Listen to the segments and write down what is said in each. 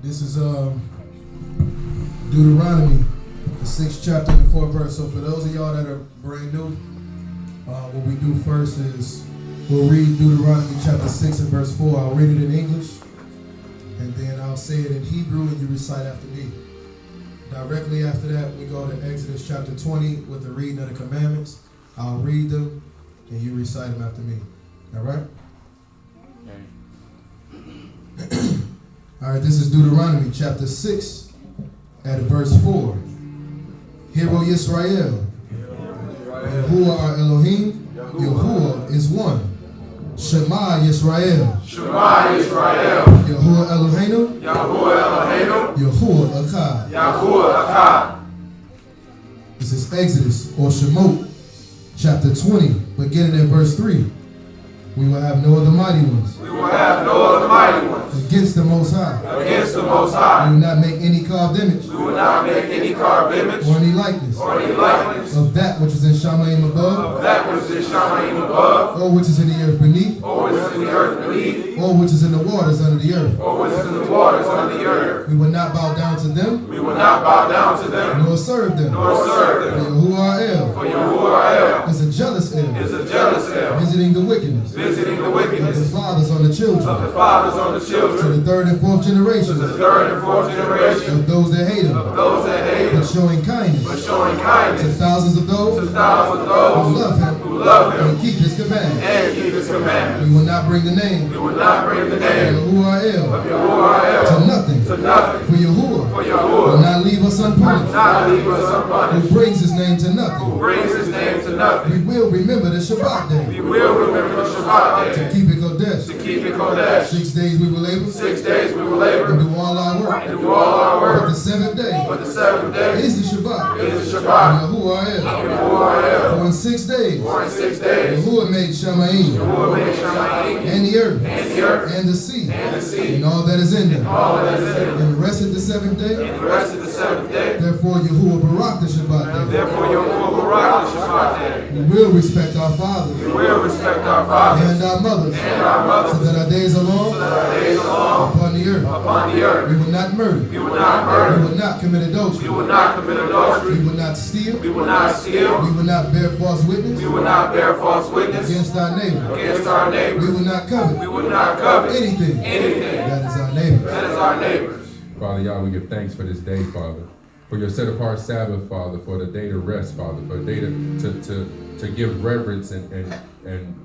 This is Deuteronomy, the 6th chapter and the 4th verse. So for those of y'all that are brand new, what we do first is we'll read Deuteronomy chapter 6 and verse 4. I'll read it in English, and then I'll say it in Hebrew, and you recite after me. Directly after that, we go to Exodus chapter 20 with the reading of the commandments. I'll read them, and you recite them after me. All right? All right, this is Deuteronomy chapter 6 at verse 4. Hear, O Yisrael, Yahuwah our Elohim, Yahuwah is one. Shema Yisrael, Shema Yisrael, Yahuwah Eloheinu, Yahuwah Eloheinu, Yahuwah Echad. Yahuwah Echad. This is Exodus or Shemot chapter 20, beginning at verse 3. We will have no other mighty ones. We will have no other mighty ones Against the Most High. against the Most High. We will not make any carved image We will not make any carved image or any likeness or any likeness of that which is in Shamayim above, of that which is Shamayim above, or which is in the earth beneath, or which is in the earth beneath, or which is in the waters under the earth. or which is in the waters under the earth. We will not bow down to them, We will not bow down to them, nor serve them. nor serve For them. Yahuwah El For Yahuwah is a jealous El El, is a jealous El, visiting the wickedness visiting the of the wickedness fathers on the of children, the fathers on the to children, the third and fourth to generation the third and fourth generation of those that hate of him, those that hate but him, showing kindness but showing to kindness thousands of to those thousands of who those love him who love him and keep his commandments. and keep his commandments. We will not bring the name We will not bring the of name Yahuwah of El Yahuwah to El nothing. to nothing. For Yahuwah For will Yahuwah not leave us unpunished, not leave us who unpunished, brings his name to who nothing. brings his name to We nothing. will remember the Shabbat We day will remember the Shabbat to day, keep it Kodesh. to keep it Kodesh. 6 days we will labor 6 days we will and labor do all our work. and do all our But work, the seventh day but the seventh day is the Shabbat. is the Shabbat. Yahuwah El. Yahuwah El. For in 6 days For in 6 days, Yahuwah made Shamayim Yahuwah made Shamayim and the earth and the earth and the sea and the sea, and all that is in them, all that is in them. and rested the seventh day. And the rest of the seventh day, Therefore Yahuwah barak the Shabbat day. therefore Yahuwah will rock the Shabbat day. We will respect our fathers We will respect our fathers and our mothers, and our so mothers, that our days are so long that our days are long upon the earth. upon the earth. We will not murder. We will not We murder. will not commit We adultery. will not commit We adultery. will not steal. We will not steal. We will not bear false witness We will not bear false witness against our neighbor. against our We neighbor. will not covet We will not covet anything anything that is our neighbor. that is our neighbor's. Father, Yah, we give thanks for this day, Father. For your set-apart Sabbath, Father, for the day to rest, Father, for the day to give reverence and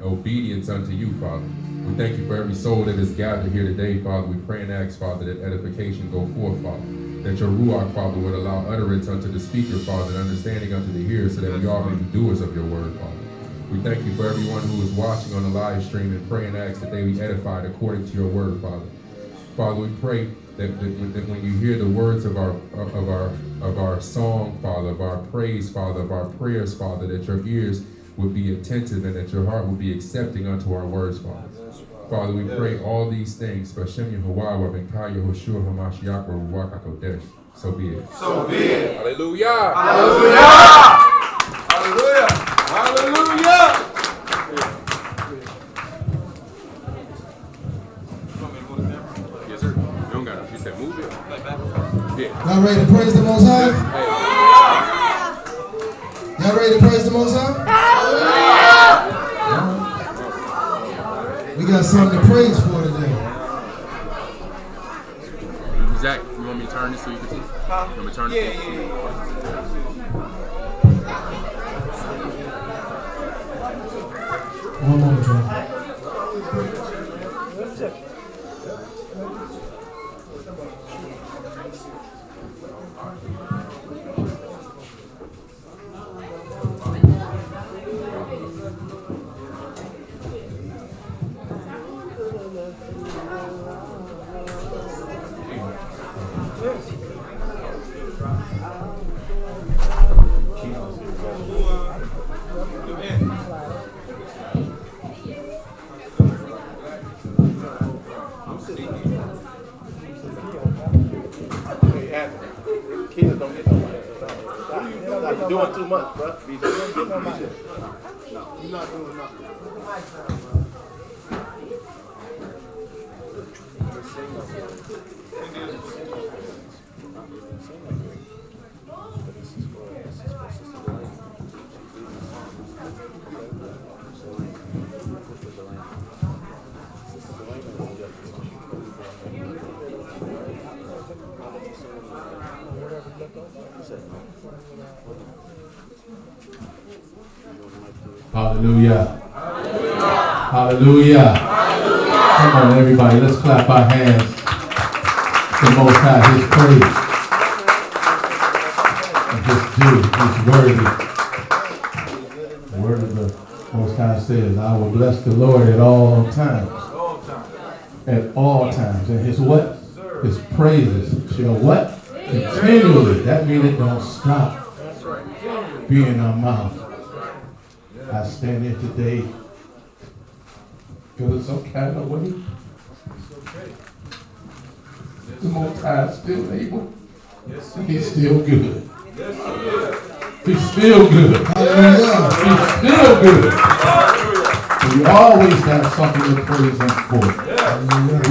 obedience unto you, Father. We thank you for every soul that is gathered here today, Father. We pray and ask, Father, that edification go forth, Father. That your Ruach, Father, would allow utterance unto the speaker, Father, and understanding unto the hearer, so that we all may be doers of your word, Father. We thank you for everyone who is watching on the live stream and pray and ask that they be edified according to your word, Father. Father, we pray that when you hear the words of our song, Father, of our praise, Father, of our prayers, Father, that your ears would be attentive and that your heart would be accepting unto our words, Father. Father, we pray all these things. Bashem Yehovah, Wabenkah Yehoshua, Hamashiach, Ruach HaKodesh. So be it. So be it. Hallelujah. Hallelujah. Hallelujah. Hallelujah. Yes, sir. You don't got it. You said move it. Yeah. Y'all ready to praise the Most High? Y'all ready to praise the Most High? We got something to praise for today. Zach, you want me to turn this so you can see? You want me to turn it? One moment, John. Kids don't get nobody. You're doing too much, bro. You don't get nobody. You're not doing nothing. Hallelujah. Hallelujah. Come on, everybody. Let's clap our hands. The Most High, His praise. And His due. He's worthy. The word of the Most High says, I will bless the Lord at all times. At all times. And His what? His praises shall what? Continually. That means it don't stop being in our mouth. I stand here today feeling some kind of way. The Most High is still able. He's still good. He's still good. He's still good. We always have something to praise Him for.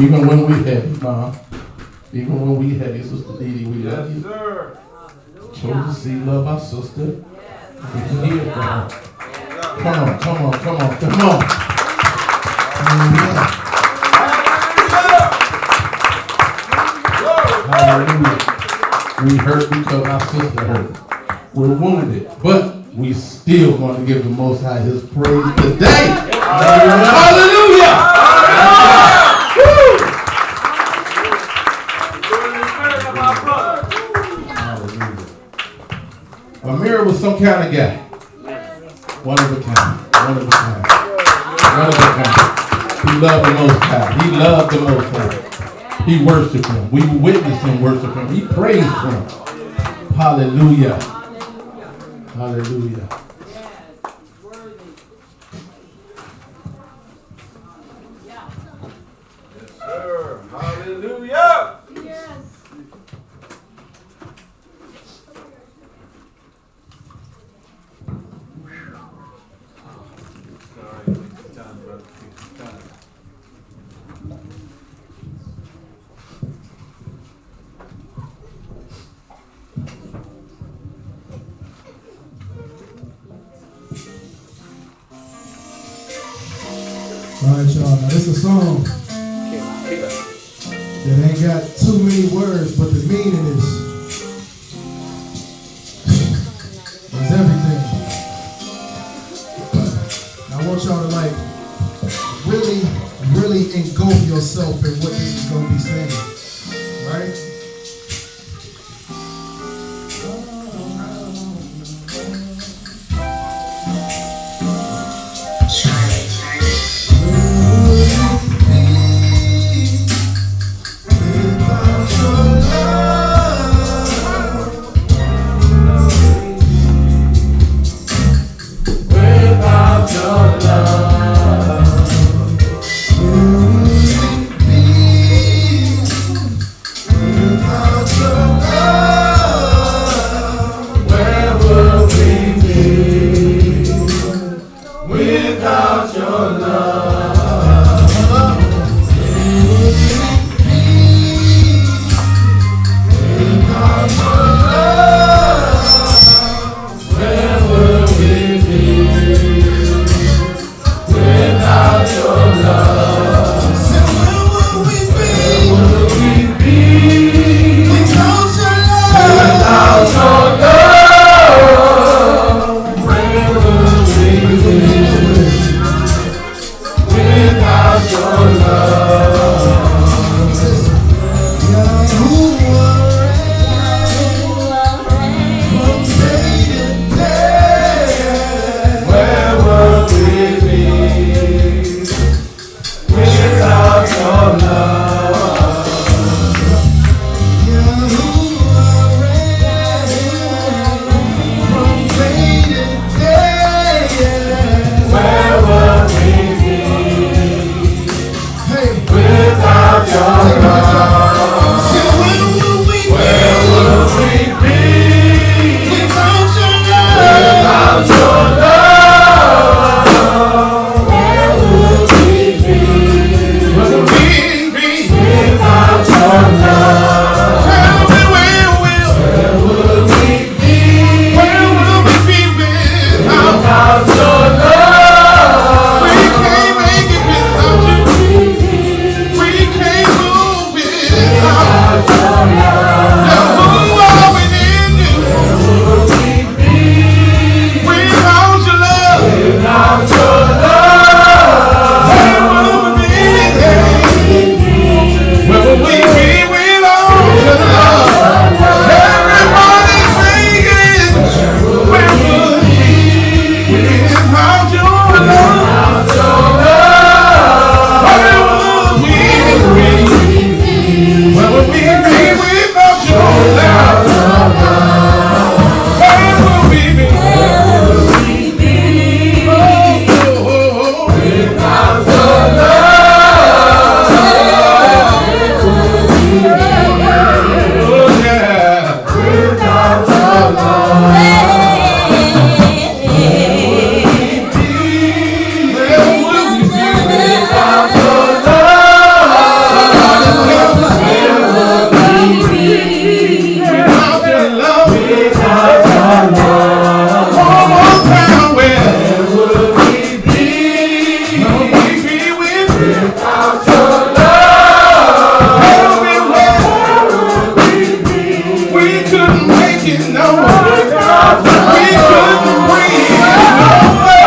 Even when we heavy, Mom. Even when we heavy, Sister Dee Dee, we love you. Chose to see, love our sister. We're here for her. Come on. Hallelujah. We hurt because our sister hurt. We're wounded, but we still going to give the Most High His praise today. Hallelujah. Hallelujah. Amir was some kind of guy. One of a kind. He loved the Most High. He worshiped Him. We witnessed Him worship Him. He praised Him. Hallelujah. Hallelujah. Hallelujah. All right, y'all. Now, this is a song that ain't got too many words, but the meaning is everything. Now, I want y'all to really engulf yourself in what this is going to be saying, right? Hey! Without your love, tell me where we couldn't make it no more. We couldn't breathe no more.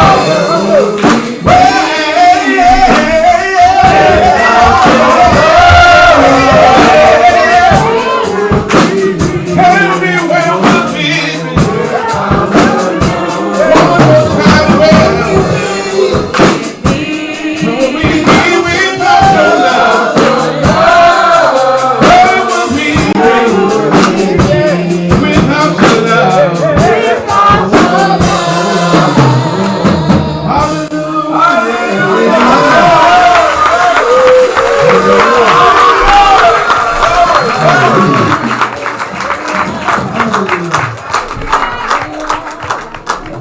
Tell me where we'll be. One more time, where will we be without your love? Where will we be without your love?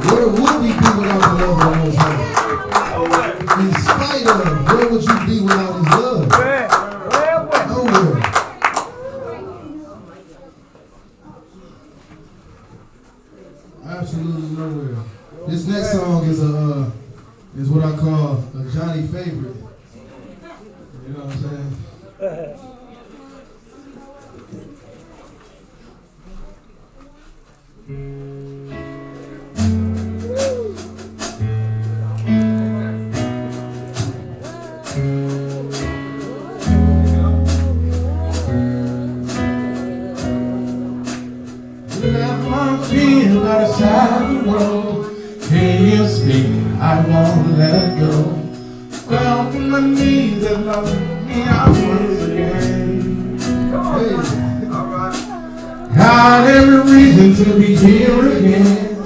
Where would we be without the love of the Most High? In spite of, where would you be without His love? Nowhere. Absolutely nowhere. This next song is what I call a Johnny favorite. You know what I'm saying? Left my feet by the side of the road. Hear you speak, I won't let go. Fell from my knees and loved me out once again. Got every reason to be here again.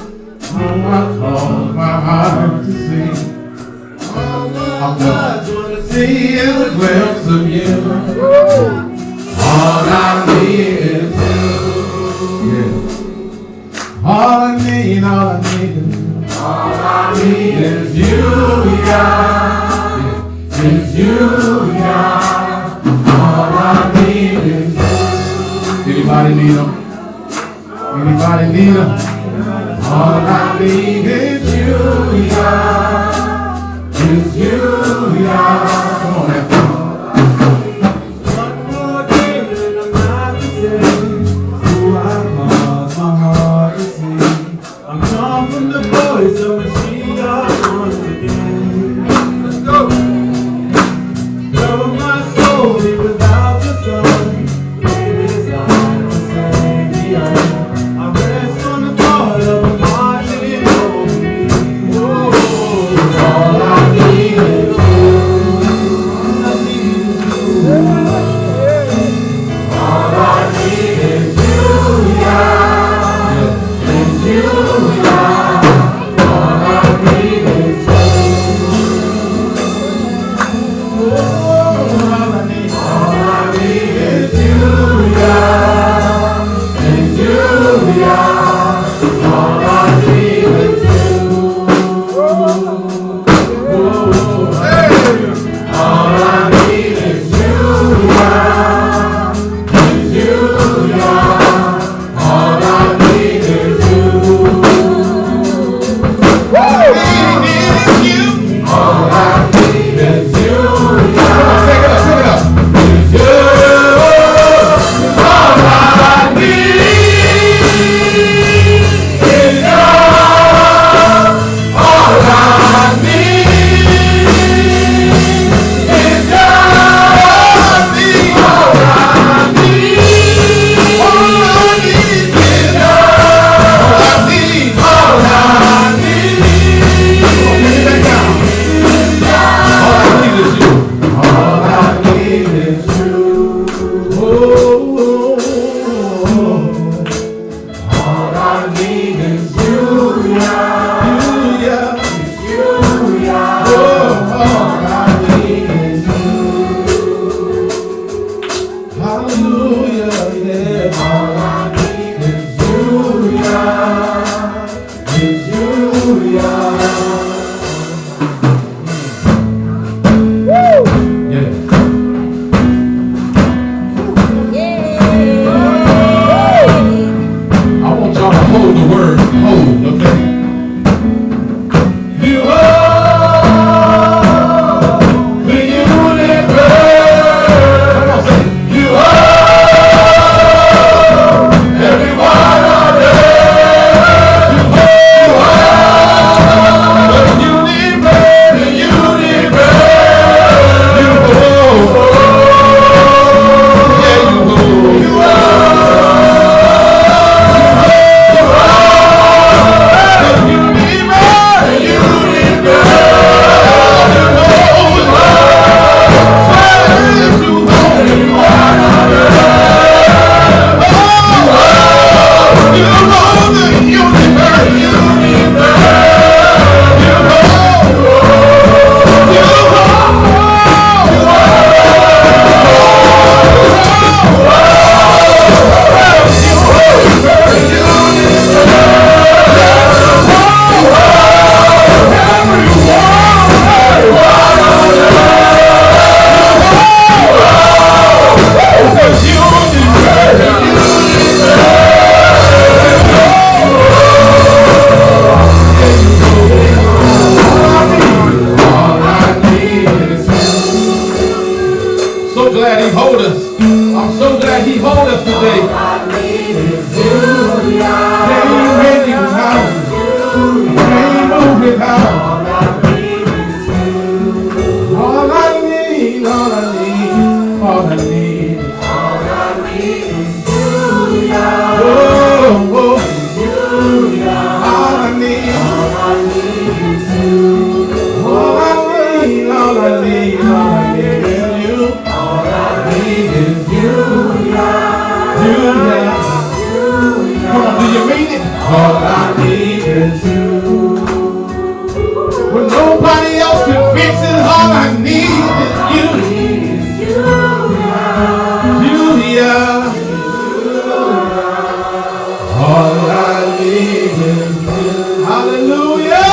Oh, I call my heart to sing. I'm just wanna see is a glimpse of you. All I need is you. All I need, all I need is you, yeah. Is you, yeah. All I need is you. Anybody need them? Anybody need them? All I need is you, yeah. Is you, yeah. Come on now. One more day and I'm not the same. Who I cause my heart to sing. I'm drawn from the voice of a she-dog once again. Let's go. Love my soul, be without the sun. It is like the Savior. I rest on the thought of a marching over me. Oh, all I need is you. glad he hold us. I'm so glad he hold us today. Can't make it without him. Can't move without him. All I need, all I need, all I need is oh, oh, all I need, all I need, all I need, all I need is you. All I need is you, Come on, do you mean it? All I need is you. When nobody else can fix it, all I need is you. Yeah. All I need is you. Hallelujah.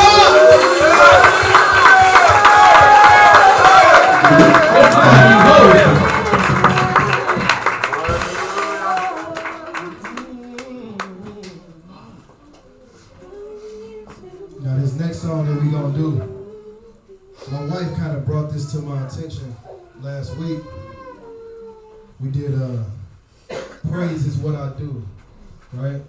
Now this next song that we gonna do, my wife kind of brought this to my attention last week. We did praise is what I do, right?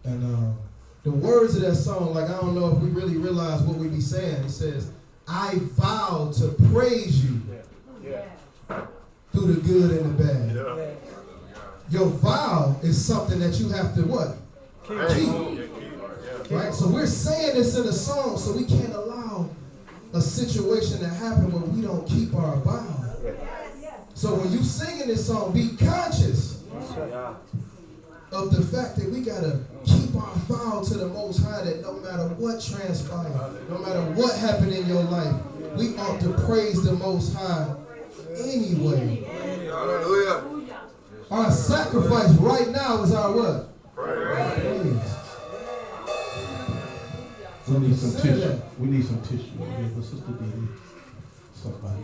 And the words of that song, like I don't know if we really realize what we be saying. It says, I vow to praise you through the good and the bad. Your vow is something that you have to what? Keep. Right? So we're saying this in a song, so we can't allow a situation to happen where we don't keep our vow. So when you singing this song, be conscious of the fact that we gotta keep our vow to the Most High, that no matter what transpired, no matter what happened in your life, we ought to praise the Most High anyway. Hallelujah. Our sacrifice right now is our what? Praise. We need some tissue. We need some tissue. Okay, but Sister Dee, somebody.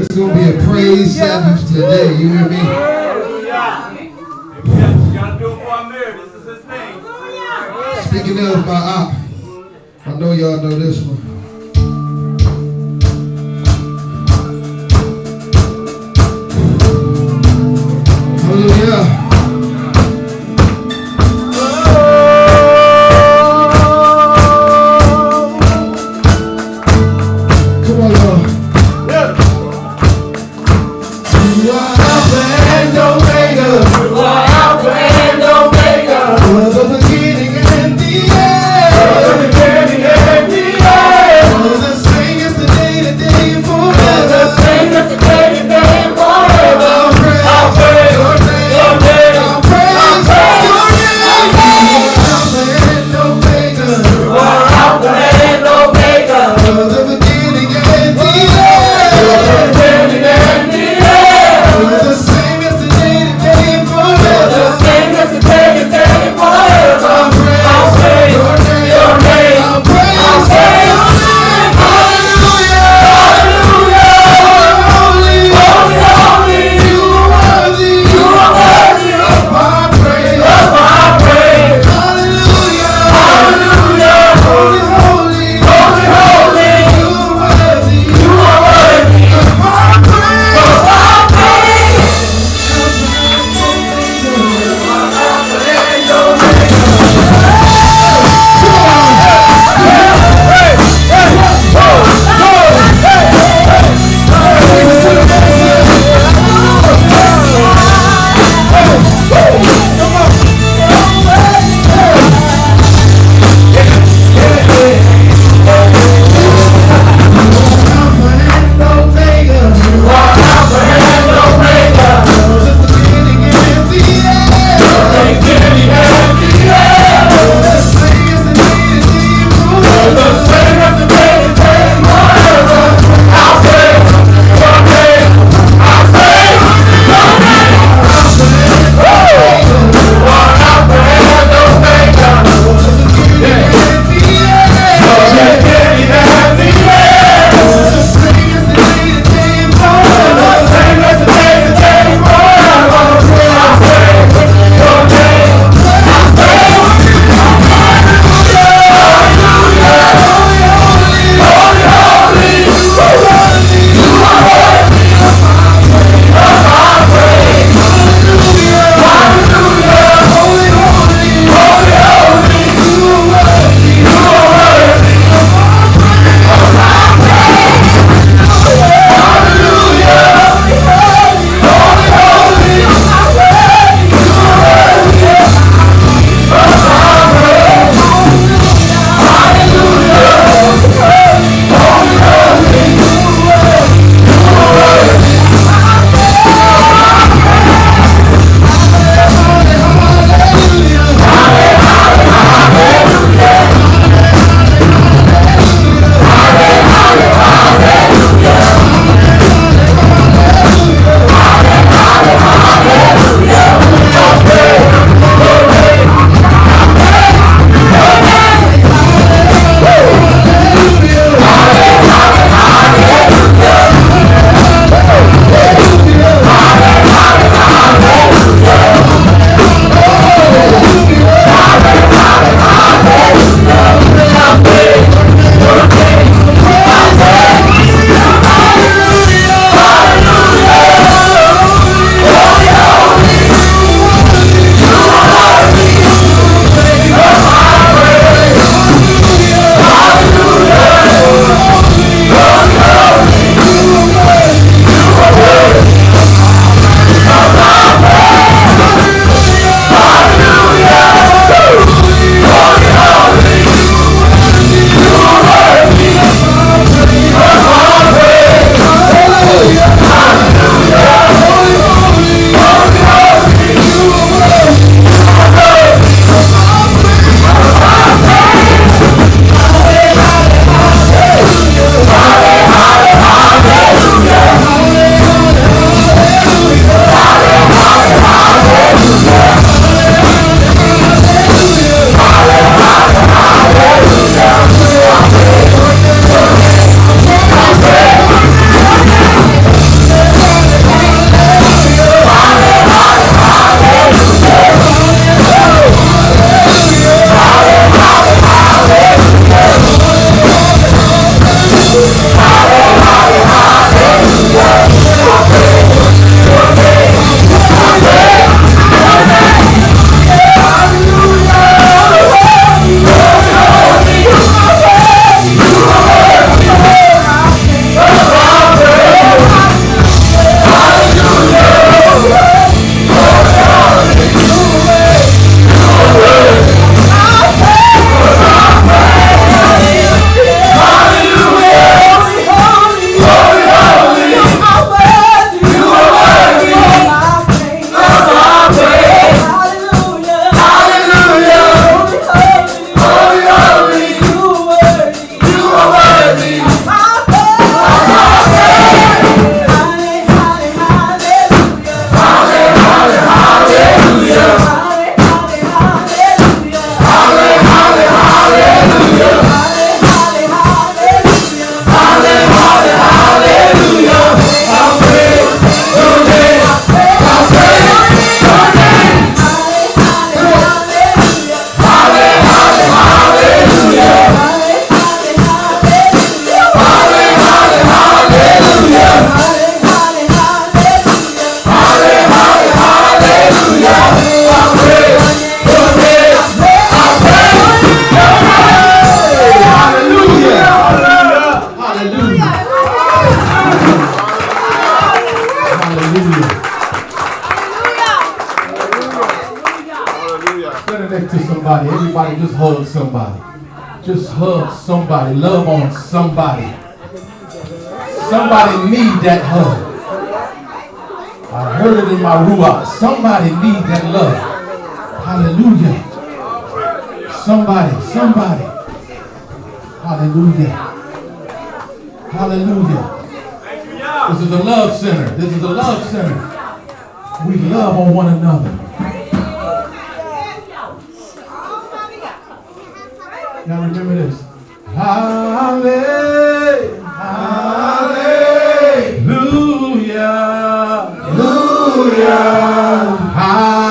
It's going to be a praise service today. You hear me? You gotta do it for our mayor. This is his thing. Speaking of my op, I know y'all know this one. Hallelujah. Come on, y'all. You are Alpha and Omega. You are Alpha and Omega. You are the beginning and the end. You are the beginning and the end. You are the same yesterday, today, and forever. The same yesterday, today, and forever. I'll praise your name. I'll praise your name. You are Alpha and Omega. You are the beginning and the end. You are the beginning and the end. Hallelujah. Hallelujah. Stand next to somebody. Everybody just hug somebody. Just hug somebody. Love on somebody. Somebody need that hug. I heard it in my ruach. Somebody need that love. Hallelujah. Somebody. Hallelujah. Hallelujah. This is a love center. This is a love center. We love on one another. Now remember this. Hallelujah. Hallelujah. Hallelujah.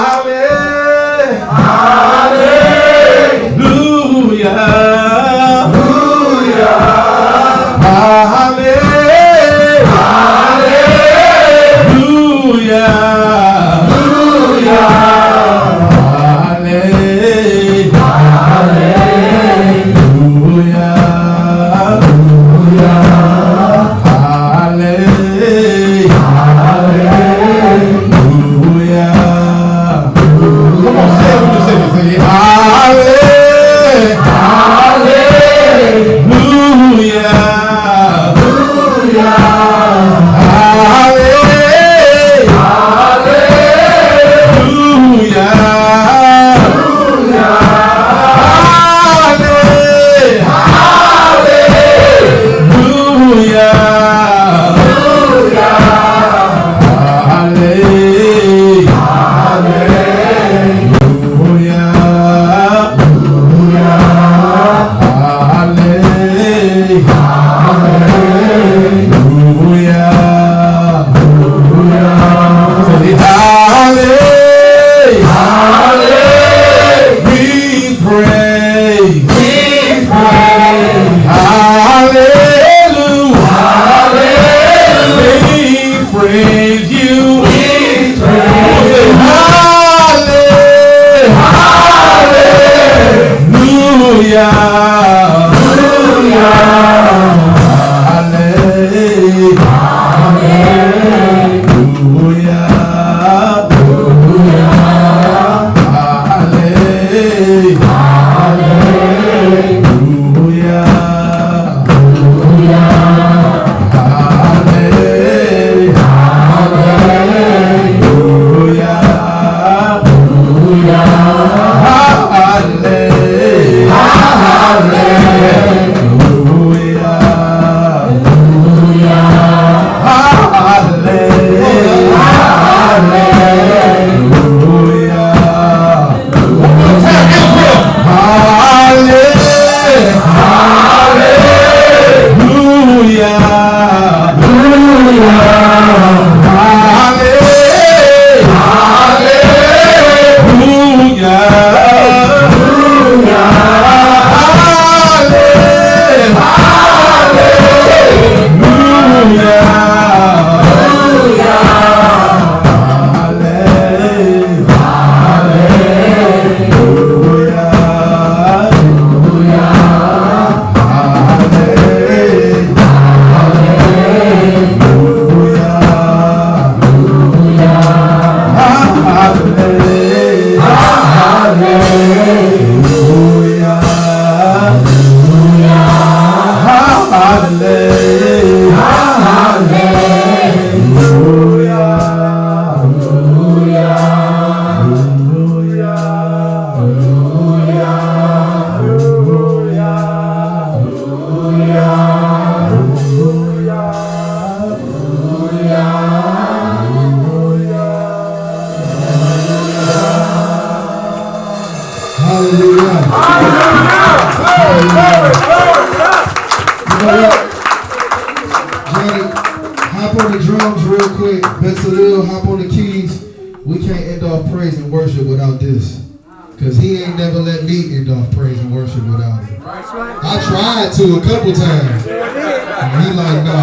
A couple times. And he like, no,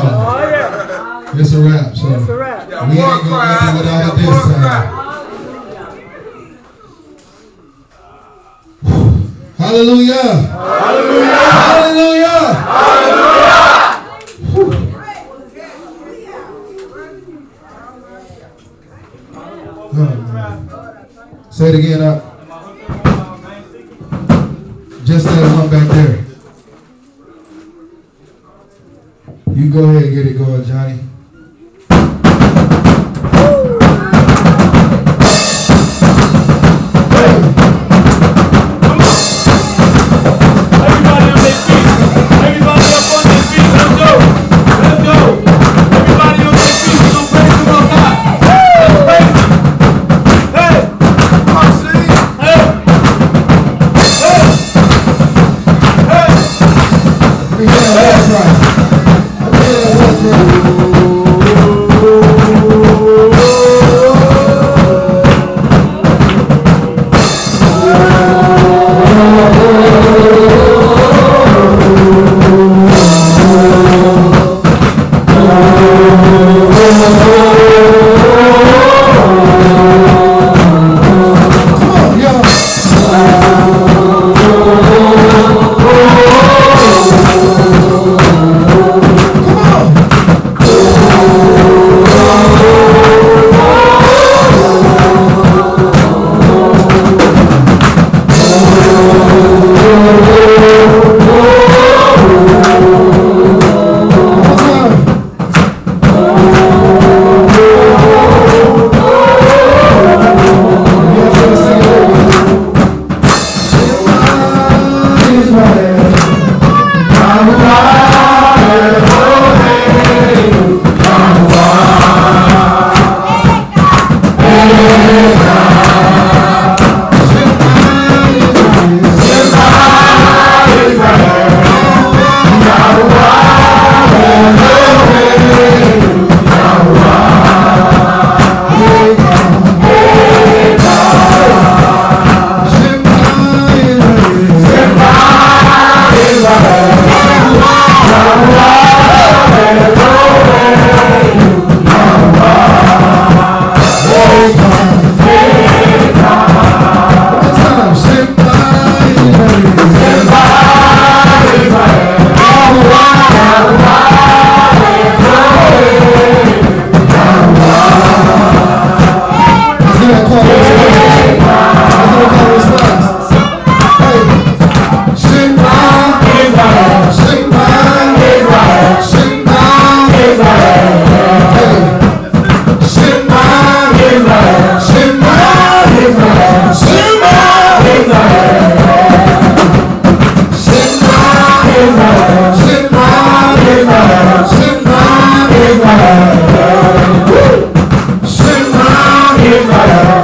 it's a wrap. So we ain't gonna do without it this time. Hallelujah. Hallelujah. Hallelujah. Hallelujah. Say it again, up. Just that one back there. You go ahead and get it going, Johnny.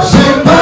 Shema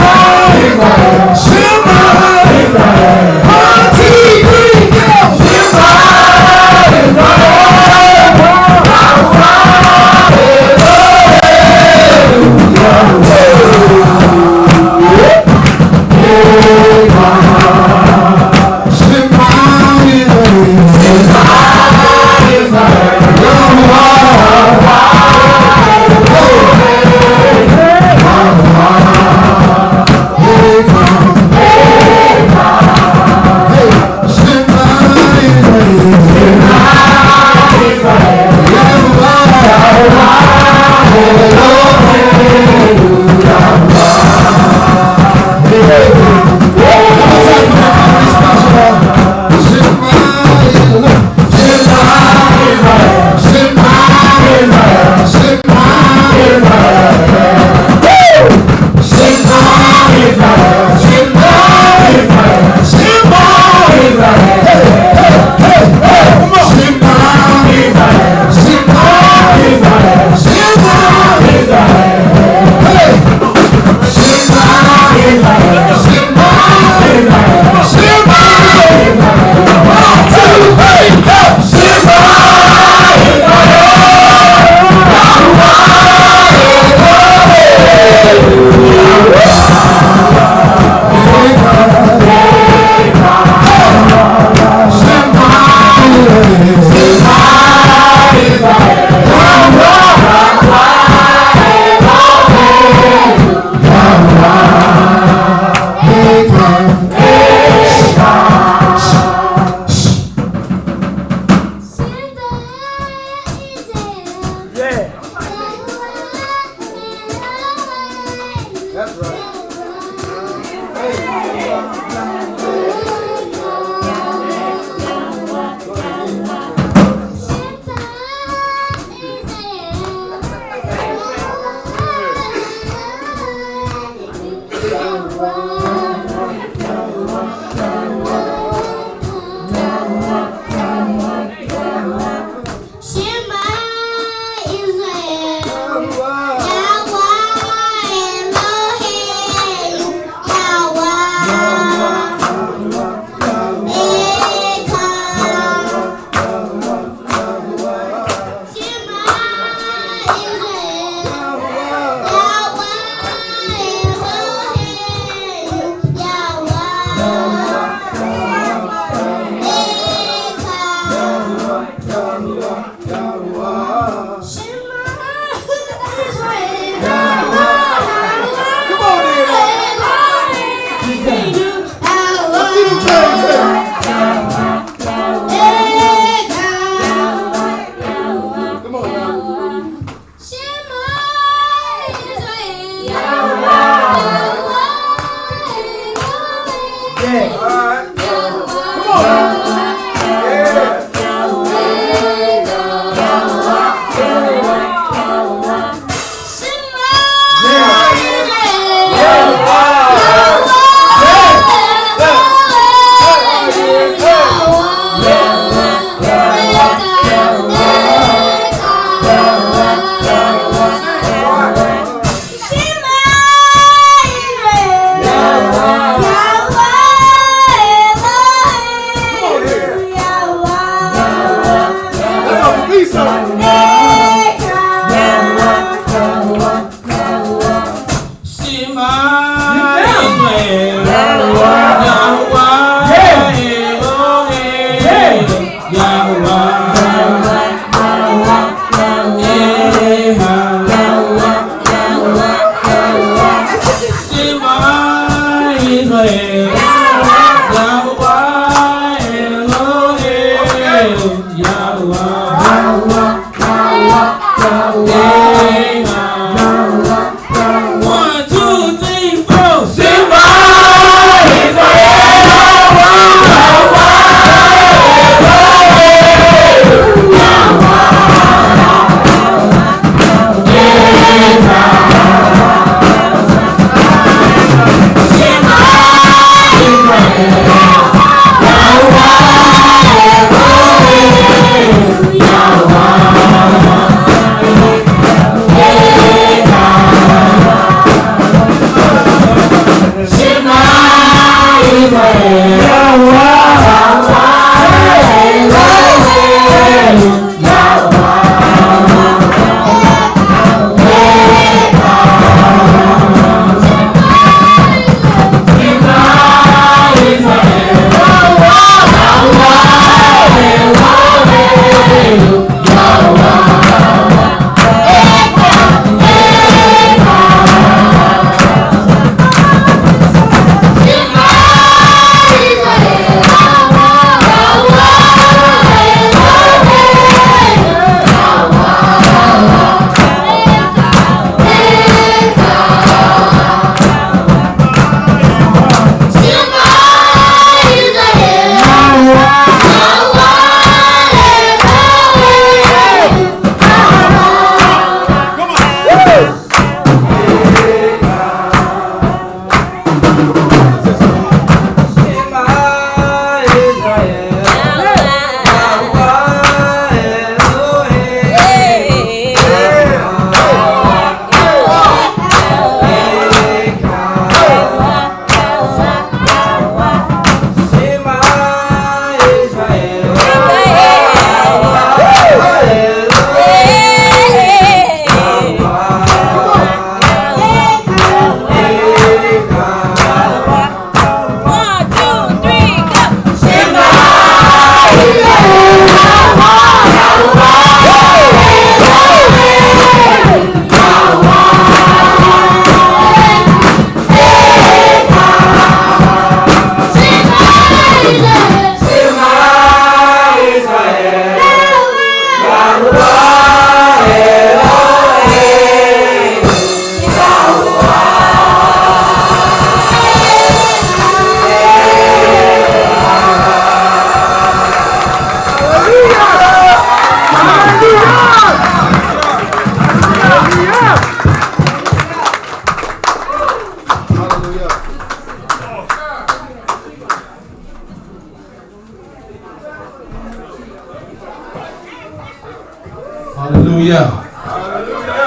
Hallelujah.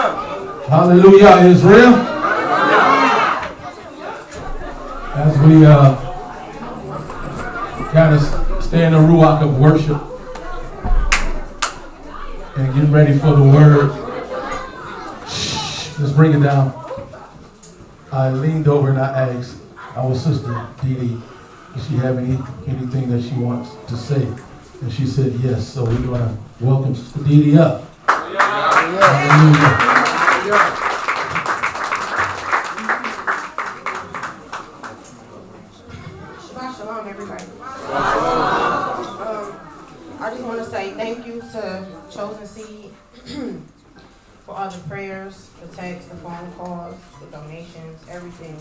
Hallelujah, Israel. As we got to stay in the ruach of worship and get ready for the word. Let's bring it down. I leaned over and I asked our sister, Dee Dee, does she have anything that she wants to say? And she said yes. So we're going to welcome Sister Dee Dee up. Hallelujah. Shabbat shalom, everybody. I just want to say thank you to Chosen Seed for all the prayers, the texts, the phone calls, the donations, everything.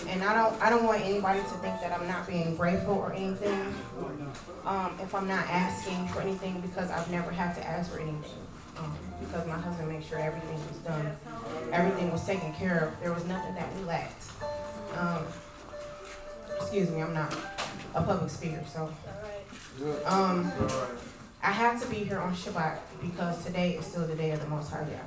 And I don't want anybody to think that I'm not being grateful or anything. If I'm not asking for anything, because I've never had to ask for anything. Because my husband made sure everything was done. Everything was taken care of. There was nothing that we lacked. Excuse me, I'm not a public speaker, so. I had to be here on Shabbat because today is still the day of the Most High God.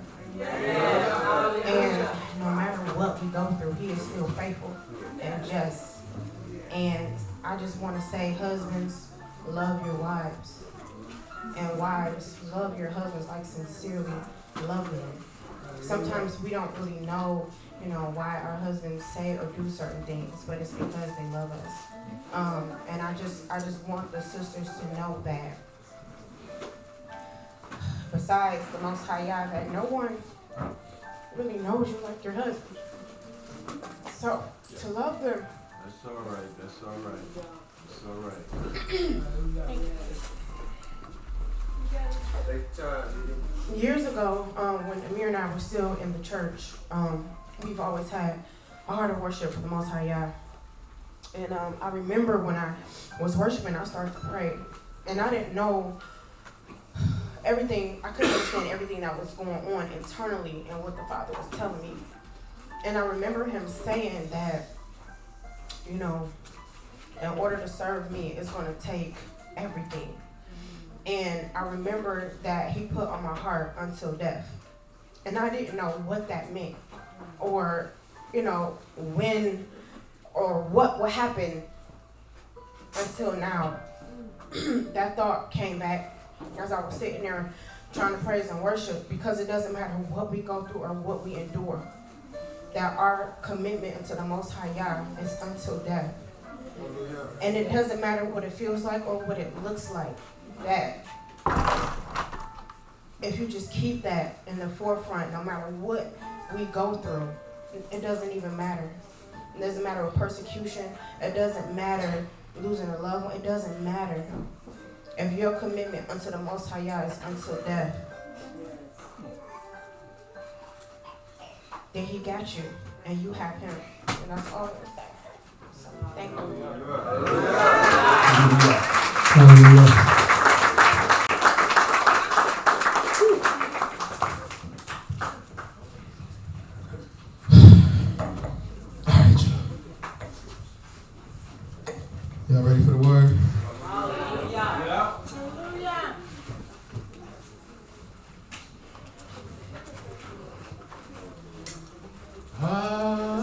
And no matter what we go through, He is still faithful and just. And I just want to say, husbands, love your wives. And wives, love your husbands like sincerely love them. Sometimes we don't really know, why our husbands say or do certain things, but it's because they love us. And I just want the sisters to know that besides the Most High Yah, that no one really knows you like your husband. So to love them. That's all right. That's all right. That's all right. Years ago, when Amir and I were still in the church, we've always had a heart of worship for the Most High Yah. And I remember when I was worshiping, I started to pray. And I didn't know everything. I couldn't understand everything that was going on internally and what the Father was telling me. And I remember Him saying that, in order to serve me, it's going to take everything. And I remember that He put on my heart until death. And I didn't know what that meant or, when or what would happen until now. That thought came back as I was sitting there trying to praise and worship, because it doesn't matter what we go through or what we endure, that our commitment unto the Most High Yah is until death. And it doesn't matter what it feels like or what it looks like, that if you just keep that in the forefront, no matter what we go through, it doesn't even matter. It doesn't matter with persecution. It doesn't matter losing a loved one. It doesn't matter. If your commitment unto the Most High Yah is until death, then He got you, and you have Him. And that's all. So, thank you. Hallelujah. Y'all ready for the word? Hallelujah.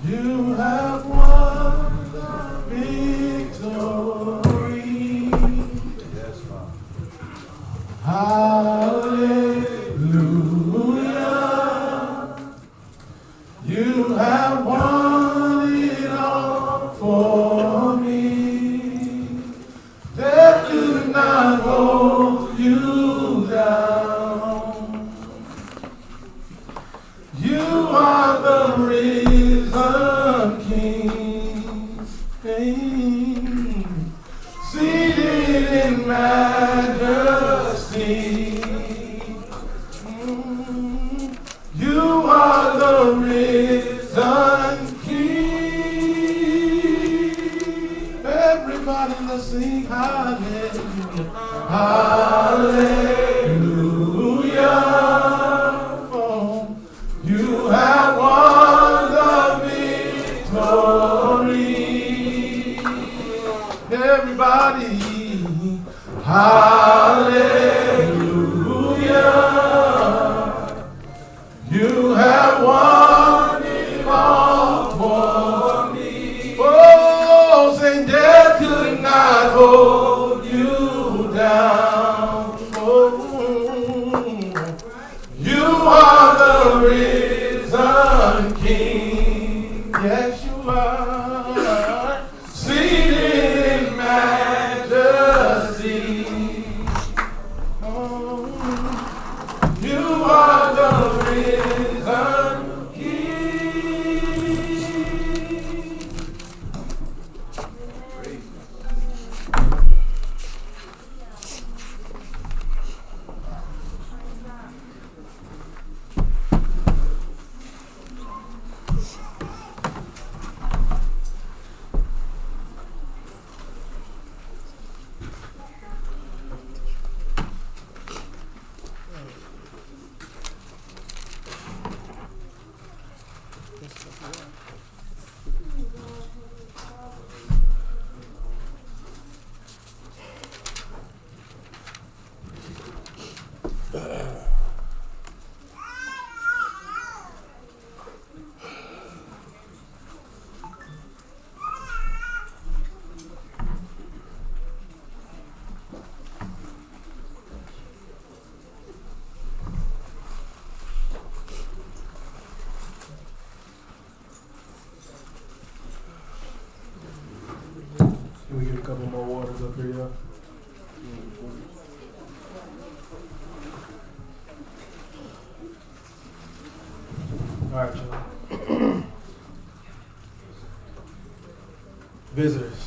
You have won the victory. Yes, Father. Hallelujah. You have won it all for me. Death could not hold you down. You are the risen King, seated in majesty. You are the risen King. Everybody, let's sing hallelujah. Hallelujah. Oh, you have won the victory. Everybody. You are the risen King. Can we get a couple more waters up here, y'all? All right, y'all. Visitors.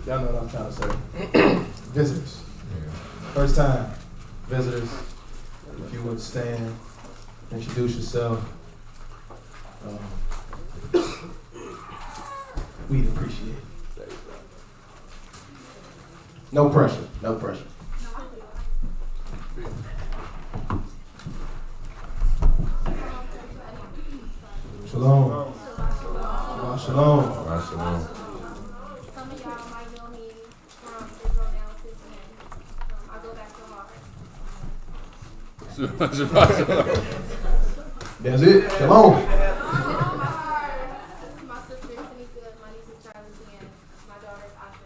Y'all know what I'm trying to say. Visitors. Yeah. First time. Visitors. If you would stand, introduce yourself. We'd appreciate it. No pressure. No pressure. Shalom. Shalom. Shalom. Shabbat shalom. Some of y'all might know me from Israel Now Cincinnati. I go back to Harvard. Shabbat shalom. That's it. Shalom. My sister is Tanika, my niece is Charlie, and my daughter is Asha.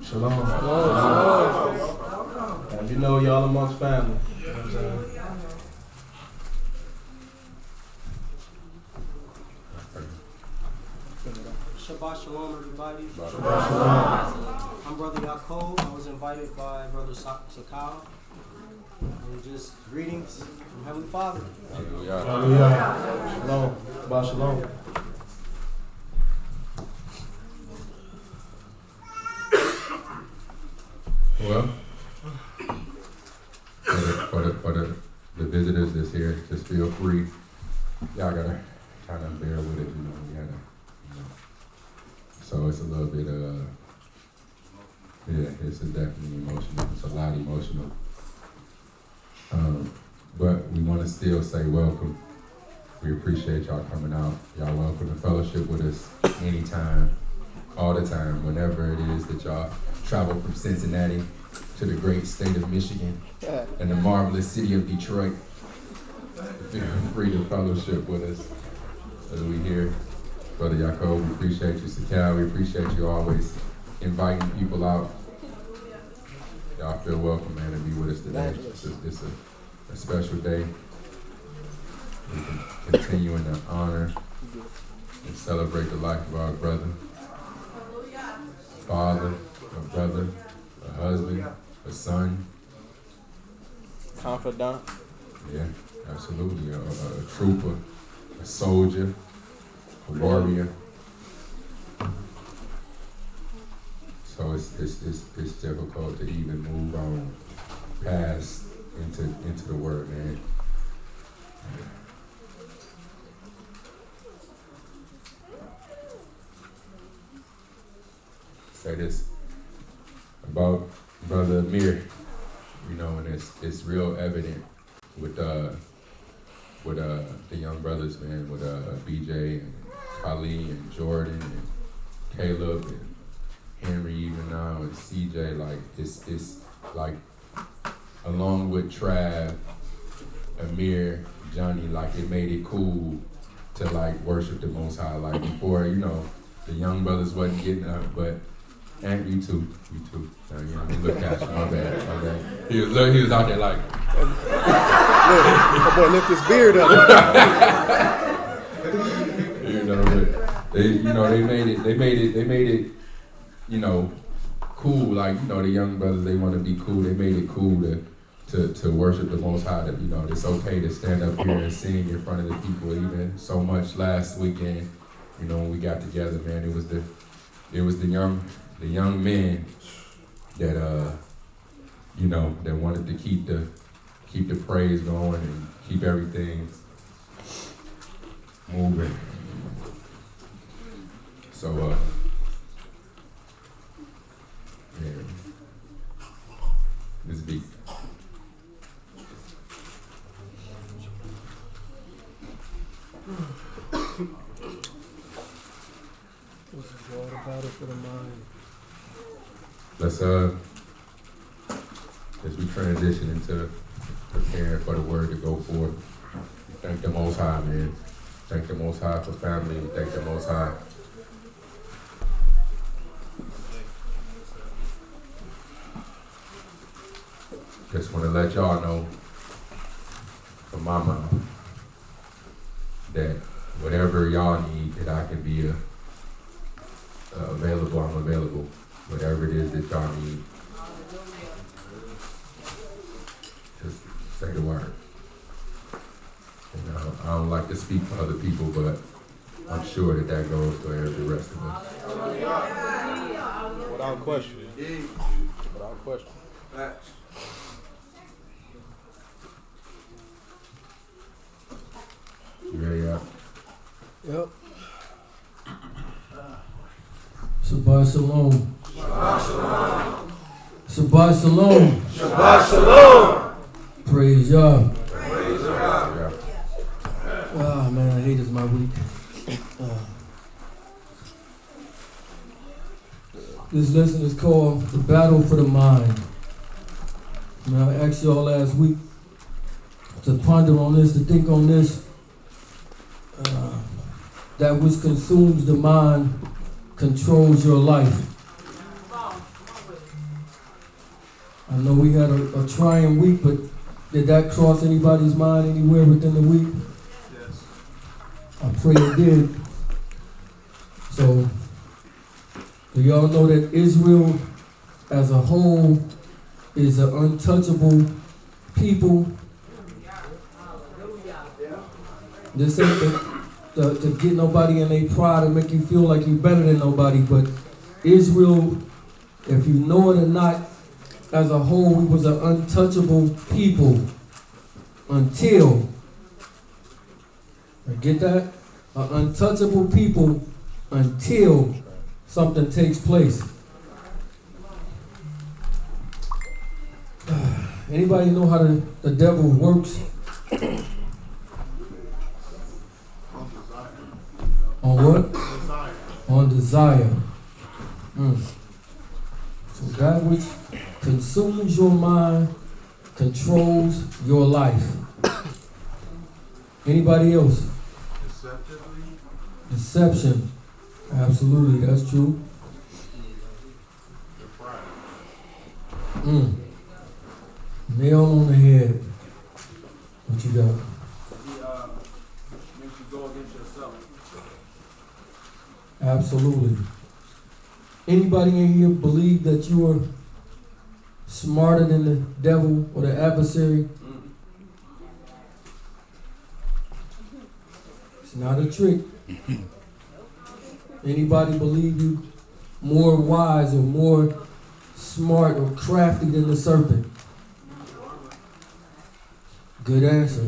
Shalom. Shalom. And you know y'all amongst family. You know what I'm saying? Shabbat shalom, everybody. Shabbat shalom. I'm Brother Yaakov. I was invited by Brother Sakal. And just greetings from Heavenly Father. Hallelujah. Hallelujah. Shalom. Shabbat shalom. Well, for the visitors that's here, just feel free. Y'all gotta kind of bear with it, you know. We gotta, so it's a little bit yeah, it's definitely emotional. It's a lot emotional. But we want to still say welcome. We appreciate y'all coming out. Y'all welcome to fellowship with us anytime, all the time, whenever it is that y'all travel from Cincinnati to the great state of Michigan and the marvelous city of Detroit. Feel free to fellowship with us as we here. Brother Yaakov, we appreciate you. Sakal, we appreciate you always inviting people out. Y'all feel welcome, man, to be with us today. It's a special day. We can continue in the honor and celebrate the life of our brother, father, a brother, a husband, a son. Confidant. Yeah, absolutely. A trooper, a soldier, a warrior. So it's difficult to even move on past into the word, man. Say this about Brother Amir, you know, and it's real evident with the young brothers, man, with BJ and Kali and Jordan and Caleb and Henry even now and CJ. Like it's like along with Trav, Amir, Johnny, like it made it cool to like worship the Most High. Like before, you know, the young brothers wasn't getting up, but and you too. You know, let me look at you. My bad. He was out there like. That boy lift his beard up. They made it. You know, cool, like, you know, the young brothers, they want to be cool. They made it cool to worship the Most High. That, you know, it's okay to stand up here and sing in front of the people. Even so much last weekend, you know, when we got together, man, it was the young men that you know, that wanted to keep the praise going and keep everything moving. So yeah, this beat. What's God about it for the mind? Let's as we transition into preparing for the word to go forth, thank the Most High, man. Thank the Most High for family. Thank the Most High. Just want to let y'all know from my mouth that whatever y'all need, that I can be available. I'm available. Whatever it is that y'all need, just say the word. And I don't like to speak for other people, but I'm sure that goes for the rest of us. Without question. Without question. You ready up? Yep. Shabbat shalom. Shabbat shalom. Shabbat shalom. Praise Yah. Praise God. Ah, man, I hate this my week. This lesson is called The Battle for the Mind. Now, I asked y'all last week to ponder on this, to think on this. That which consumes the mind controls your life. I know we had a trying week, but did that cross anybody's mind anywhere within the week? Yes. I pray it did. So, do y'all know that Israel as a whole is an untouchable people? This ain't to get nobody in their pride and make you feel like you're better than nobody, but Israel, if you know it or not, as a whole, we was an untouchable people until, get that? An untouchable people until something takes place. Anybody know how the devil works? On what? Desire. On desire. So that which consumes your mind controls your life. Anybody else? Deceptively. Deception. Absolutely, that's true. Your pride. Nail on the head. What you got? He makes you go against yourself. Absolutely. Anybody in here believe that you're smarter than the devil or the adversary? It's not a trick. Anybody believe you more wise or more smart or crafty than the serpent? Good answer.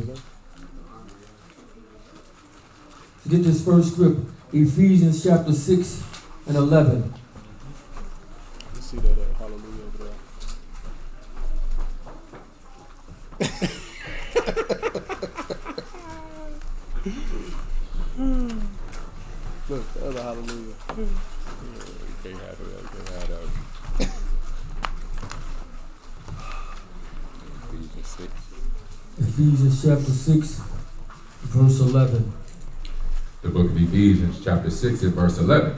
Get this first script. Ephesians chapter 6 and 11. You see that hallelujah over there. Look, the other hallelujah. You can't have that. You can't have that. Ephesians 6. Ephesians chapter 6, verse 11. The book of Ephesians, chapter 6 and verse 11.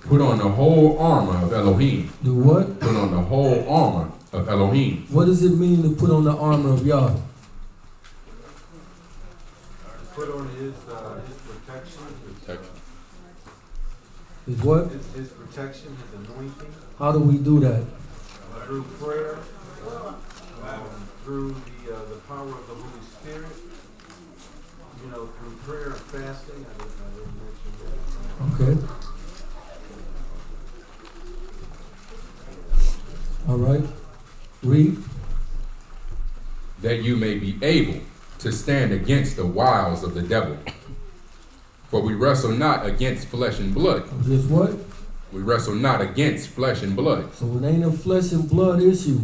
Put on the whole armor of Elohim. Do what? Put on the whole armor of Elohim. What does it mean to put on the armor of Yah? Put on his protection. Protection. Is what? His protection, his anointing. How do we do that? Through prayer, through the power of the Holy Spirit, you know, through prayer and fasting. I didn't mention that. Okay. All right. Read. That you may be able to stand against the wiles of the devil. For we wrestle not against flesh and blood. Just what? We wrestle not against flesh and blood. So it ain't a flesh and blood issue.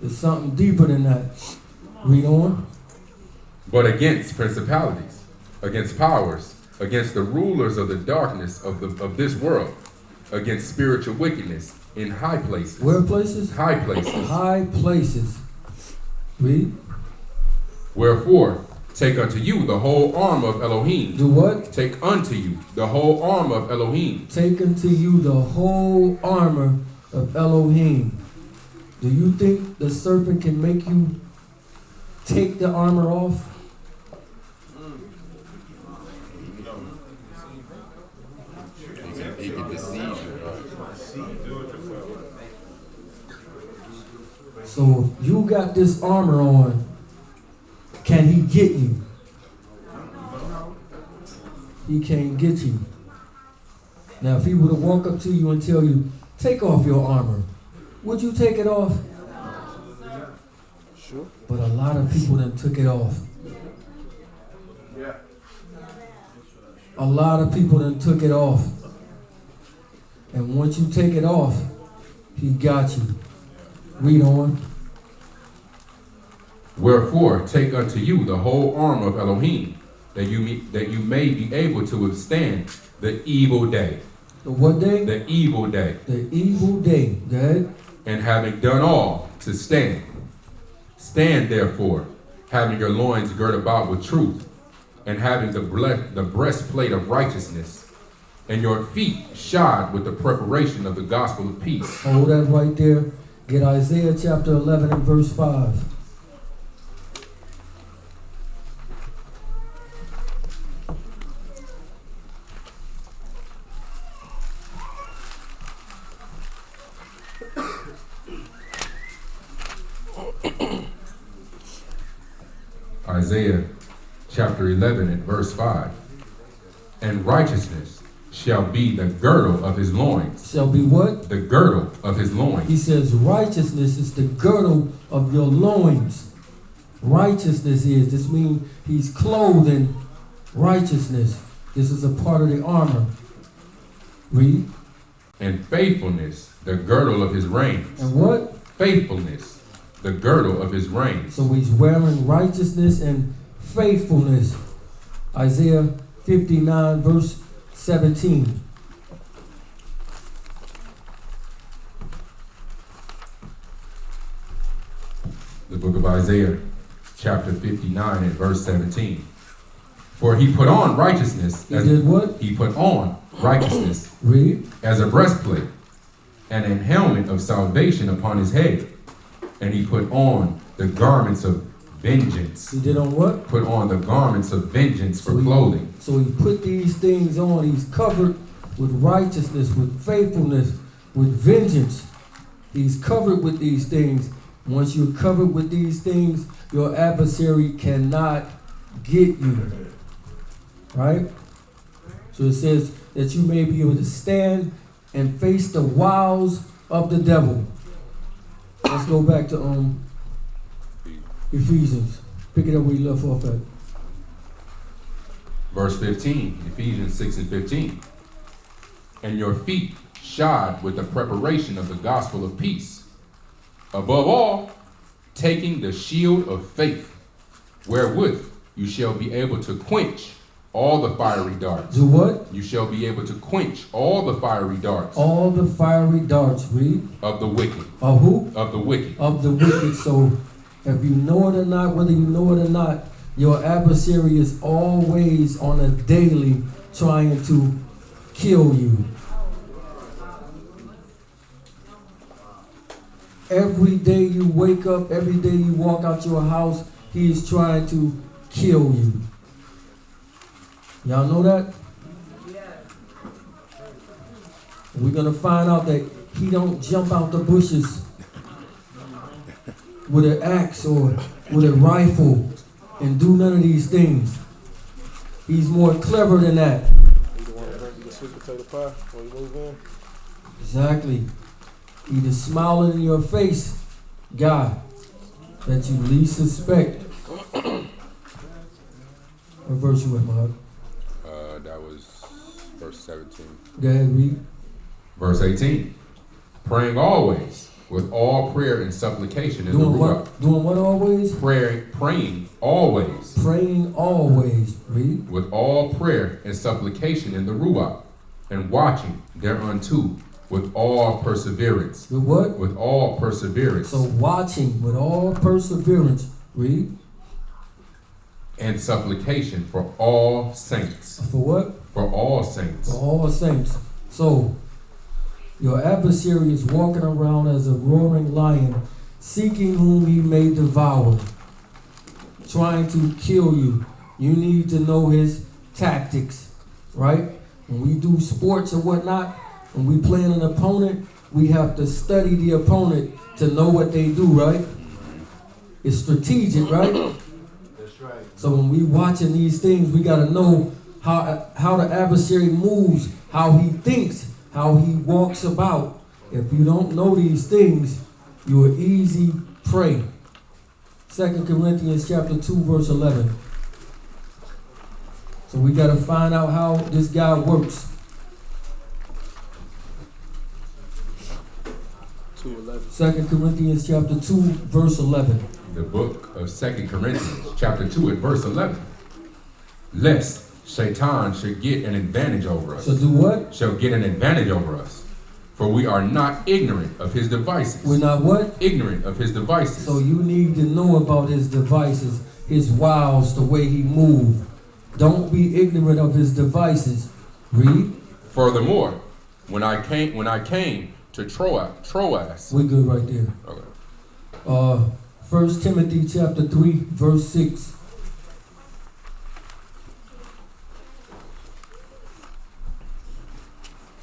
It's something deeper than that. Read on. But against principalities, against powers, against the rulers of the darkness of this world, against spiritual wickedness in high places. Where places? High places. High places. Read. Wherefore, take unto you the whole arm of Elohim. Do what? Take unto you the whole arm of Elohim. Take unto you the whole armor of Elohim. Do you think the serpent can make you take the armor off? He can deceive you. So if you got this armor on, can he get you? He can't get you. Now if he were to walk up to you and tell you, take off your armor, would you take it off? Sure. But a lot of people done took it off. Yeah. A lot of people done took it off. And once you take it off, he got you. Read on. Wherefore, take unto you the whole arm of Elohim, that you may be able to withstand the evil day. The what day? The evil day. The evil day. Go ahead. And having done all, to stand. Stand therefore, having your loins girt about with truth, and having the breastplate of righteousness, and your feet shod with the preparation of the gospel of peace. Hold that right there. Get Isaiah chapter 11 and verse 5. Isaiah chapter 11 and verse 5. And righteousness shall be the girdle of his loins. Shall be what? The girdle of his loins. He says righteousness is the girdle of your loins. Righteousness is. This means he's clothed in righteousness. This is a part of the armor. Read. And faithfulness, the girdle of his reins. And what? Faithfulness, the girdle of his reins. So he's wearing righteousness and faithfulness. Isaiah 59 verse 17. The book of Isaiah, chapter 59 and verse 17. For he put on righteousness. He did what? He put on righteousness. Read. As a breastplate, and an helmet of salvation upon his head. And he put on the garments of vengeance. He did on what? Put on the garments of vengeance for clothing. So he put these things on. He's covered with righteousness, with faithfulness, with vengeance. He's covered with these things. Once you're covered with these things, your adversary cannot get you. Right? So it says that you may be able to stand and face the wiles of the devil. Let's go back to Ephesians. Pick it up where you left off at. Verse 15, Ephesians 6 and 15. And your feet shod with the preparation of the gospel of peace. Above all, taking the shield of faith, wherewith you shall be able to quench all the fiery darts. Do what? You shall be able to quench all the fiery darts. All the fiery darts, read. Of the wicked. Of who? Of the wicked. Of the wicked. So if you know it or not, whether you know it or not, your adversary is always on a daily trying to kill you. Every day you wake up, every day you walk out your house, he is trying to kill you. Y'all know that? We're going to find out that he don't jump out the bushes with an axe or with a rifle and do none of these things. He's more clever than that. You the one that bring you the sweet potato pie when you move in? Exactly. He the smiling in your face guy that you least suspect. What verse you at, Mark? That was verse 17. Go ahead, read. Verse 18. Praying always with all prayer and supplication in Doing the Ruach. what? Doing what always? Praying always. Praying always. Read. With all prayer and supplication in the Ruach, and watching thereunto with all perseverance. With what? With all perseverance. So watching with all perseverance. Read. And supplication for all saints. For what? For all saints. For all saints. So your adversary is walking around as a roaring lion, seeking whom he may devour, trying to kill you. You need to know his tactics, right? When we do sports or whatnot, when we play an opponent, we have to study the opponent to know what they do, right? It's strategic, right? That's right. So when we watching these things, we got to know how the adversary moves, how he thinks, how he walks about. If you don't know these things, you're easy prey. 2 Corinthians chapter 2, verse 11. So we got to find out how this guy works. 2 Corinthians chapter 2, verse 11. The book of 2 Corinthians, chapter 2, at verse 11. Lest Shaitan should get an advantage over us. So do what? Shall get an advantage over us. For we are not ignorant of his devices. We're not what? Ignorant of his devices. So you need to know about his devices, his wiles, the way he moves. Don't be ignorant of his devices. Read. Furthermore, when I came to Troas. We're good right there. Okay. 1 Timothy chapter 3, verse 6.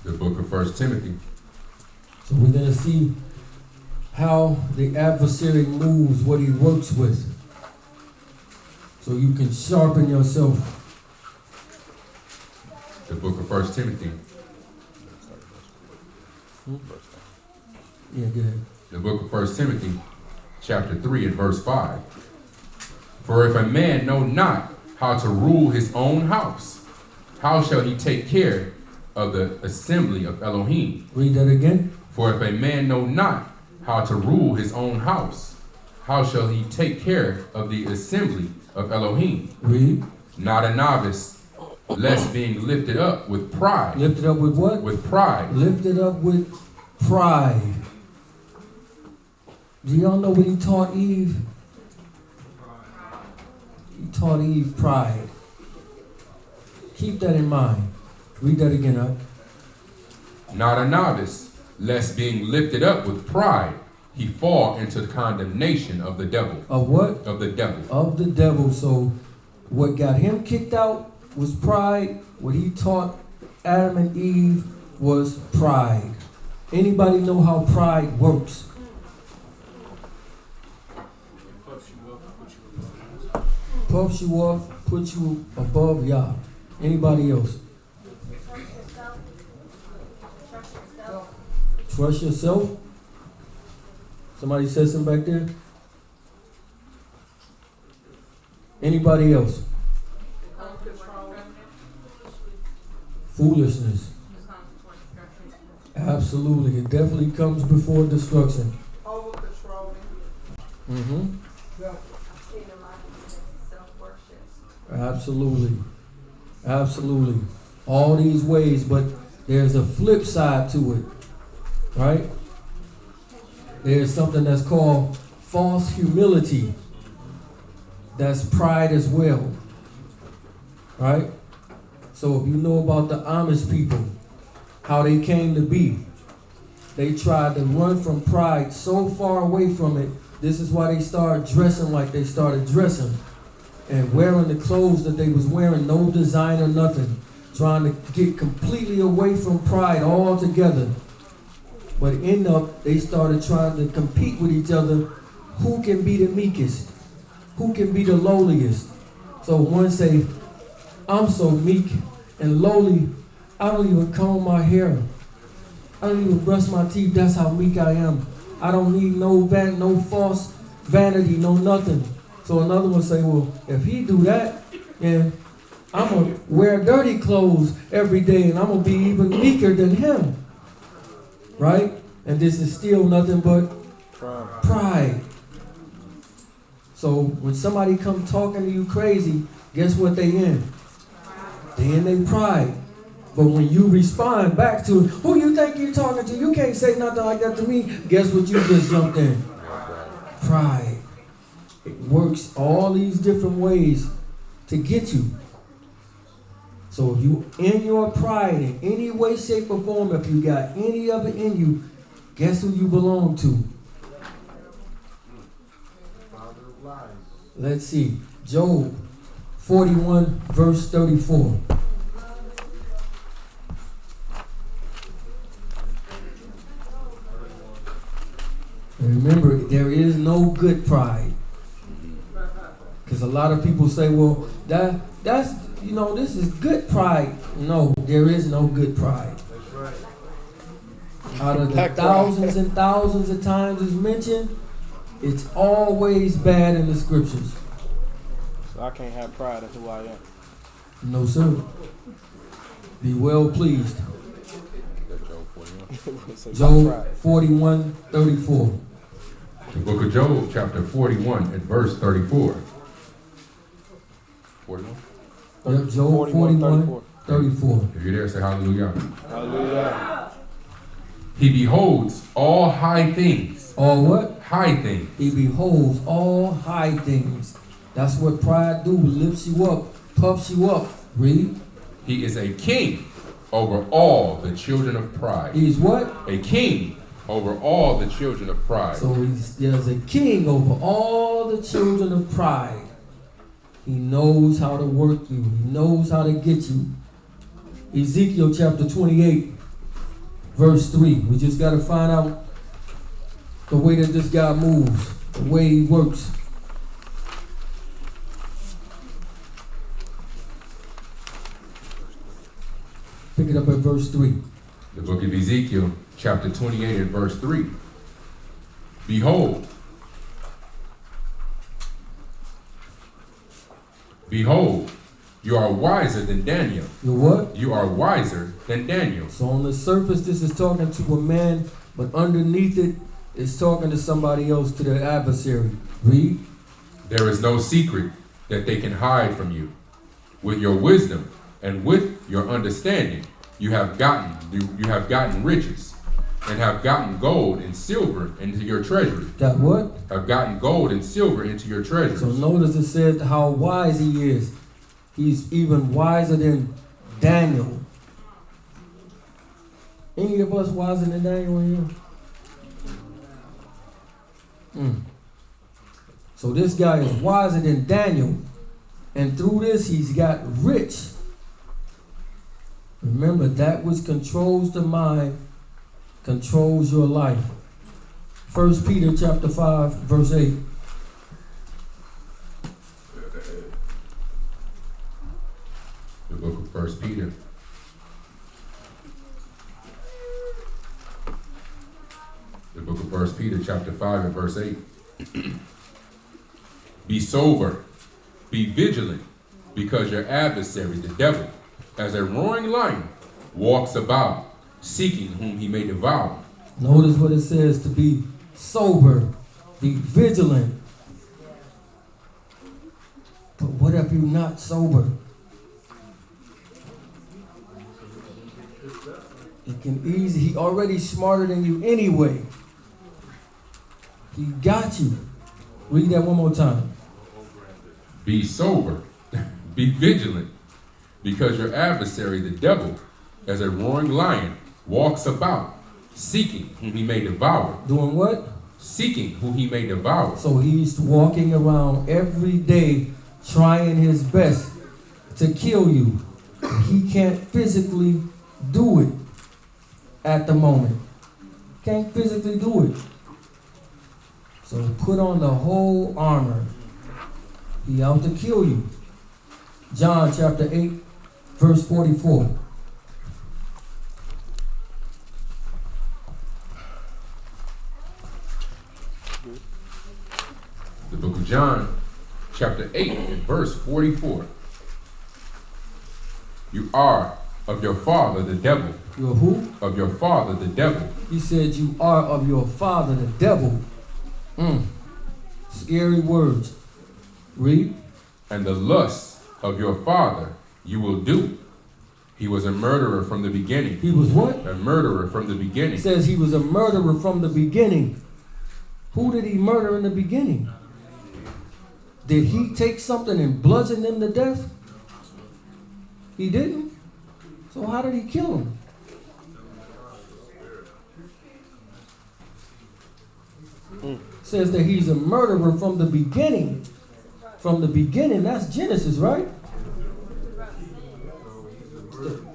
The book of 1 Timothy. So we're going to see how the adversary moves, what he works with. So you can sharpen yourself. The book of 1 Timothy. Yeah, go ahead. The book of 1 Timothy, chapter 3 and verse 5. For if a man know not how to rule his own house, how shall he take care of the assembly of Elohim? Read that again. For if a man know not how to rule his own house, how shall he take care of the assembly of Elohim? Read. Not a novice, lest being lifted up with pride. Lifted up with what? With pride. Lifted up with pride. Do y'all know what he taught Eve? He taught Eve pride. Keep that in mind. Read that again, huh? Not a novice, lest being lifted up with pride, he fall into condemnation of the devil. Of what? Of the devil. Of the devil. So what got him kicked out was pride. What he taught Adam and Eve was pride. Anybody know how pride works? Puffs you up, puts you above Yah. Anybody else? Trust yourself. Somebody said something back there? Anybody else? Foolishness. Absolutely. It definitely comes before destruction. Over controlling. Mm-hmm. Absolutely. Absolutely. All these ways, but there's a flip side to it. Right? There's something that's called false humility. That's pride as well. Right? So if you know about the Amish people, how they came to be, they tried to run from pride so far away from it. This is why they started dressing like they started dressing and wearing the clothes that they was wearing, no design or nothing, trying to get completely away from pride altogether. But end up, they started trying to compete with each other. Who can be the meekest? Who can be the lowliest? So one say, I'm so meek and lowly, I don't even comb my hair. I don't even brush my teeth. That's how meek I am. I don't need no false vanity, no nothing. So another one say, well, if he do that, then I'm going to wear dirty clothes every day and I'm going to be even meeker than him. Right? And this is still nothing but pride. So when somebody come talking to you crazy, guess what they in? They in their pride. But when you respond back to who you think you're talking to, you can't say nothing like that to me. Guess what you just jumped in? Pride. It works all these different ways to get you. So if you in your pride in any way, shape, or form, if you got any of it in you, guess who you belong to? Let's see. Job 41 verse 34. And remember, there is no good pride. Because a lot of people say, well, that's this is good pride. No, there is no good pride. That's right. Out of the thousands and thousands of times it's mentioned, it's always bad in the scriptures. So I can't have pride in who I am. No, sir. Be well pleased. Job 41:34. The book of Job, chapter 41, and verse 34. 41? Yep, Job 41:34. If you're there, say hallelujah. Hallelujah. He beholds all high things. All what? High things. He beholds all high things. That's what pride do. Lifts you up, puffs you up. Read. He is a king over all the children of pride. He's what? A king over all the children of pride. So there's a king over all the children of pride. He knows how to work you. He knows how to get you. Ezekiel chapter 28, verse 3. We just got to find out the way that this guy moves, the way he works. Pick it up at verse 3. The book of Ezekiel, chapter 28 and verse 3. Behold, you are wiser than Daniel. You what? You are wiser than Daniel. So on the surface, this is talking to a man, but underneath it, it's talking to somebody else, to the adversary. Read. There is no secret that they can hide from you. With your wisdom and with your understanding, you have gotten riches, and have gotten gold and silver into your treasury. That what? Have gotten gold and silver into your treasury. So notice it says how wise he is. He's even wiser than Daniel. Any of us wiser than Daniel in here? So this guy is wiser than Daniel. And through this, he's got rich. Remember, that which controls the mind controls your life. 1 Peter chapter 5, verse 8. The book of 1 Peter. The book of 1 Peter chapter 5 and verse 8. Be sober, be vigilant, because your adversary, the devil, as a roaring lion, walks about, seeking whom he may devour. Notice what it says, to be sober, be vigilant. But what if you're not sober? It can easy. He already smarter than you anyway. He got you. Read that one more time. Be sober, be vigilant, because your adversary, the devil, as a roaring lion, walks about, seeking whom he may devour. Doing what? Seeking who he may devour. So he's walking around every day trying his best to kill you. He can't physically do it at the moment. Can't physically do it. So put on the whole armor. He out to kill you. John chapter 8, verse 44. The book of John, chapter 8, and verse 44. You are of your father, the devil. You're who? Of your father, the devil. He said you are of your father, the devil. Scary words. Read. And the lusts of your father you will do. He was a murderer from the beginning. He was what? A murderer from the beginning. It says he was a murderer from the beginning. Who did he murder in the beginning? Did he take something and bludgeon them to death? He didn't. So how did he kill him? Says that he's a murderer from the beginning. From the beginning, that's Genesis, right?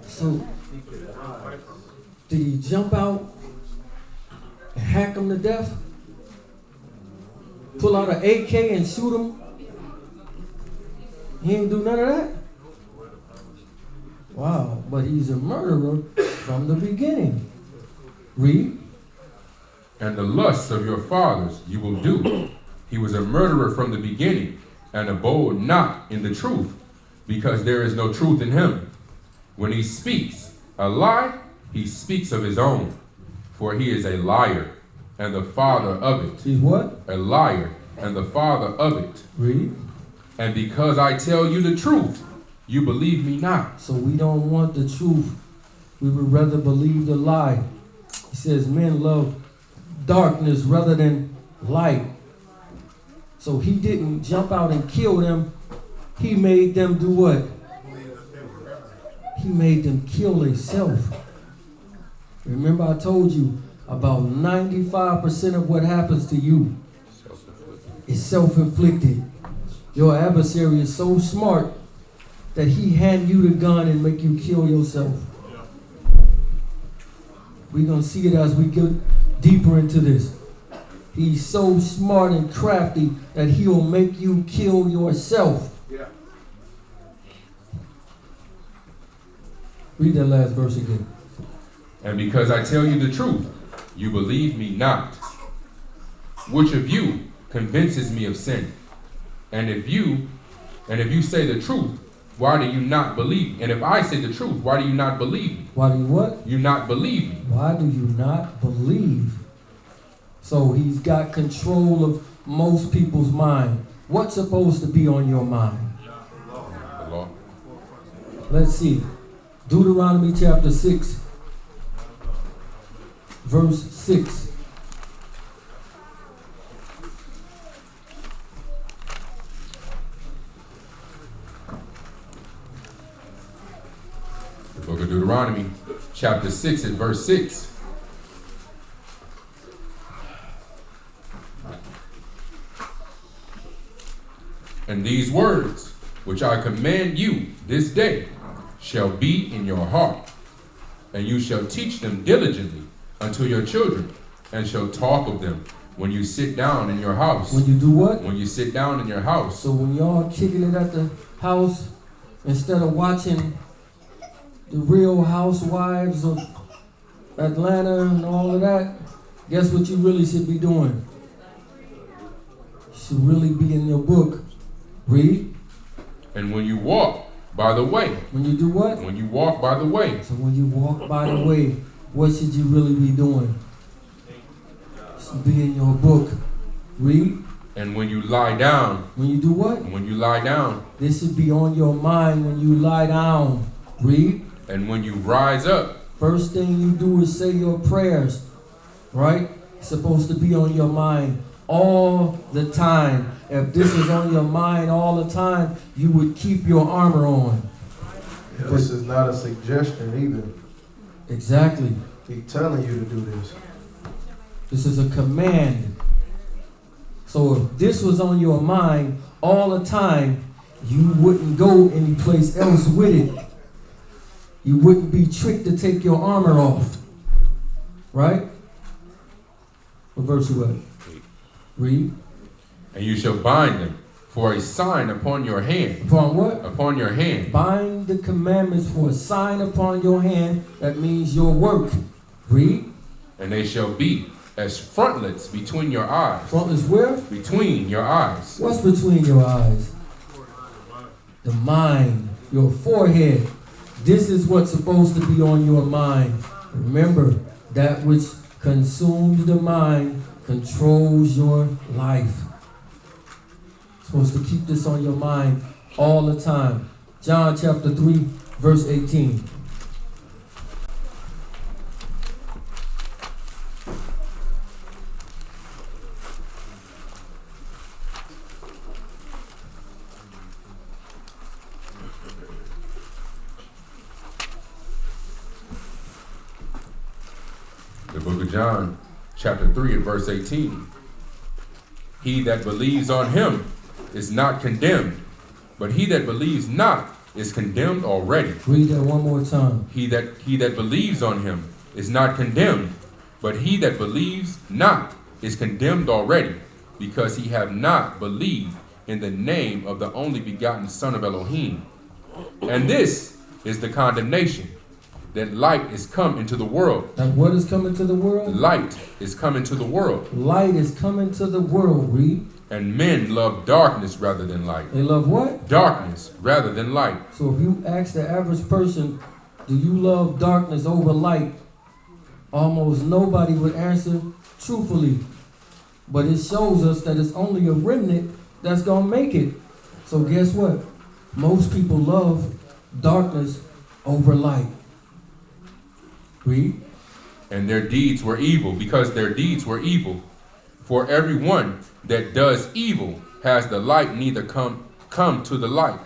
So, did he jump out and hack him to death? Pull out an AK and shoot him? He didn't do none of that? Wow, but he's a murderer from the beginning. Read. And the lusts of your fathers you will do. He was a murderer from the beginning, and abode not in the truth, because there is no truth in him. When he speaks a lie, he speaks of his own, for he is a liar, and the father of it. He's what? A liar, and the father of it. Read. And because I tell you the truth, you believe me not. So we don't want the truth. We would rather believe the lie. He says men love darkness rather than light. So he didn't jump out and kill them. He made them do what? He made them kill themselves. Remember I told you about 95% of what happens to you is self-inflicted. Your adversary is so smart that he hand you the gun and make you kill yourself. We're going to see it as we get deeper into this. He's so smart and crafty that he'll make you kill yourself. Yeah. Read that last verse again. And because I tell you the truth, you believe me not. Which of you convinces me of sin? And if you say the truth, why do you not believe me? And if I say the truth, why do you not believe me? Why do you what? You not believe me. Why do you not believe? So he's got control of most people's mind. What's supposed to be on your mind? The law. Let's see. Deuteronomy chapter 6, verse 6. The book of Deuteronomy, chapter 6 and verse 6. And these words, which I command you this day, shall be in your heart, and you shall teach them diligently unto your children, and shall talk of them when you sit down in your house. When you do what? When you sit down in your house. So when y'all kicking it at the house, instead of watching the Real Housewives of Atlanta and all of that, guess what you really should be doing? You should really be in your book. Read. And when you walk by the way. When you do what? When you walk by the way. So when you walk by the way, what should you really be doing? You should be in your book. Read. And when you lie down. When you do what? And when you lie down. This should be on your mind when you lie down. Read. And when you rise up. First thing you do is say your prayers. Right? It's supposed to be on your mind all the time. If this is on your mind all the time, you would keep your armor on. This is not a suggestion either. Exactly. He's telling you to do this. This is a command. So if this was on your mind all the time, you wouldn't go anyplace else with it. You wouldn't be tricked to take your armor off. Right? What verse you at? Read. And you shall bind them for a sign upon your hand. Upon what? Upon your hand. Bind the commandments for a sign upon your hand. That means your work. Read. And they shall be as frontlets between your eyes. Frontlets where? Between your eyes. What's between your eyes? The mind. Your forehead. This is what's supposed to be on your mind. Remember, that which consumes the mind controls your life. Supposed to keep this on your mind all the time. John chapter 3, verse 18. The book of John, chapter 3 and verse 18. He that believes on him is not condemned, but he that believes not is condemned already. Read that one more time. He that believes on him is not condemned, but he that believes not is condemned already, because he have not believed in the name of the only begotten Son of Elohim. And this is the condemnation, that light is come into the world. That what is coming to the world? Light is come into the world. Light is coming to the world. Read. And men love darkness rather than light. They love what? Darkness rather than light. So if you ask the average person, do you love darkness over light? Almost nobody would answer truthfully. But it shows us that it's only a remnant that's going to make it. So guess what? Most people love darkness over light. Read. And their deeds were evil, because their deeds were evil. For everyone that does evil has the light neither come to the light.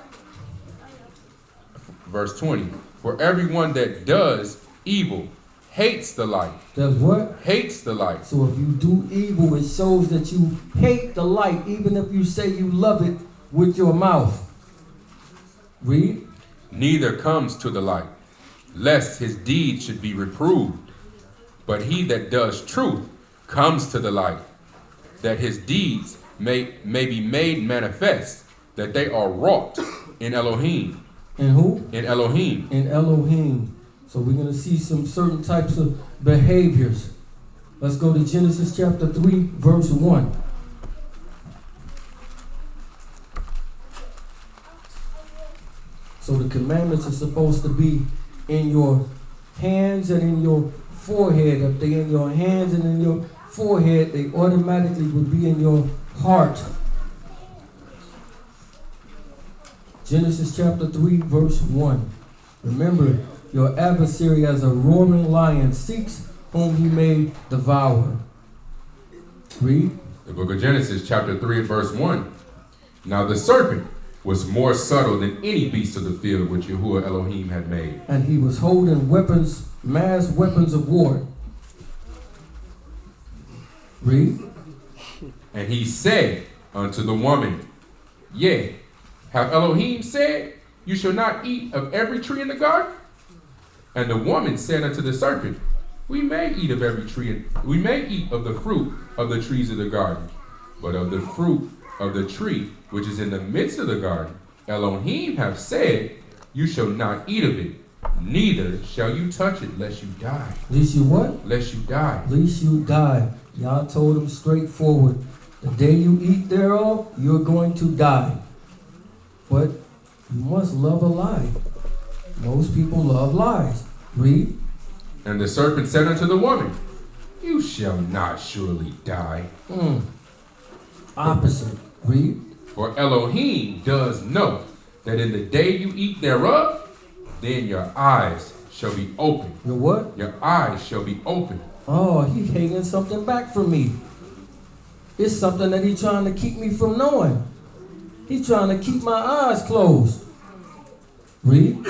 Verse 20. For everyone that does evil hates the light. Does what? Hates the light. So if you do evil, it shows that you hate the light, even if you say you love it with your mouth. Read. Neither comes to the light, lest his deeds should be reproved. But he that does truth comes to the light, that his deeds may be made manifest, that they are wrought in Elohim. In who? In Elohim. In Elohim. So we're going to see some certain types of behaviors. Let's go to Genesis chapter 3, verse 1. So the commandments are supposed to be in your hands and in your forehead. If they're in your hands and in your forehead, they automatically would be in your heart. Genesis chapter 3, verse 1. Remember, your adversary as a roaring lion seeks whom he may devour. Read. The book of Genesis chapter 3 and verse 1. Now the serpent was more subtle than any beast of the field which Yahuwah Elohim had made. And he was holding weapons, mass weapons of war. Read. And he said unto the woman, Yea, have Elohim said, You shall not eat of every tree in the garden? And the woman said unto the serpent, We may eat of every tree, we may eat of the fruit of the trees of the garden, but of the fruit of the tree which is in the midst of the garden, Elohim have said, You shall not eat of it, neither shall you touch it, lest you die. Lest you what? Lest you die. Lest you die. Y'all told him straightforward. The day you eat thereof, you're going to die. But you must love a lie. Most people love lies. Read. And the serpent said unto the woman, You shall not surely die. Opposite. Read. For Elohim does know that in the day you eat thereof, then your eyes shall be open. Your what? Your eyes shall be open. Oh, he hanging something back from me. It's something that he's trying to keep me from knowing. He's trying to keep my eyes closed. Read.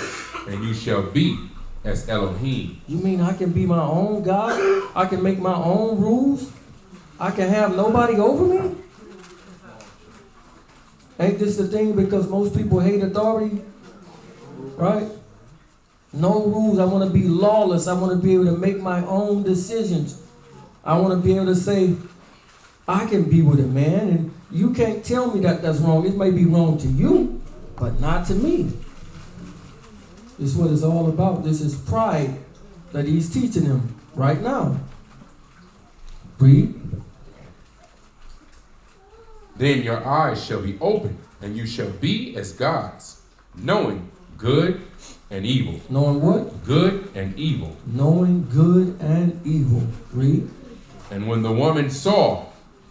And you shall be as Elohim. You mean I can be my own God? I can make my own rules? I can have nobody over me? Ain't this the thing? Because most people hate authority, right? No rules. I want to be lawless. I want to be able to make my own decisions. I want to be able to say, I can be with a man, and you can't tell me that that's wrong. It may be wrong to you, but not to me. This is what it's all about. This is pride that he's teaching him right now. Read. Then your eyes shall be opened, and you shall be as gods, knowing good and evil. Knowing what? Good and evil. Knowing good and evil. Read. And when the woman saw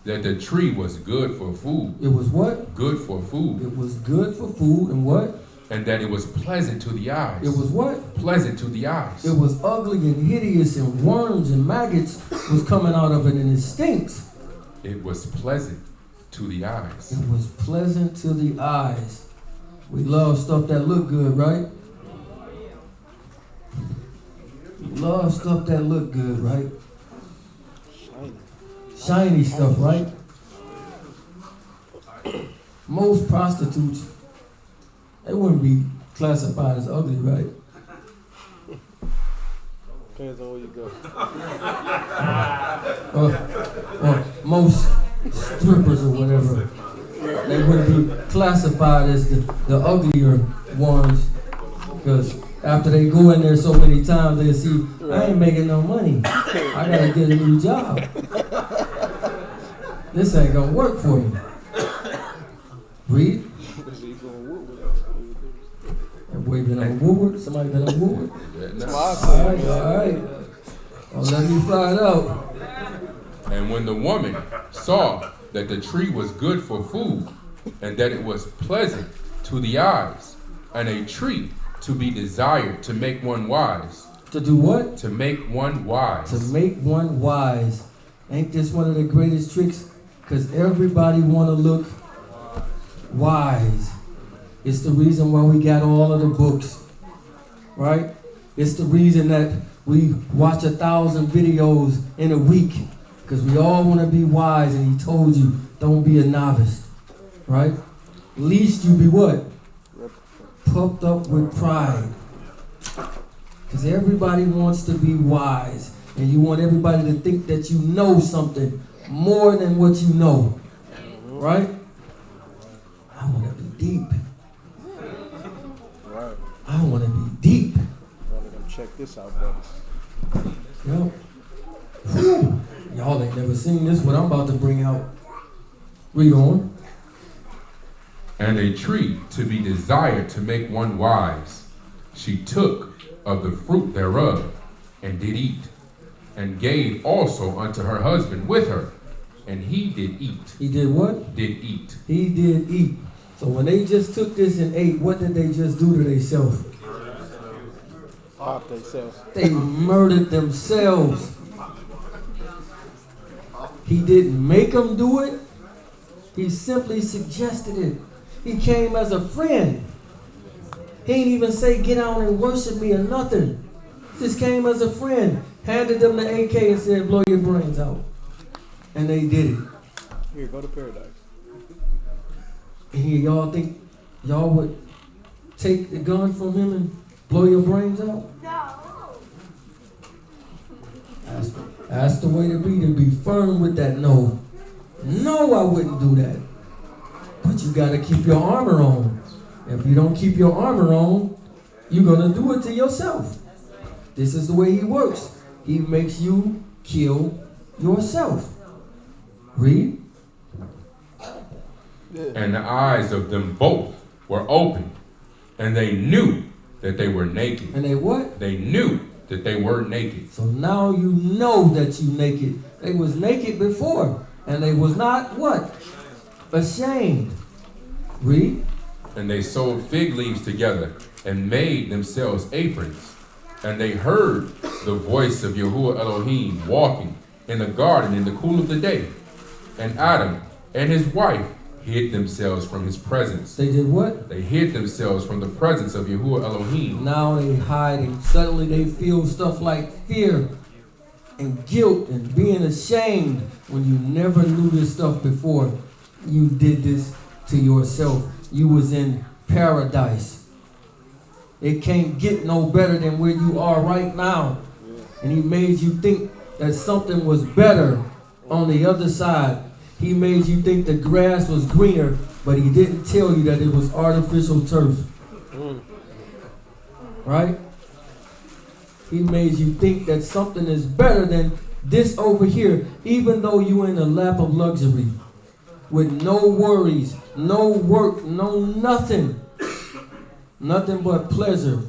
that the tree was good for food. It was what? Good for food. It was good for food and what? And that it was pleasant to the eyes. It was what? Pleasant to the eyes. It was ugly and hideous, and worms and maggots was coming out of it, and it stinks. It was pleasant to the eyes. It was pleasant to the eyes. We love stuff that look good, right? We love stuff that look good, right? Shiny stuff, right? Most prostitutes, they wouldn't be classified as ugly, right? Depends on where you go. Or most strippers or whatever, they wouldn't be classified as the uglier ones, because after they go in there so many times, they see, I ain't making no money. I gotta get a new job. This ain't gonna work for me. Read. That boy been on Woodward? Somebody been on Woodward? All right. Well, let me find out. And when the woman saw that the tree was good for food, and that it was pleasant to the eyes, and a tree to be desired to make one wise. To do what? To make one wise. To make one wise. Ain't this one of the greatest tricks? Because everybody want to look wise. It's the reason why we got all of the books, right? It's the reason that we watch 1,000 videos in a week, because we all want to be wise, and he told you, don't be a novice, right? Least you be what? Puffed up with pride. Because everybody wants to be wise, and you want everybody to think that you know something more than what you know, right? I want to be deep. Right. I want to be deep. Check this out, brothers. Yo. Whew. Y'all ain't never seen this, what I'm about to bring out. Read on. And a tree to be desired to make one wise. She took of the fruit thereof, and did eat, and gave also unto her husband with her, and he did eat. He did what? Did eat. He did eat. So when they just took this and ate, what did they just do to themselves? Pop themselves. They murdered themselves. He didn't make them do it. He simply suggested it. He came as a friend. He ain't even say, get out and worship me or nothing. Just came as a friend, handed them the AK and said, blow your brains out. And they did it. Here, go to paradise. And here, y'all think y'all would take the gun from him and blow your brains out? No. That's the way to be firm with that no. No, I wouldn't do that. But you got to keep your armor on. If you don't keep your armor on, you're going to do it to yourself. This is the way he works. He makes you kill yourself. Read. And the eyes of them both were open, and they knew that they were naked. And they what? They knew that they were naked. So now you know that you naked. They was naked before, and they was not what? Ashamed. Read. And they sewed fig leaves together and made themselves aprons. And they heard the voice of Yahuwah Elohim walking in the garden in the cool of the day. And Adam and his wife hid themselves from his presence. They did what? They hid themselves from the presence of Yahuwah Elohim. Now they hiding. Suddenly they feel stuff like fear and guilt and being ashamed when you never knew this stuff before. You did this to yourself. You was in paradise. It can't get no better than where you are right now. And he made you think that something was better on the other side. He made you think the grass was greener, but he didn't tell you that it was artificial turf. Right? He made you think that something is better than this over here, even though you're in a lap of luxury with no worries, no work, no nothing. Nothing but pleasure.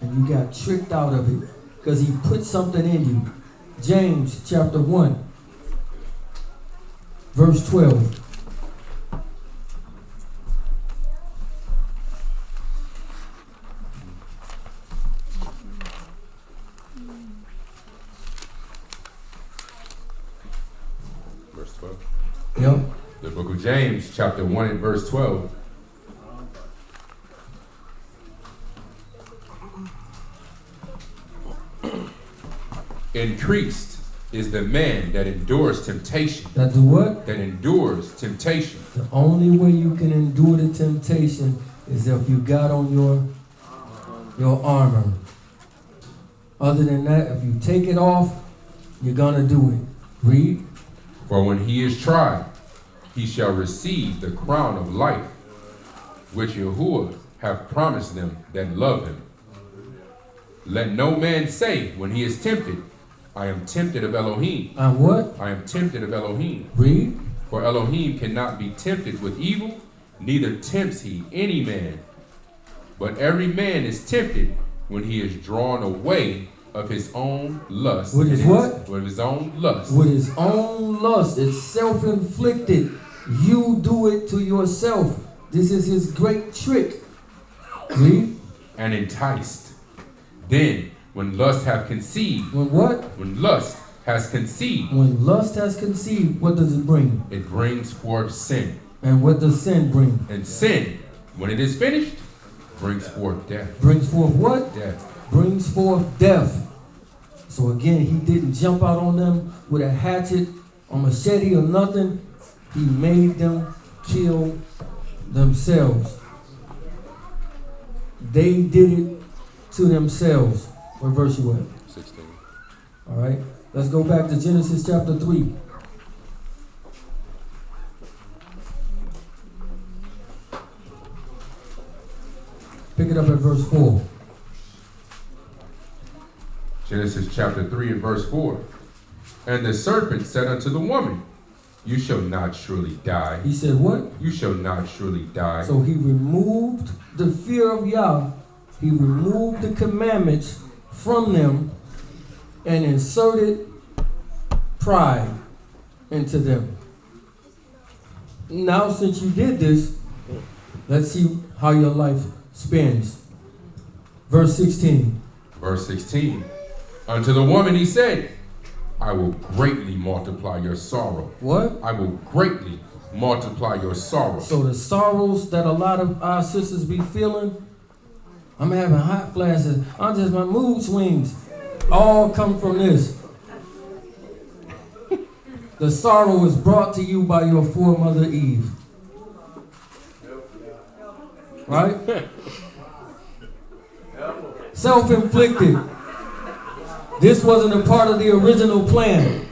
And you got tricked out of it because he put something in you. James chapter 1, verse 12. Verse 12. Yep. The book of James, chapter 1 and verse 12. Increased is the man that endures temptation. That do what? That endures temptation. The only way you can endure the temptation is if you got on your armor. Other than that, if you take it off, you're gonna do it. Read. For when he is tried, he shall receive the crown of life, which Yahuwah hath promised them that love him. Let no man say when he is tempted, I am tempted of Elohim. I'm what? I am tempted of Elohim. Read. For Elohim cannot be tempted with evil, neither tempts he any man. But every man is tempted when he is drawn away of his own lust. With his what? With his own lust. With his own lust. It's self-inflicted. You do it to yourself. This is his great trick. Read. And enticed. Then, when lust hath conceived. When what? When lust has conceived. When lust has conceived, what does it bring? It brings forth sin. And what does sin bring? And sin, when it is finished, brings forth death. Brings forth what? Death. Brings forth death. So again, he didn't jump out on them with a hatchet or machete or nothing. He made them kill themselves. They did it to themselves. What verse you at? 16. All right. Let's go back to Genesis chapter 3. Pick it up at verse 4. Genesis chapter 3 and verse 4. And the serpent said unto the woman, you shall not surely die. He said what? You shall not surely die. So he removed the fear of Yah. He removed the commandments from them and inserted pride into them. Now, since you did this, let's see how your life spins. Verse 16. Verse 16. Unto the woman he said, I will greatly multiply your sorrow. What? I will greatly multiply your sorrow. So the sorrows that a lot of our sisters be feeling, I'm having hot flashes, my mood swings, all come from this. The sorrow is brought to you by your foremother Eve. Right? Self-inflicted. This wasn't a part of the original plan.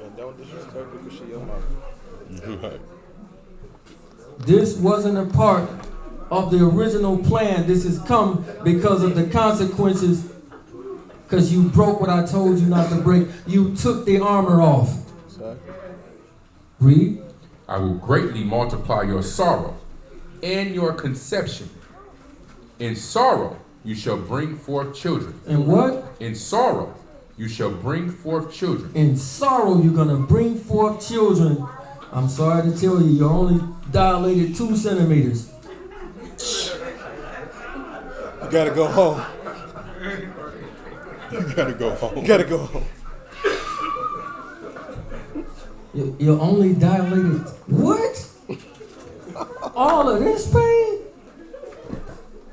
And don't disrespect her because she your mother. This wasn't a part of the original plan. This has come because of the consequences. Because you broke what I told you not to break. You took the armor off. Sorry. Read. I will greatly multiply your sorrow and your conception. In sorrow you shall bring forth children. And what? In sorrow you shall bring forth children. In sorrow you're going to bring forth children. I'm sorry to tell you, you're only dilated 2 centimeters. You gotta go home. You gotta go home. You gotta go home. You're only dilated. What? All of this pain?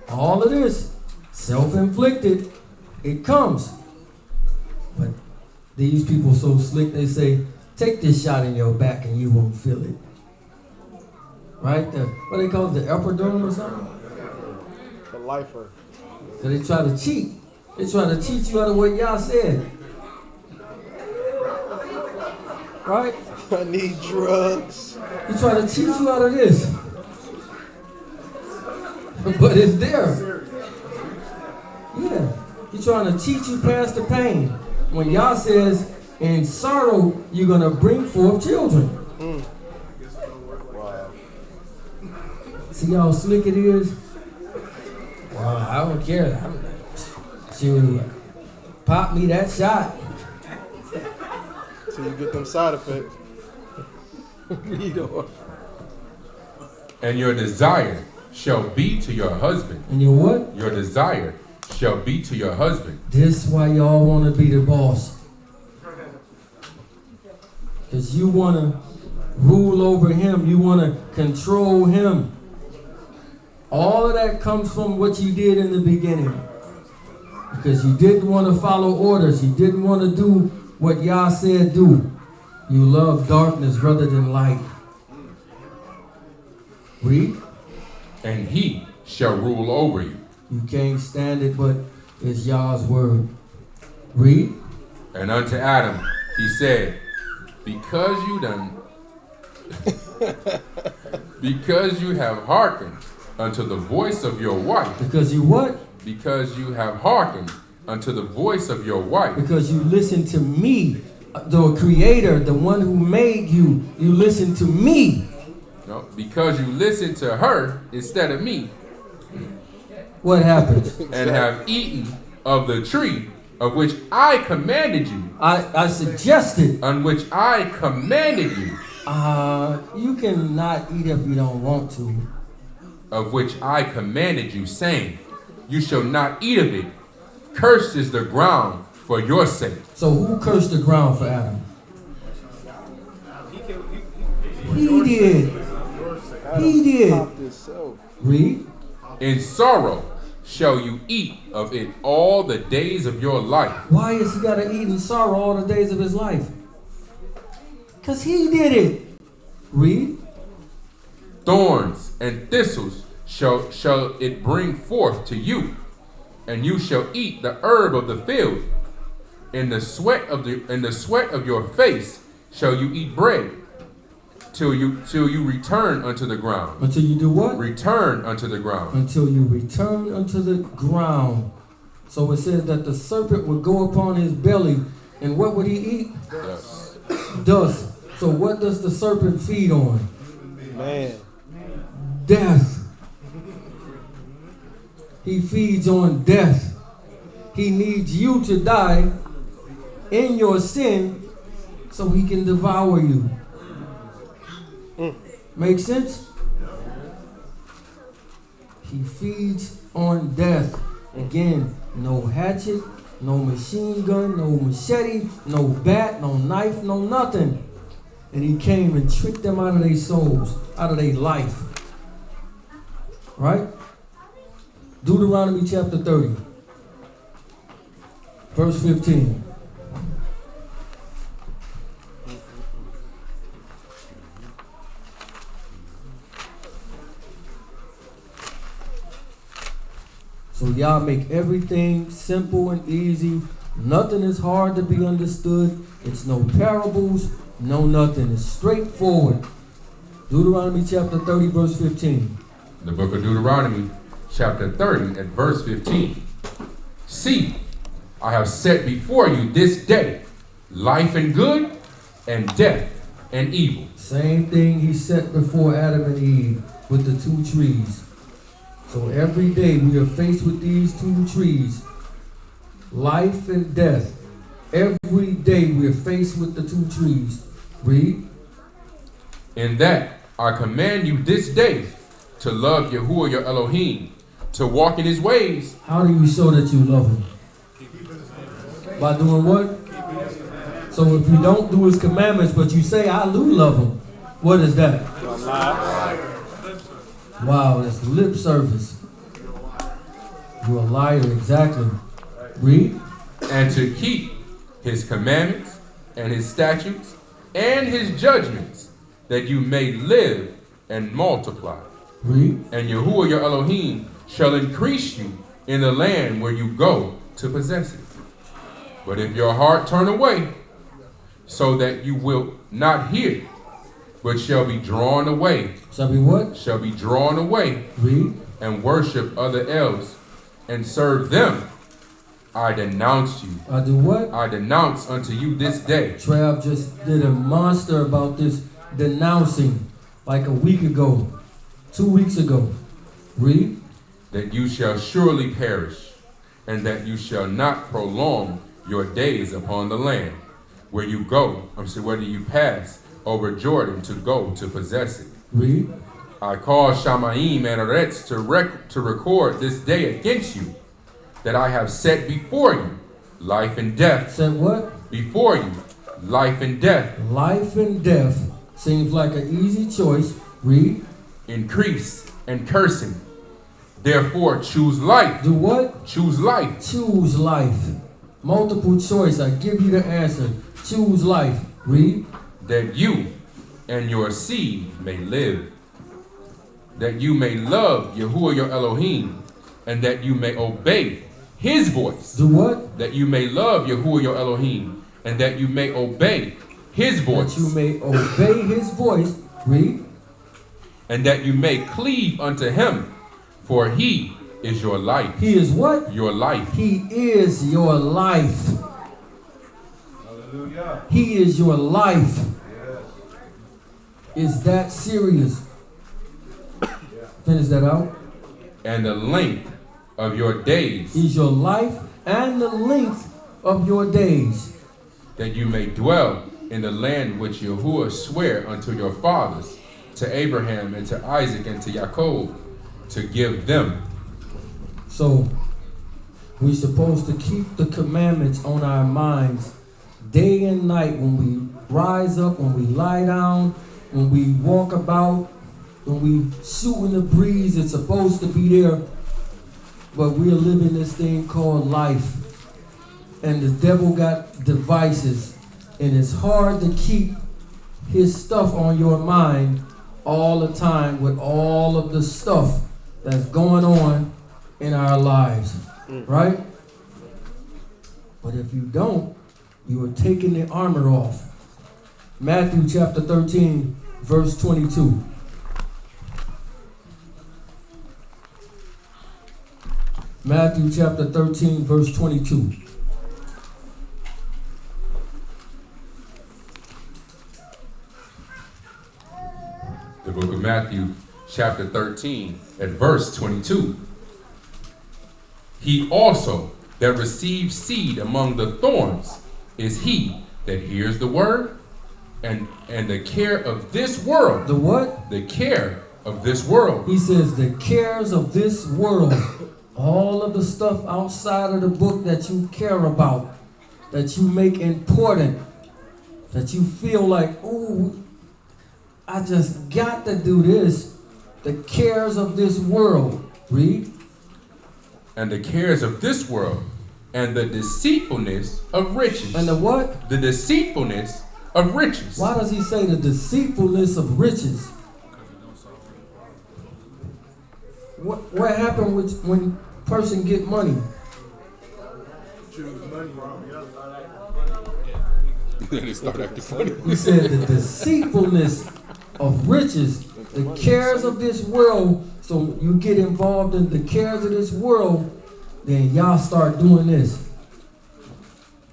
All of this. Self-inflicted. It comes. But these people so slick, they say, take this shot in your back and you won't feel it. Right? What they call it, the epiderm or something? The lifer. So they try to cheat. They try to cheat you out of what y'all said. Right? I need drugs. He's trying to cheat you out of this. But it's there. Yeah. He's trying to cheat you past the pain. When Yah says, in sorrow, you're going to bring forth children. Wow. See how slick it is? Well, I don't care. Shoot, pop me that shot. So you get them side effects. Read on. And your desire shall be to your husband. And your what? Your desire shall be to your husband. This why y'all want to be the boss. Because you want to rule over him. You want to control him. All of that comes from what you did in the beginning. Because you didn't want to follow orders. You didn't want to do what Yah said do. You love darkness rather than light. Read. And he shall rule over you. You can't stand it, but it's Yah's word. Read. And unto Adam he said, because you have hearkened unto the voice of your wife. Because you what? Because you have hearkened unto the voice of your wife. Because you listen to me, the creator, the one who made you. You listen to me. No, because you listen to her instead of me. What happened? And have eaten of the tree of which I commanded you. I suggested. On which I commanded you. You cannot eat if you don't want to. Of which I commanded you, saying, you shall not eat of it. Cursed is the ground for your sake. So who cursed the ground for Adam? He did. He did. Read. In sorrow shall you eat of it all the days of your life. Why has he got to eat in sorrow all the days of his life? Because he did it. Read. Thorns and thistles shall it bring forth to you, and you shall eat the herb of the field. In the sweat of your face shall you eat bread, till you return unto the ground. Until you do what? Return unto the ground. Until you return unto the ground. So it says that the serpent would go upon his belly, and what would he eat? Dust. Dust. So what does the serpent feed on? Man. Death. He feeds on death. He needs you to die in your sin so he can devour you. Make sense? He feeds on death. Again, no hatchet, no machine gun, no machete, no bat, no knife, no nothing. And he came and tricked them out of their souls, out of their life. Right? Deuteronomy chapter 30, verse 15. So y'all make everything simple and easy. Nothing is hard to be understood. It's no parables, no nothing. It's straightforward. Deuteronomy chapter 30, verse 15. The book of Deuteronomy, chapter 30, and verse 15. See, I have set before you this day life and good, and death and evil. Same thing he set before Adam and Eve with the two trees. So every day we are faced with these two trees, life and death. Every day we are faced with the two trees. Read. In that I command you this day to love Yahuwah your Elohim, to walk in his ways. How do you show that you love him? By doing what? So if you don't do his commandments, but you say, I do love him, what is that? Wow, that's lip service. You're a liar, exactly. Read. And to keep his commandments and his statutes and his judgments, that you may live and multiply. Read. And Yahuwah your Elohim shall increase you in the land where you go to possess it. But if your heart turn away, so that you will not hear, but shall be drawn away. Shall be what? Shall be drawn away. Read. And worship other elves and serve them. I denounce you. I do what? I denounce unto you this day. Trav just did a monster about this denouncing like a week ago, 2 weeks ago. Read. That you shall surely perish, and that you shall not prolong your days upon the land where you go, whether you pass over Jordan to go to possess it. Read. I cause Shamaim and Aretz to record this day against you, that I have set before you life and death. Said what? Before you, life and death. Life and death seems like an easy choice. Read. Increase and cursing. Therefore, choose life. Do what? Choose life. Choose life. Multiple choice. I give you the answer. Choose life. Read. That you and your seed may live. That you may love Yahuwah your Elohim, and that you may obey his voice. Do what? That you may love Yahuwah your Elohim, and that you may obey his voice. That you may obey his voice. Read. And that you may cleave unto him, for he is your life. He is what? Your life. He is your life. Hallelujah. He is your life. Yes. Is that serious? Finish that out. And the length of your days. Is your life and the length of your days. That you may dwell in the land which Yahuwah sware unto your fathers, to Abraham and to Isaac and to Jacob, to give them. So we're supposed to keep the commandments on our minds day and night, when we rise up, when we lie down, when we walk about, when we shoot in the breeze. It's supposed to be there, but we're living this thing called life, and the devil got devices, and it's hard to keep his stuff on your mind all the time with all of the stuff that's going on in our lives, right? But if you don't, you are taking the armor off. Matthew chapter 13, verse 22. Matthew chapter 13, verse 22. The book of Matthew chapter 13 at verse 22. He also that receives seed among the thorns is he that hears the word, and the care of this world. The what? The care of this world. He says the cares of this world. All of the stuff outside of the book that you care about, that you make important, that you feel like, ooh, I just got to do this. The cares of this world. Read. And the cares of this world, and the deceitfulness of riches. And the what? The deceitfulness of riches. Why does he say the deceitfulness of riches? What happened with when person get money? Choose money. They start acting funny. He said the deceitfulness of riches, the cares of this world. So you get involved in the cares of this world, then y'all start doing this.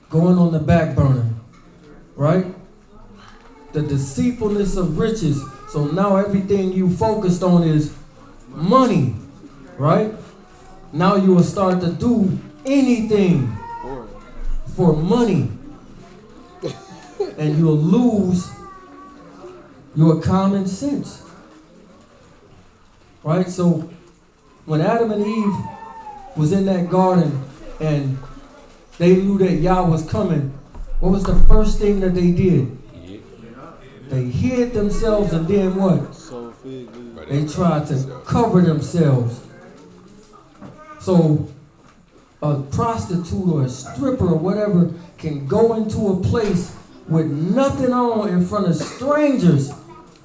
Going on the back burner, right? The deceitfulness of riches. So now everything you focused on is money, right? Now you will start to do anything for money. And you'll lose your common sense. Right? So when Adam and Eve was in that garden and they knew that Yah was coming, what was the first thing that they did? They hid themselves, and then what? They tried to cover themselves. So a prostitute or a stripper or whatever can go into a place with nothing on in front of strangers.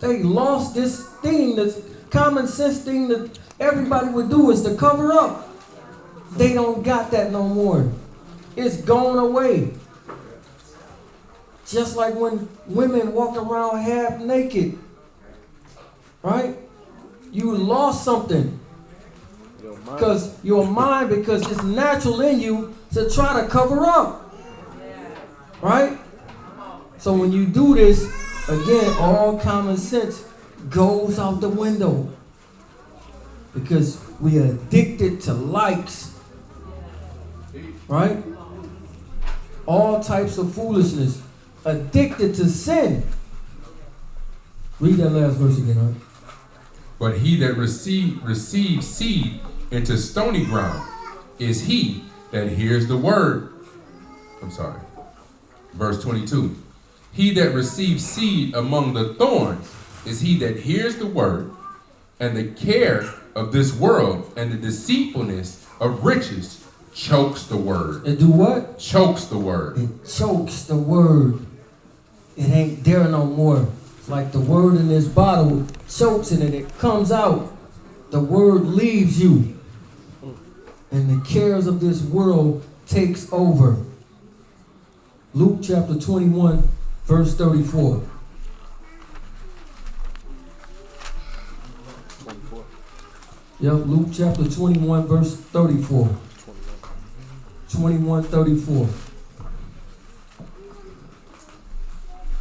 They lost this thing, this common sense thing that everybody would do is to cover up. They don't got that no more. It's gone away. Just like when women walk around half naked, right? You lost something. Because your mind, because it's natural in you to try to cover up. Right? So when you do this, again, all common sense goes out the window. Because we are addicted to likes. Right? All types of foolishness. Addicted to sin. Read that last verse again, right? But he that receives seed into stony ground is he that hears the word. Verse 22. He that receives seed among the thorns is he that hears the word, and the care of this world and the deceitfulness of riches chokes the word. It do what? Chokes the word. It chokes the word. It ain't there no more. It's like the word in this bottle chokes it and it comes out. The word leaves you. And the cares of this world takes over. Luke chapter 21, verse 34. 24. Yep, Luke chapter 21, verse 34. 21, 34.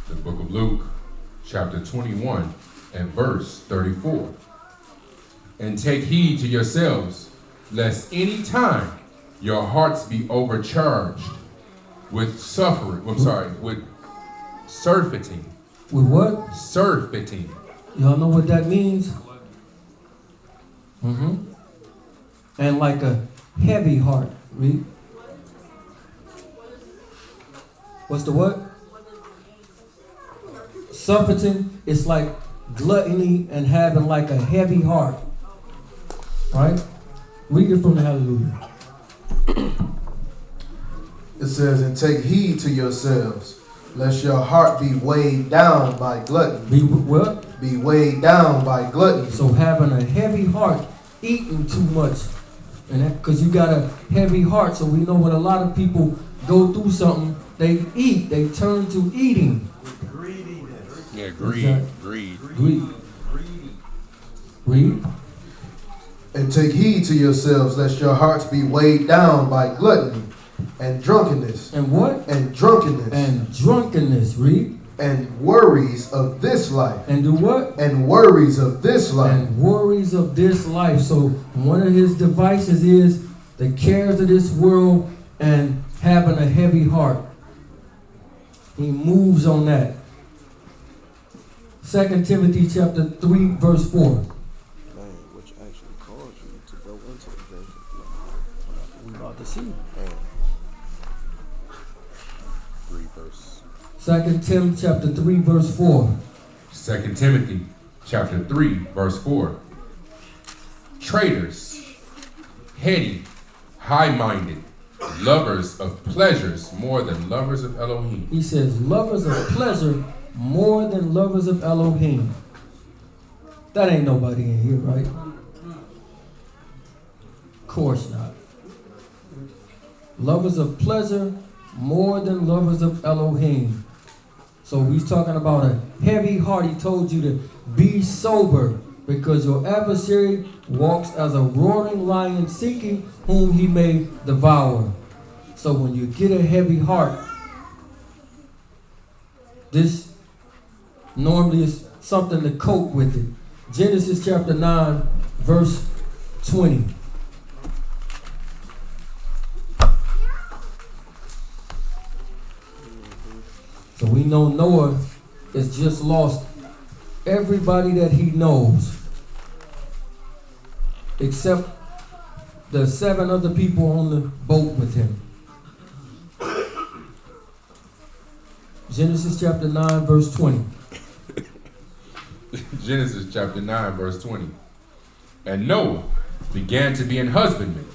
The book of Luke, chapter 21, and verse 34. And take heed to yourselves, lest any time your hearts be overcharged with with surfeiting. With what? Surfeiting. Y'all know what that means? And like a heavy heart. Read. What's the what? Surfeiting is like gluttony and having like a heavy heart. Right? Read it from the Hallelujah. It says, and take heed to yourselves, lest your heart be weighed down by gluttony. Be what? Be weighed down by gluttony. So having a heavy heart, eating too much. And that, because you got a heavy heart, so we know when a lot of people go through something, they eat, they turn to eating. Greediness. Yeah, greed. Exactly. Greed. Read. And take heed to yourselves, lest your hearts be weighed down by gluttony and drunkenness. And what? And drunkenness. And drunkenness. Read. And worries of this life. And do what? And worries of this life. And worries of this life. So one of his devices is the cares of this world and having a heavy heart. He moves on that. 2 Timothy chapter 3, verse 4. Which actually caused you to go into the vision. We about to see. 3 verse. 2 Tim chapter 3, verse 4. 2 Timothy chapter 3, verse 4. Traitors, heady, high-minded, lovers of pleasures more than lovers of Elohim. He says, lovers of pleasure more than lovers of Elohim. That ain't nobody in here, right? Of course not. Lovers of pleasure more than lovers of Elohim. So he's talking about a heavy heart. He told you to be sober because your adversary walks as a roaring lion seeking whom he may devour. So when you get a heavy heart, this normally is something to cope with it. Genesis chapter 9, verse 20. So we know Noah has just lost everybody that he knows, except the 7 other people on the boat with him. Genesis chapter 9, verse 20. Genesis chapter 9, verse 20. And Noah began to be an husbandman,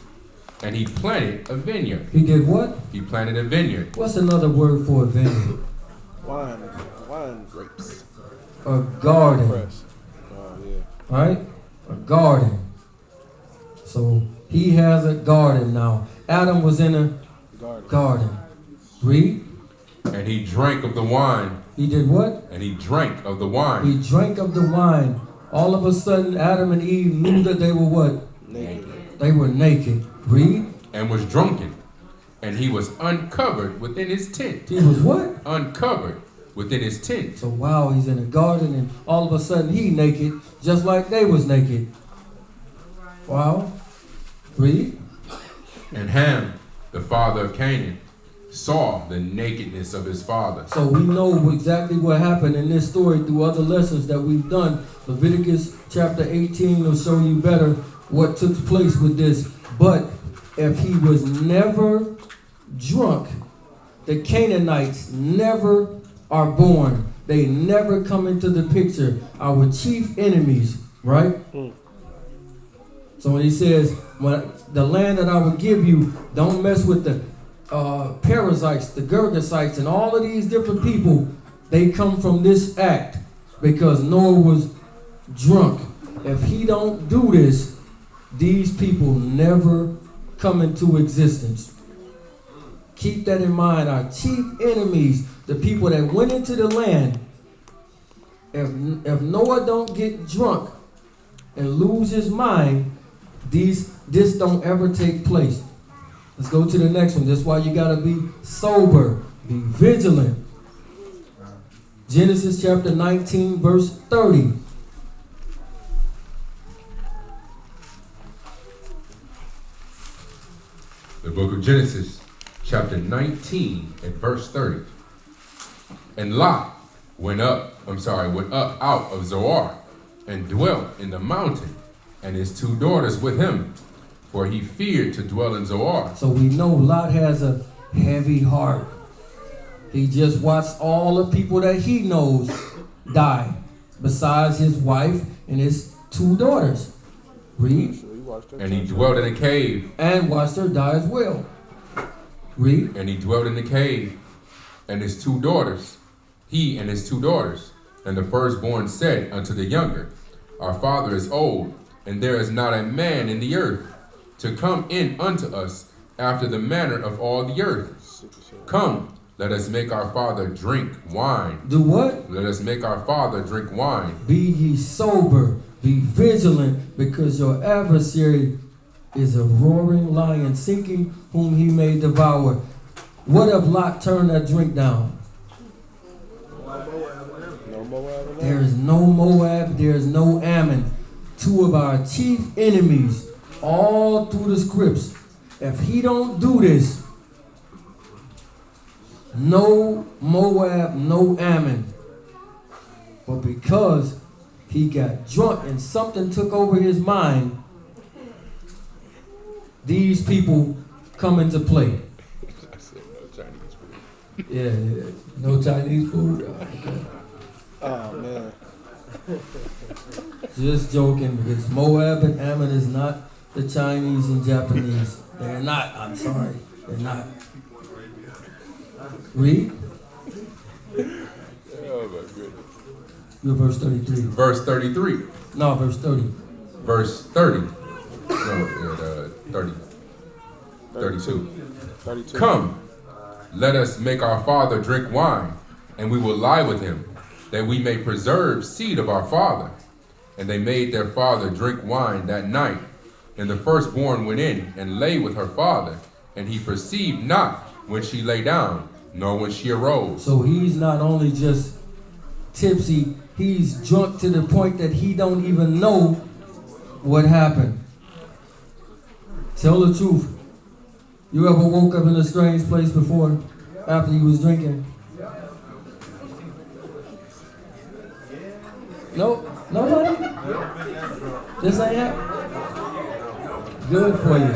and he planted a vineyard. He did what? He planted a vineyard. What's another word for a vineyard? Wine grapes. A garden. Press. Oh, yeah. Right? A garden. So he has a garden now. Adam was in a garden. Read. And he drank of the wine. He did what? And he drank of the wine. He drank of the wine. All of a sudden, Adam and Eve knew that they were what? Naked. They were naked. Read. And was drunken. And he was uncovered within his tent. He was what? Uncovered within his tent. So wow, he's in the garden and all of a sudden he naked, just like they was naked. Wow. Read. And Ham, the father of Canaan, saw the nakedness of his father. So we know exactly what happened in this story through other lessons that we've done. Leviticus chapter 18 will show you better what took place with this. But if he was never drunk, the Canaanites never are born. They never come into the picture. Our chief enemies, right? So when he says, when the land that I will give you, don't mess with the Perizzites, the Girgasites, and all of these different people, they come from this act because Noah was drunk. If he don't do this, these people never come into existence. Keep that in mind. Our chief enemies, the people that went into the land, if Noah don't get drunk and lose his mind, this don't ever take place. Let's go to the next one. That's why you got to be sober, be vigilant. Genesis chapter 19, verse 30. The book of Genesis, chapter 19 and verse 30. And Lot went up out of Zoar and dwelt in the mountain, and his 2 daughters with him, for he feared to dwell in Zoar. So we know Lot has a heavy heart. He just watched all the people that he knows die, besides his wife and his 2 daughters. Read. And he dwelt in a cave. And watched her die as well. Read. And he dwelt in the cave, and his 2 daughters, he and his 2 daughters. And the firstborn said unto the younger, Our father is old, and there is not a man in the earth to come in unto us after the manner of all the earth. Come, let us make our father drink wine. Do what? Let us make our father drink wine. Be ye sober, be vigilant, because your adversary is a roaring lion, seeking whom he may devour. What if Lot turned that drink down? There is no Moab, there is no Ammon. 2 of our chief enemies, all through the scripts. If he don't do this, no Moab, no Ammon. But because he got drunk and something took over his mind, these people come into play. Yeah, no Chinese food. Okay. Oh man. Just joking, because Moab and Ammon is not the Chinese and Japanese. They're not. I'm sorry. They're not. Read. Oh my goodness. You're verse 33. Verse 33. No, verse 30. Verse 30. No, 30. 32. 32. Come, let us make our father drink wine, and we will lie with him, that we may preserve seed of our father. And they made their father drink wine that night. And the firstborn went in and lay with her father, and he perceived not when she lay down, nor when she arose. So he's not only just tipsy, he's drunk to the point that he don't even know what happened. Tell the truth. You ever woke up in a strange place before after you was drinking? No? Nobody? This ain't happening? Good for you.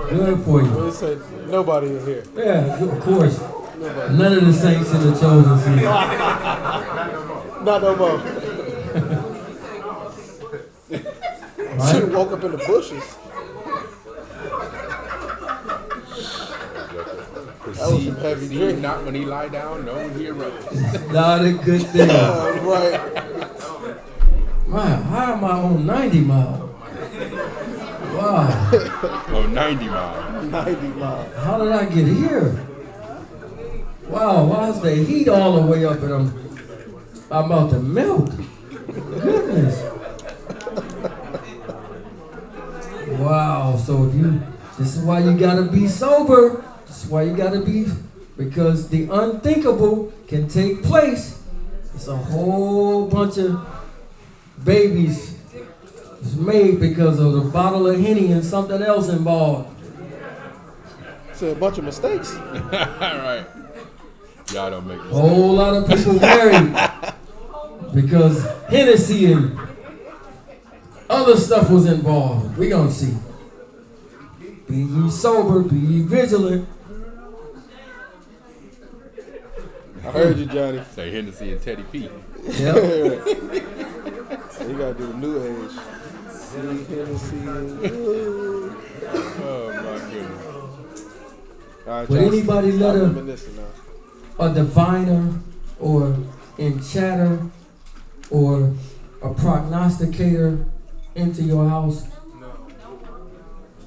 Good for you. They said nobody in here. Yeah, of course. Nobody. None of the saints in the chosen seed. Not no more. Right? She woke up in the bushes. That was some heavy drink. Not when he lie down, no when he arose. Not a good thing. Right. Wow, how am I on 90 miles? Wow. Oh, 90 miles. 90 miles. How did I get here? Wow, why is the heat all the way up and I'm about to melt? Goodness. Wow, so this is why you gotta be sober. This is why you gotta be, because the unthinkable can take place. It's a whole bunch of babies is made because of a bottle of Henny and something else involved. It's a bunch of mistakes. Right. Y'all don't make mistakes. Whole lot of people married because Hennessy and other stuff was involved. We gonna see. Be ye sober, be ye vigilant. I heard you, Johnny. Say Hennessy and Teddy P. Yep. You gotta do the new age. Hennessy. Oh my goodness. All right, Would y'all, anybody let stop a reminiscing now. diviner or enchanter or a prognosticator into your house? No.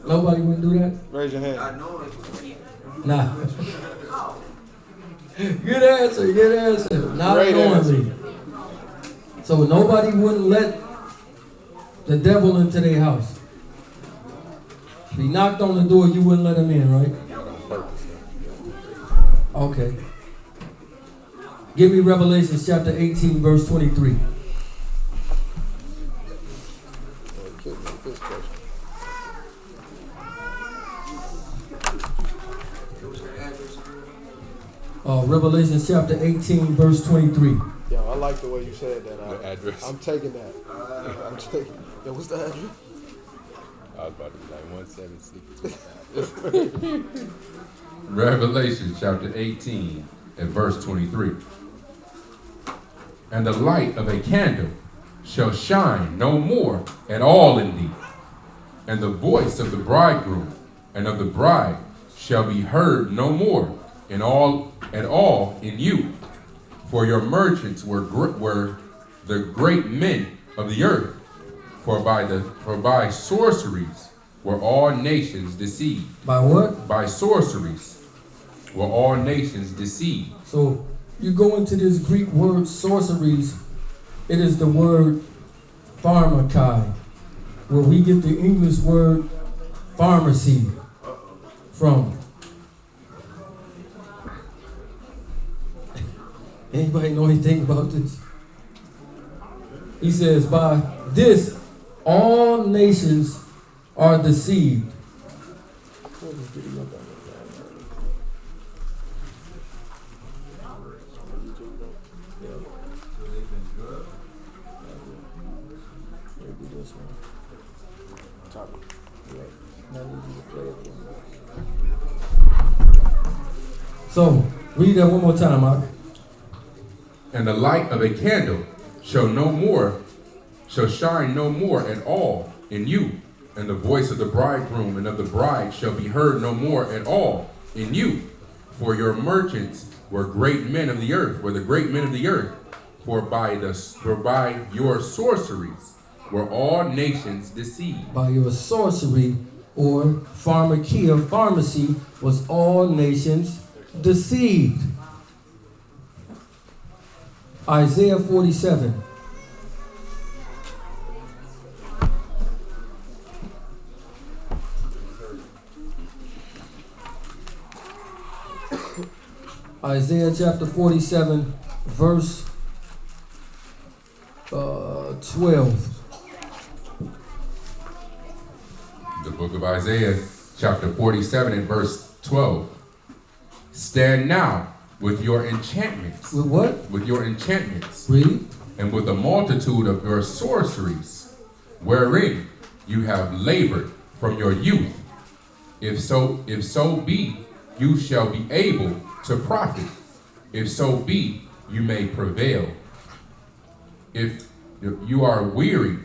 Nobody would do that? Raise your hand. I know it. Nah. Good answer, good answer. Not Great knowingly. So nobody wouldn't let the devil into their house. If he knocked on the door, you wouldn't let him in, right? Okay. Give me Revelation chapter 18, verse 23. Revelation chapter 18, verse 23. Yo, I like the way you said that. The address. I'm taking that. I'm taking. Yo, what's the address? I was about to be like 176. Revelation chapter 18 and verse 23. And the light of a candle shall shine no more at all in thee, and the voice of the bridegroom and of the bride shall be heard no more at all in you. For your merchants were the great men of the earth, for by sorceries were all nations deceived. By what? By sorceries were all nations deceived. So you go into this Greek word sorceries, it is the word pharmakai, where we get the English word pharmacy from. Anybody know anything about this? He says, by this all nations are deceived. So, read that one more time, Mark. And the light of a candle shall shine no more at all in you, and the voice of the bridegroom and of the bride shall be heard no more at all in you. For your merchants were great men of the earth, for by your sorceries were all nations deceived. By your sorcery, or pharmakia, pharmacy, was all nations deceived. Isaiah 47. Isaiah chapter 47, verse 12. The book of Isaiah, chapter 47 and verse 12. Stand now with your enchantments. With what? With your enchantments. Read. And with the multitude of your sorceries, wherein you have labored from your youth. If so be, you shall be able to profit. If so be, you may prevail. If you are weary,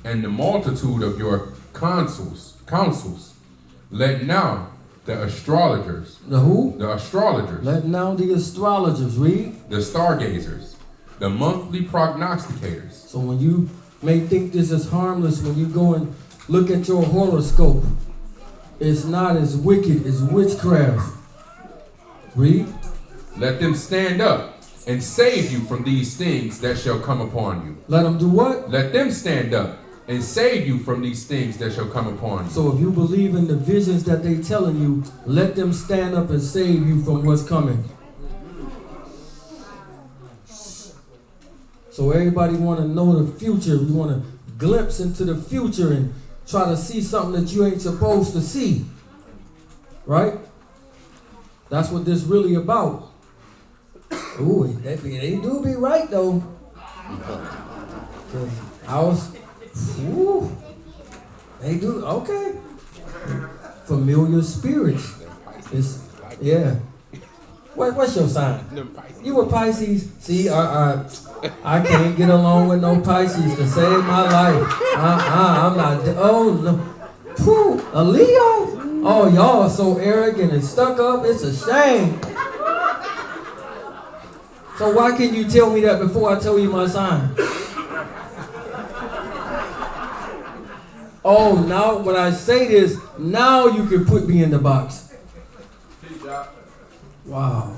and the multitude of your counsels, let now the astrologers. The who? The astrologers. Let now the astrologers, read. The stargazers. The monthly prognosticators. So when you may think this is harmless, when you go and look at your horoscope, it's not as wicked as witchcraft. Read. let them stand up and save you from these things that shall come upon you. Let them do what? Let them stand up and save you from these things that shall come upon you. So if you believe in the visions that they telling you, let them stand up and save you from what's coming. So everybody want to know the future. We want to glimpse into the future and try to see something that you ain't supposed to see. Right? That's what this really about. Ooh, they do be right though. They do, okay. Familiar spirits. Yeah. What's your sign? You a Pisces? See, I can't get along with no Pisces to save my life. I'm not, oh no. Whew, a Leo? Oh, y'all are so arrogant and stuck up, it's a shame. So why can't you tell me that before I tell you my sign? Oh, now when I say this, now you can put me in the box. Wow.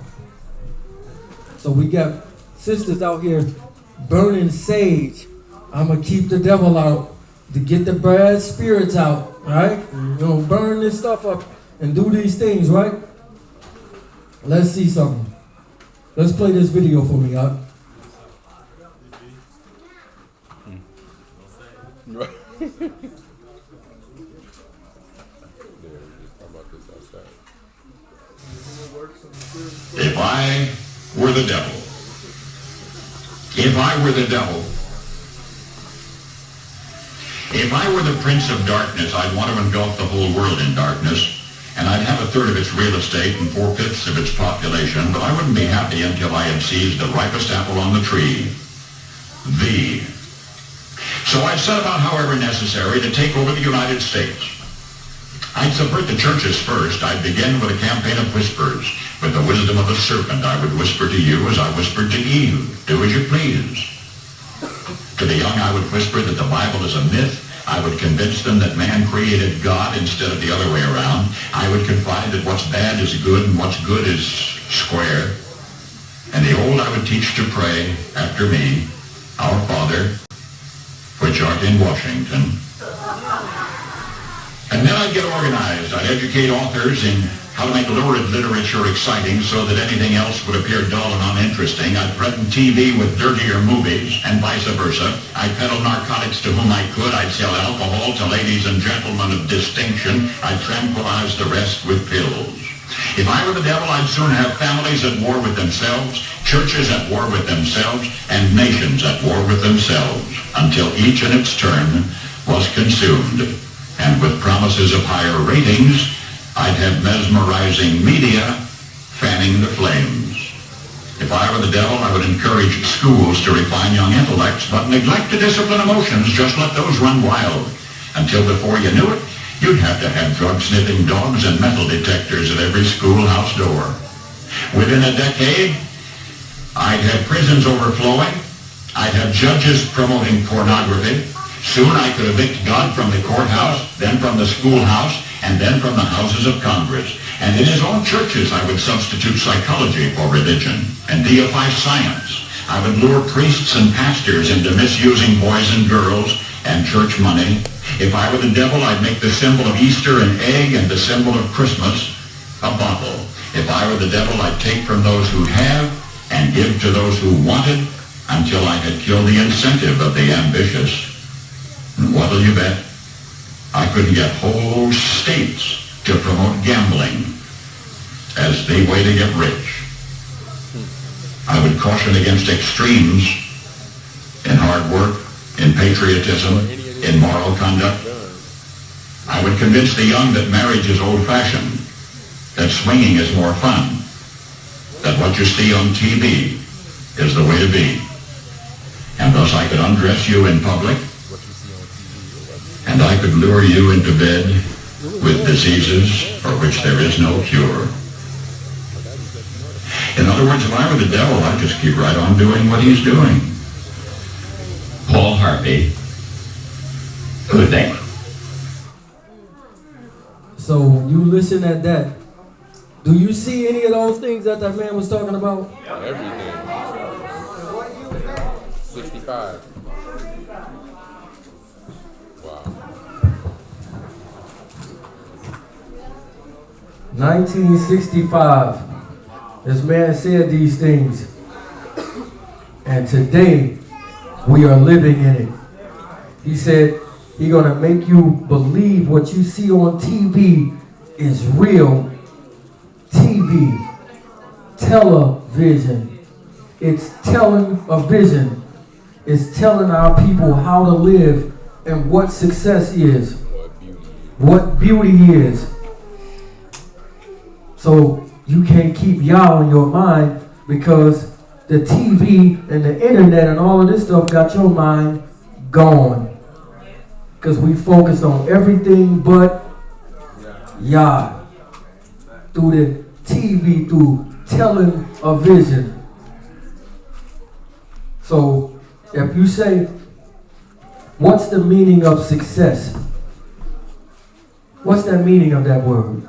So we got sisters out here burning sage. I'm going to keep the devil out to get the bad spirits out, right? You know, burn this stuff up and do these things, right? Let's see something. Let's play this video for me, y'all. If I were the devil, if I were the devil, if I were the prince of darkness, I'd want to engulf the whole world in darkness. And I'd have 1/3 of its real estate and 4/5 of its population, but I wouldn't be happy until I had seized the ripest apple on the tree. So I'd set about, however necessary, to take over the United States. I'd subvert the churches first. I'd begin with a campaign of whispers. With the wisdom of the serpent, I would whisper to you as I whispered to Eve, do as you please. To the young, I would whisper that the Bible is a myth. I would convince them that man created God instead of the other way around. I would confide that what's bad is good and what's good is square. And the old I would teach to pray after me, Our Father, which art in Washington. And then I'd get organized. I'd educate authors in how to make lurid literature exciting so that anything else would appear dull and uninteresting. I'd threaten TV with dirtier movies and vice versa. I'd peddle narcotics to whom I could. I'd sell alcohol to ladies and gentlemen of distinction. I'd tranquilize the rest with pills. If I were the devil, I'd soon have families at war with themselves, churches at war with themselves, and nations at war with themselves, until each in its turn was consumed. And with promises of higher ratings, I'd have mesmerizing media fanning the flames. If I were the devil, I would encourage schools to refine young intellects, but neglect to discipline emotions. Just let those run wild. Until before you knew it, you'd have to have drug-sniffing dogs and metal detectors at every schoolhouse door. Within a decade, I'd have prisons overflowing. I'd have judges promoting pornography. Soon I could evict God from the courthouse, then from the schoolhouse, and then from the houses of Congress. And in his own churches, I would substitute psychology for religion and deify science. I would lure priests and pastors into misusing boys and girls and church money. If I were the devil, I'd make the symbol of Easter an egg and the symbol of Christmas a bottle. If I were the devil, I'd take from those who have and give to those who wanted until I had killed the incentive of the ambitious. And what'll you bet? I could get whole states to promote gambling as the way to get rich. I would caution against extremes in hard work, in patriotism, in moral conduct. I would convince the young that marriage is old-fashioned, that swinging is more fun, that what you see on TV is the way to be. And thus I could undress you in public, and I could lure you into bed with diseases for which there is no cure. In other words, if I were the devil, I'd just keep right on doing what he's doing. Paul Harvey. Good thing. So you listen at that. Do you see any of those things that man was talking about? Everything. 65. Wow. 1965. This man said these things. And today, we are living in it. He said, he's going to make you believe what you see on TV is real. TV, television. It's telling a vision. It's telling our people how to live and what success is. What beauty is. So you can't keep Yah in your mind because the TV and the internet and all of this stuff got your mind gone. Because we focus on everything but Yah. Through the TV, through telling a vision. So if you say, what's the meaning of success? What's the meaning of that word?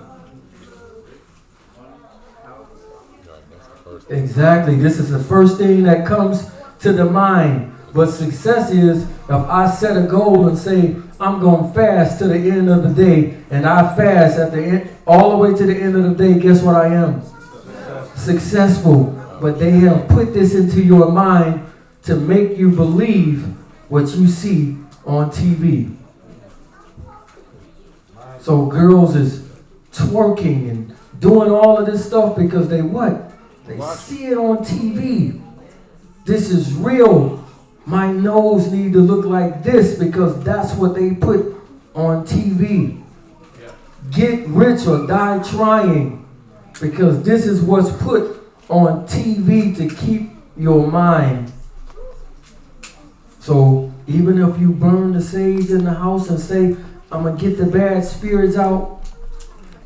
Exactly. This is the first thing that comes to the mind. But success is if I set a goal and say, I'm going to fast to the end of the day, and I fast at the end, all the way to the end of the day, guess what I am? Successful. But they have put this into your mind to make you believe what you see on TV. So girls is twerking and doing all of this stuff because they what? They see it on TV. This is real. My nose need to look like this because that's what they put on TV. Get rich or die trying because this is what's put on TV to keep your mind. So even if you burn the sage in the house and say, I'm going to get the bad spirits out,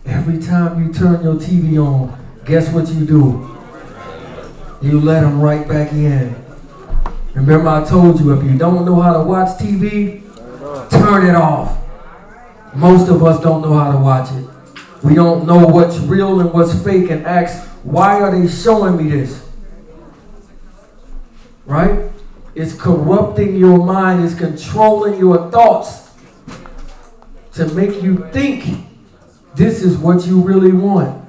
every time you turn your TV on, guess what you do? You let them right back in. Remember I told you, if you don't know how to watch TV, turn it off. Most of us don't know how to watch it. We don't know what's real and what's fake and ask, why are they showing me this? Right? It's corrupting your mind. It's controlling your thoughts to make you think this is what you really want.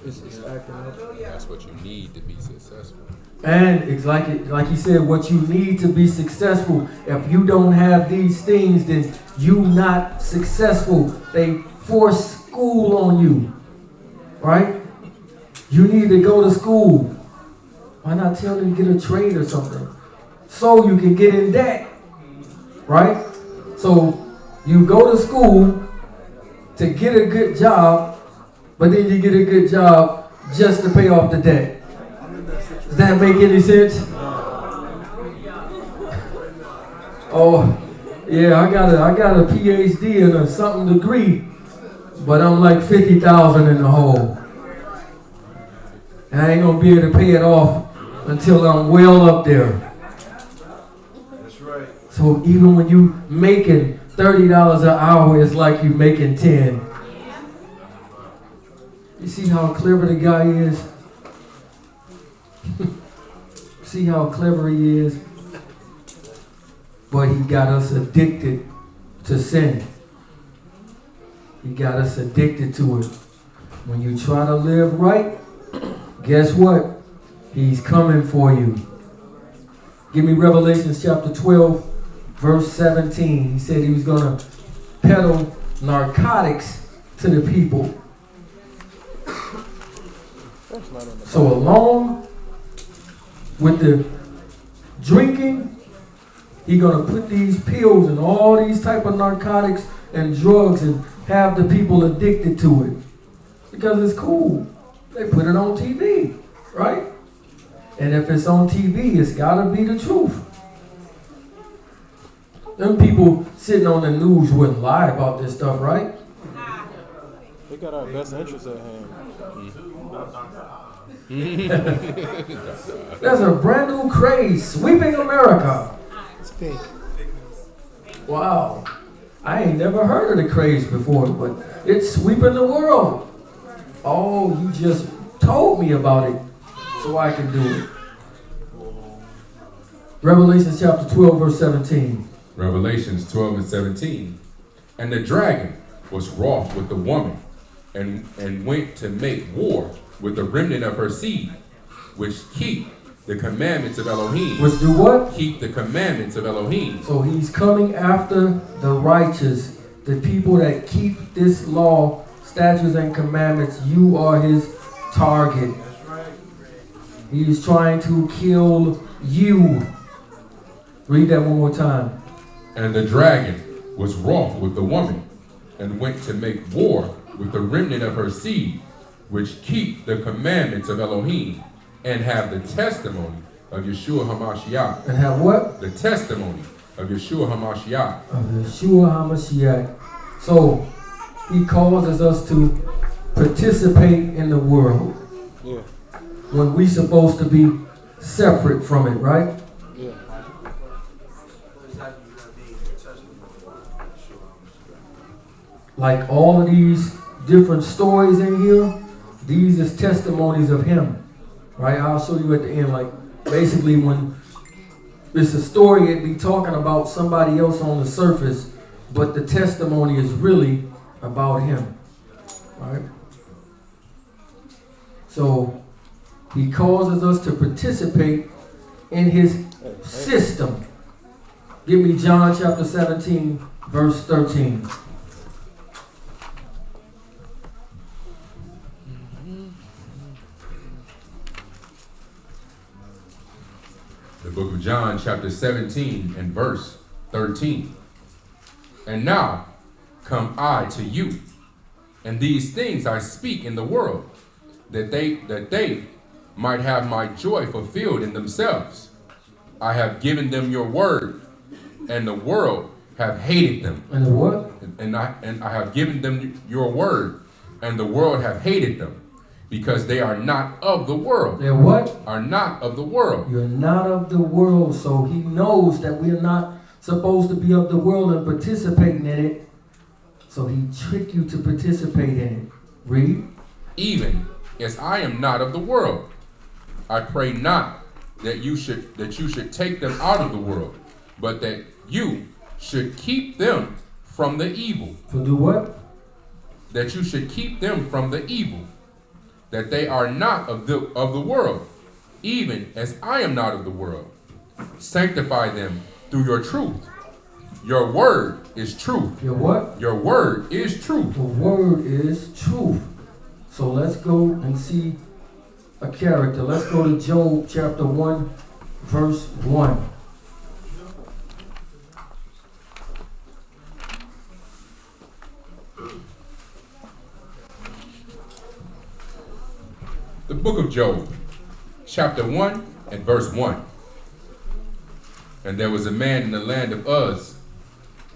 This is what you need. That's what you need to be successful. And it's like he said, what you need to be successful. If you don't have these things, then you not successful. They force school on you, right? You need to go to school. Why not tell them to get a trade or something? So you can get in debt, right? So you go to school to get a good job, but then you get a good job just to pay off the debt. Does that make any sense? Oh, yeah, I got a PhD and a something degree, but I'm like 50,000 in the hole. And I ain't gonna be able to pay it off until I'm well up there. That's right. So even when you making $30 an hour, it's like you making 10. You see how clever the guy is? See how clever he is? But he got us addicted to sin. He got us addicted to it. When you try to live right, guess what? He's coming for you. Give me Revelation chapter 12, verse 17. He said he was going to peddle narcotics to the people. So along with the drinking, he's going to put these pills and all these type of narcotics and drugs and have the people addicted to it. Because it's cool. They put it on TV, right? And if it's on TV, it's got to be the truth. Them people sitting on the news wouldn't lie about this stuff, right? They got our best interests at hand. There's a brand new craze sweeping America. It's pink. Wow. I ain't never heard of the craze before, but it's sweeping the world. Oh, you just told me about it so I can do it. Revelation chapter 12, verse 17. Revelations 12 and 17. And the dragon was wroth with the woman, and went to make war with the remnant of her seed, which keep the commandments of Elohim. Which do what? Keep the commandments of Elohim. So he's coming after the righteous, the people that keep this law, statutes, and commandments. You are his target. He's trying to kill you. Read that one more time. And the dragon was wroth with the woman, and went to make war with the remnant of her seed, which keep the commandments of Elohim, and have the testimony of Yeshua HaMashiach. And have what? The testimony of Yeshua HaMashiach. Of Yeshua HaMashiach. So, he causes us to participate in the world. Yeah. When we supposed to be separate from it, right? Yeah. Like all of these different stories in here, these is testimonies of him, right? I'll show you at the end, like basically when it's a story, it'd be talking about somebody else on the surface, but the testimony is really about him, right? So he causes us to participate in his system. Give me John chapter 17, verse 13. The book of John, chapter 17 and verse 13. And now come I to you, and these things I speak in the world, that they might have my joy fulfilled in themselves. I have given them your word, and the world have hated them. And the what? And I have given them your word, and the world have hated them, because they are not of the world. They're what? Are not of the world. You're not of the world, so he knows that we're not supposed to be of the world and participating in it. So he tricked you to participate in it. Read. Even as I am not of the world, I pray not that you should take them out of the world, but that you should keep them from the evil. To do what? That you should keep them from the evil. That they are not of the world, even as I am not of the world. Sanctify them through your truth. Your word is truth. Your what? Your word is truth. The word is truth. So let's go and see a character. Let's go to Job chapter 1, verse 1. The book of Job, chapter 1 and verse 1. And there was a man in the land of Uz,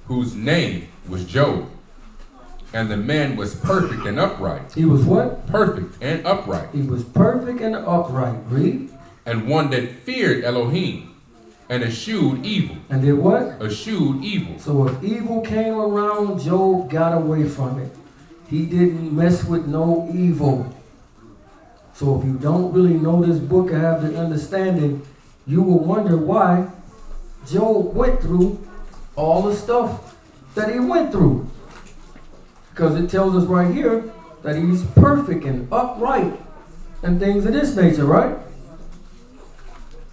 whose name was Job. And the man was perfect and upright. He was what? Perfect and upright. He was perfect and upright. Read. And one that feared Elohim and eschewed evil. And did what? Eschewed evil. So if evil came around, Job got away from it. He didn't mess with no evil. So if you don't really know this book or have the understanding, you will wonder why Job went through all the stuff that he went through. Because it tells us right here that he's perfect and upright and things of this nature, right?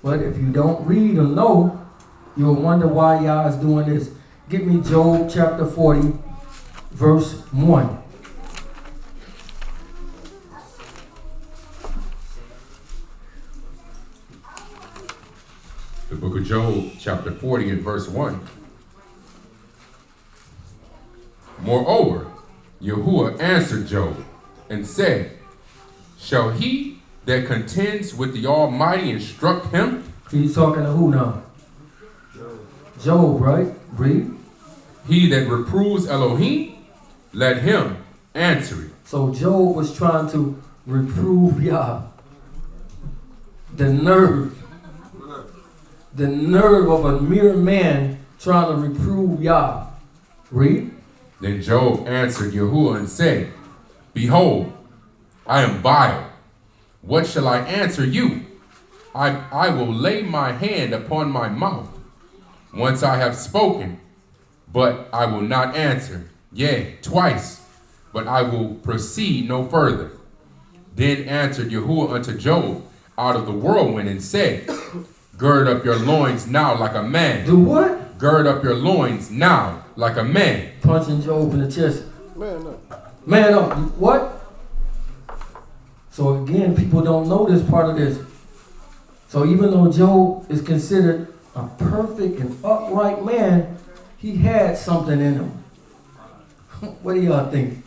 But if you don't read or know, you'll wonder why Yah is doing this. Give me Job chapter 40, verse 1. The book of Job, chapter 40 and verse 1. Moreover, Yahuwah answered Job and said, shall he that contends with the Almighty instruct him? He's talking to who now? Job, right? Read. He that reproves Elohim, let him answer it. So Job was trying to reprove Yah. The nerve of a mere man trying to reprove Yah. Read. Then Job answered Yahuwah and said, Behold, I am vile. What shall I answer you? I will lay my hand upon my mouth. Once I have spoken, but I will not answer. Yea, twice, but I will proceed no further. Then answered Yahuwah unto Job out of the whirlwind and said, Gird up your loins now like a man. Do what? Gird up your loins now like a man. Punching Job in the chest. Man up. Man up. What? So again, people don't know this part of this. So even though Job is considered a perfect and upright man, he had something in him. What do y'all think?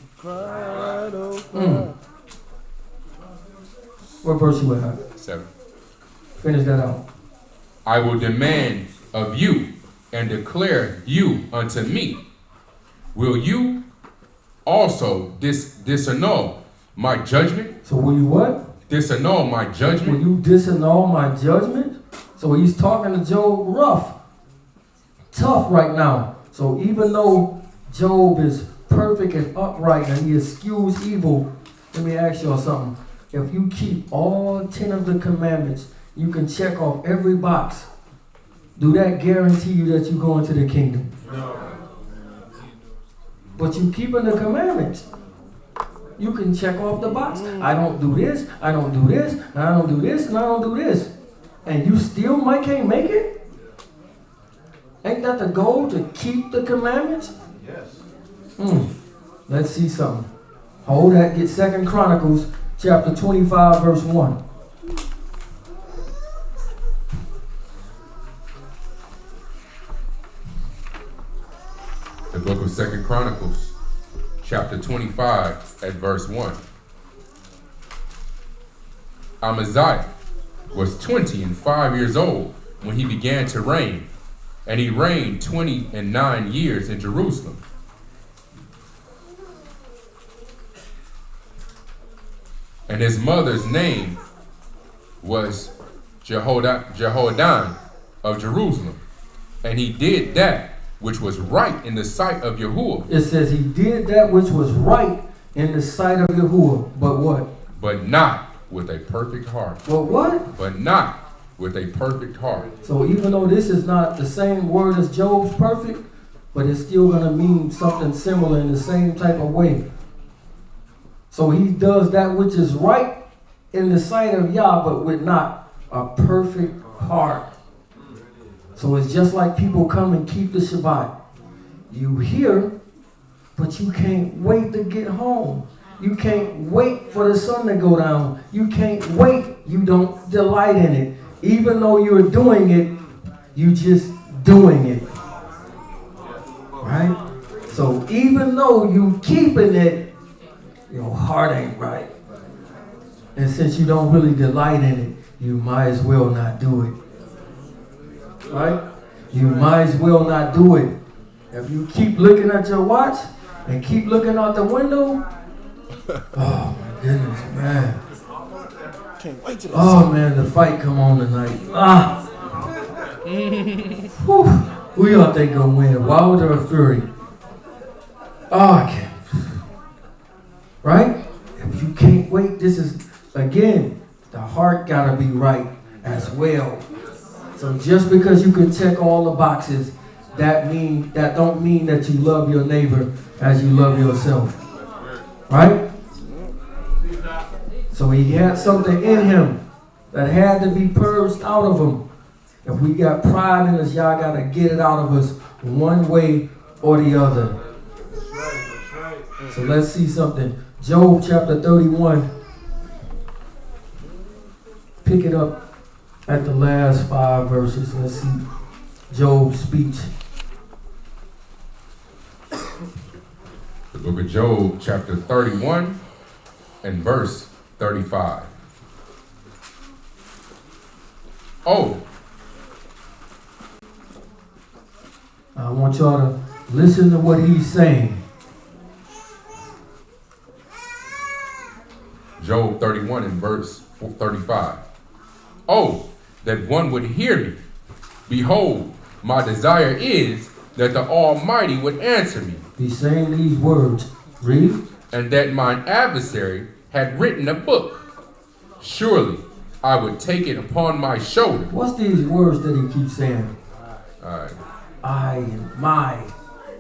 What verse you at? 7. Finish that out. I will demand of you and declare you unto me. Will you also disannul my judgment? So will you what? Disannul my Will judgment? you disannul my judgment? So he's talking to Job rough, tough right now. So even though Job is perfect and upright and he eschews evil, let me ask y'all something. If you keep all 10 of the commandments, you can check off every box. Do that guarantee you that you go into the kingdom? No. But you keeping the commandments. You can check off the box. I don't do this, I don't do this, and I don't do this, and I don't do this. And you still can't make it? Ain't that the goal, to keep the commandments? Yes. Let's see something. Hold that, get 2 Chronicles chapter 25, verse 1. The book of 2 Chronicles, chapter 25, at verse 1. Amaziah was 25 years old when he began to reign, and he reigned 29 years in Jerusalem. And his mother's name was Jehoiadan of Jerusalem. And he did that which was right in the sight of Yahuwah. It says he did that which was right in the sight of Yahuwah. But what? But not with a perfect heart. But what? But not with a perfect heart. So even though this is not the same word as Job's perfect, but it's still going to mean something similar in the same type of way. So he does that which is right in the sight of Yah, but with not a perfect heart. So it's just like people come and keep the Shabbat. You hear, but you can't wait to get home. You can't wait for the sun to go down. You can't wait. You don't delight in it. Even though you're doing it, you just doing it. Right? So even though you keeping it, your heart ain't right. And since you don't really delight in it, you might as well not do it. Right? You might as well not do it. If you keep looking at your watch and keep looking out the window, oh my goodness, man. Can't wait till Oh man, the fight come on tonight. Whew. Who y'all think gonna win? Wilder or Fury? Oh, I can't. Right? If you can't wait, this is, again, the heart gotta be right as well. So just because you can check all the boxes, that don't mean that you love your neighbor as you love yourself. Right? So he had something in him that had to be purged out of him. If we got pride in us, y'all gotta get it out of us one way or the other. That's right. So let's see something. Job chapter 31. Pick it up at the last 5 verses. Let's see Job's speech. The book of Job, chapter 31, and verse 35. Oh, I want y'all to listen to what he's saying. Job 31 and verse 35. Oh, that one would hear me. Behold, my desire is that the Almighty would answer me. He's saying these words. Read. And that mine adversary had written a book. Surely I would take it upon my shoulder. What's these words that he keeps saying? All right. I and my.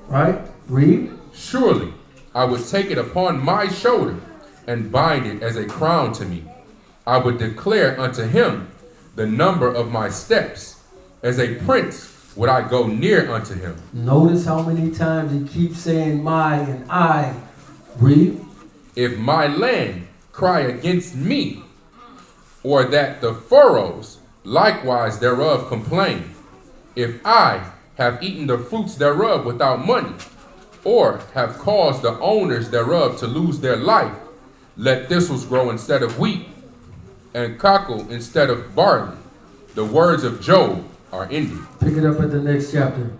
Right? Read. Surely I would take it upon my shoulder and bind it as a crown to me. I would declare unto him the number of my steps. As a prince would I go near unto him. Notice how many times he keeps saying my and I. Read. If my land cry against me, or that the furrows likewise thereof complain, if I have eaten the fruits thereof without money, or have caused the owners thereof to lose their life, let thistles grow instead of wheat, and cockle instead of barley. The words of Job are ended. Pick it up at the next chapter.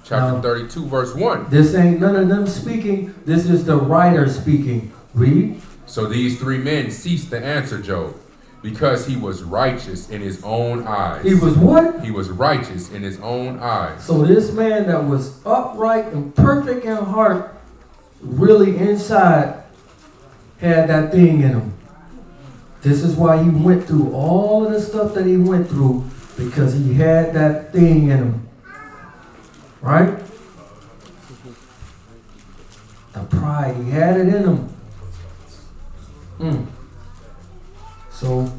Chapter 32, verse 1. This ain't none of them speaking. This is the writer speaking. Read. So these three men ceased to answer Job, because he was righteous in his own eyes. He was what? He was righteous in his own eyes. So this man that was upright and perfect in heart, really inside, had that thing in him. This is why he went through all of the stuff that he went through, because he had that thing in him. Right? The pride, he had it in him. So,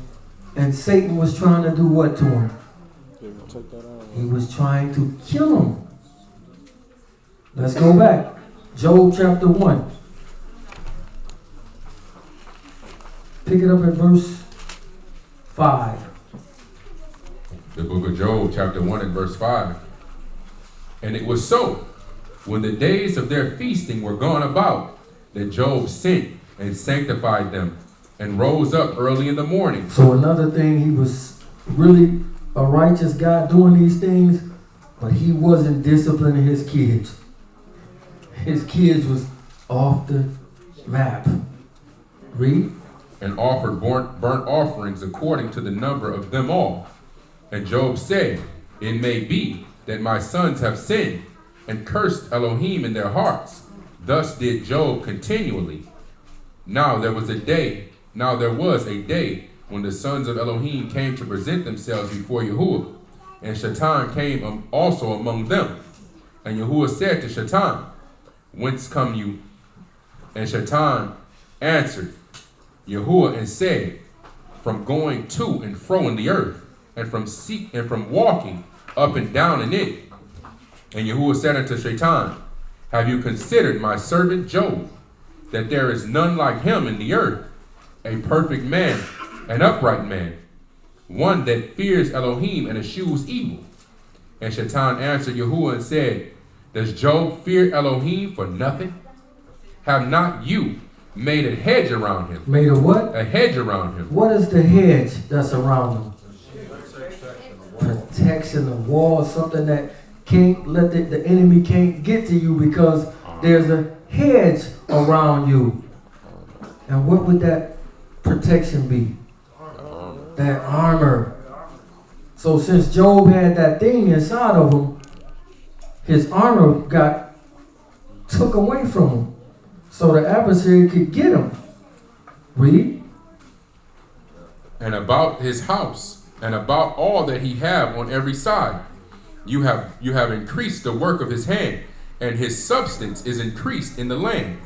and Satan was trying to do what to him? He was trying to kill him. Let's go back. Job chapter 1. Pick it up at verse 5. The book of Job, chapter 1 and verse 5. And it was so, when the days of their feasting were gone about, that Job sent and sanctified them, and rose up early in the morning. So another thing, he was really a righteous guy doing these things, but he wasn't disciplining his kids. His kids was off the map. Read. And offered burnt offerings according to the number of them all. And Job said, it may be that my sons have sinned and cursed Elohim in their hearts. Thus did Job continually. Now there was a day when the sons of Elohim came to present themselves before Yahuwah, and Shaitan came also among them. And Yahuwah said to Shaitan, whence come you? And Shaitan answered Yahuwah and said, from going to and fro in the earth, and from walking up and down in it. And Yahuwah said unto Shaitan, have you considered my servant Job, that there is none like him in the earth, a perfect man, an upright man, one that fears Elohim and eschews evil? And Shaitan answered Yahuwah and said, does Job fear Elohim for nothing? Have not you made a hedge around him? Made a what? A hedge around him. What is the hedge that's around him? Protection, a wall, something that can't let the enemy can't get to you, because there's a hedge around you. And what would that protection be? That armor. So since Job had that thing inside of him, his armor got took away from him, so the adversary could get him. Read. And about his house, and about all that he have on every side, you have increased the work of his hand, and his substance is increased in the land.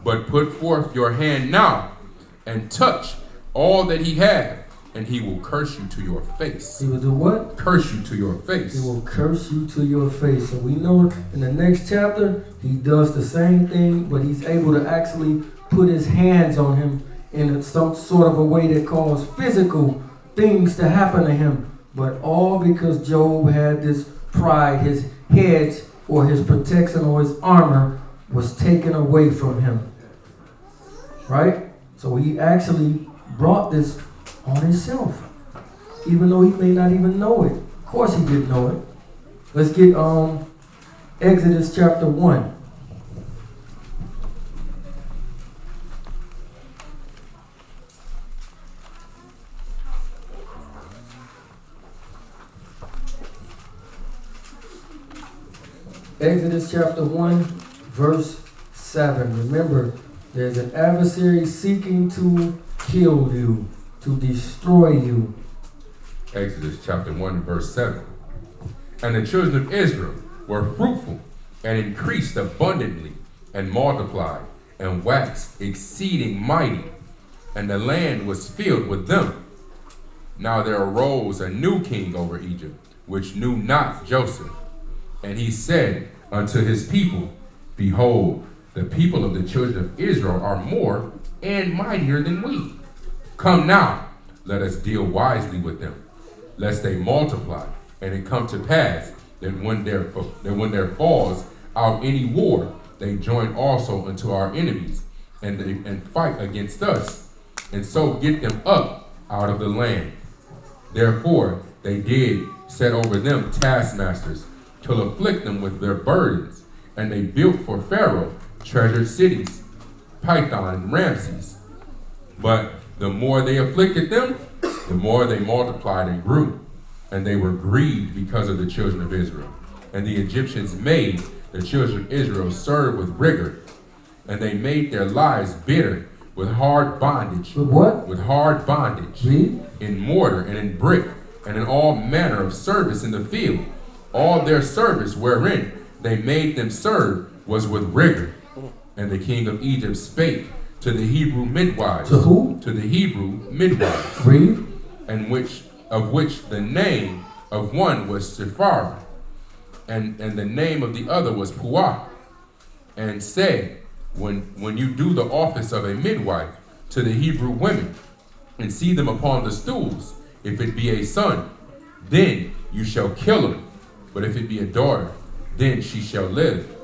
But put forth your hand now, and touch all that he have, and he will curse you to your face. He will do what? Curse you to your face. He will curse you to your face. So we know in the next chapter, he does the same thing, but he's able to actually put his hands on him in some sort of a way that causes physical things to happen to him. But all because Job had this pride, his hedge or his protection or his armor was taken away from him. Right? So he actually brought this on himself, even though he may not even know it. Of course he didn't know it. Let's get Exodus chapter 1. Exodus chapter 1, verse 7. Remember, there's an adversary seeking to kill you, to destroy you. Exodus chapter 1, verse 7. And the children of Israel were fruitful and increased abundantly and multiplied and waxed exceeding mighty, and the land was filled with them. Now there arose a new king over Egypt, which knew not Joseph. And he said unto his people, Behold, the people of the children of Israel are more and mightier than we. Come now, let us deal wisely with them, lest they multiply. And it come to pass that when there falls out any war, they join also unto our enemies, and fight against us, and so get them up out of the land. Therefore they did set over them taskmasters, to afflict them with their burdens, and they built for Pharaoh treasured cities, Python and Ramses. But the more they afflicted them, the more they multiplied and grew, and they were grieved because of the children of Israel. And the Egyptians made the children of Israel serve with rigor, and they made their lives bitter with hard bondage. With what? With hard bondage. Read. In mortar and in brick, and in all manner of service in the field. All their service wherein they made them serve was with rigor. And the king of Egypt spake to the Hebrew midwives. To who? To the Hebrew midwives. Read. And of which the name of one was Sephara, and the name of the other was Puah, and said, when you do the office of a midwife to the Hebrew women, and see them upon the stools, if it be a son, then you shall kill him. But if it be a daughter, then she shall live.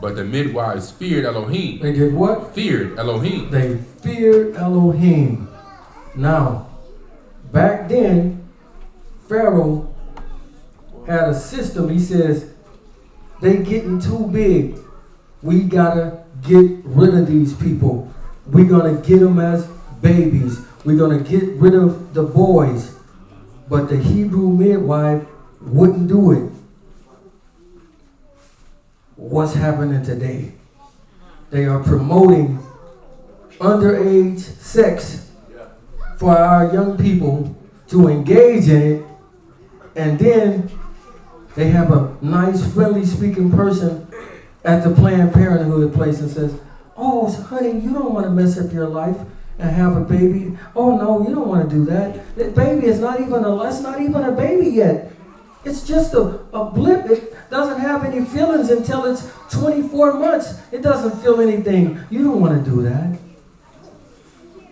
But the midwives feared Elohim. They did what? Feared Elohim. They feared Elohim. Now, back then, Pharaoh had a system. He says, they getting too big. We gotta get rid of these people. We're gonna get them as babies. We're gonna get rid of the boys. But the Hebrew midwife wouldn't do it. What's happening today? They are promoting underage sex for our young people to engage in it, and then they have a nice, friendly speaking person at the Planned Parenthood place and says, oh, honey, you don't want to mess up your life and have a baby. Oh, no, you don't want to do that. That baby is not even a baby yet. It's just a blip. It doesn't have any feelings until it's 24 months. It doesn't feel anything. You don't want to do that.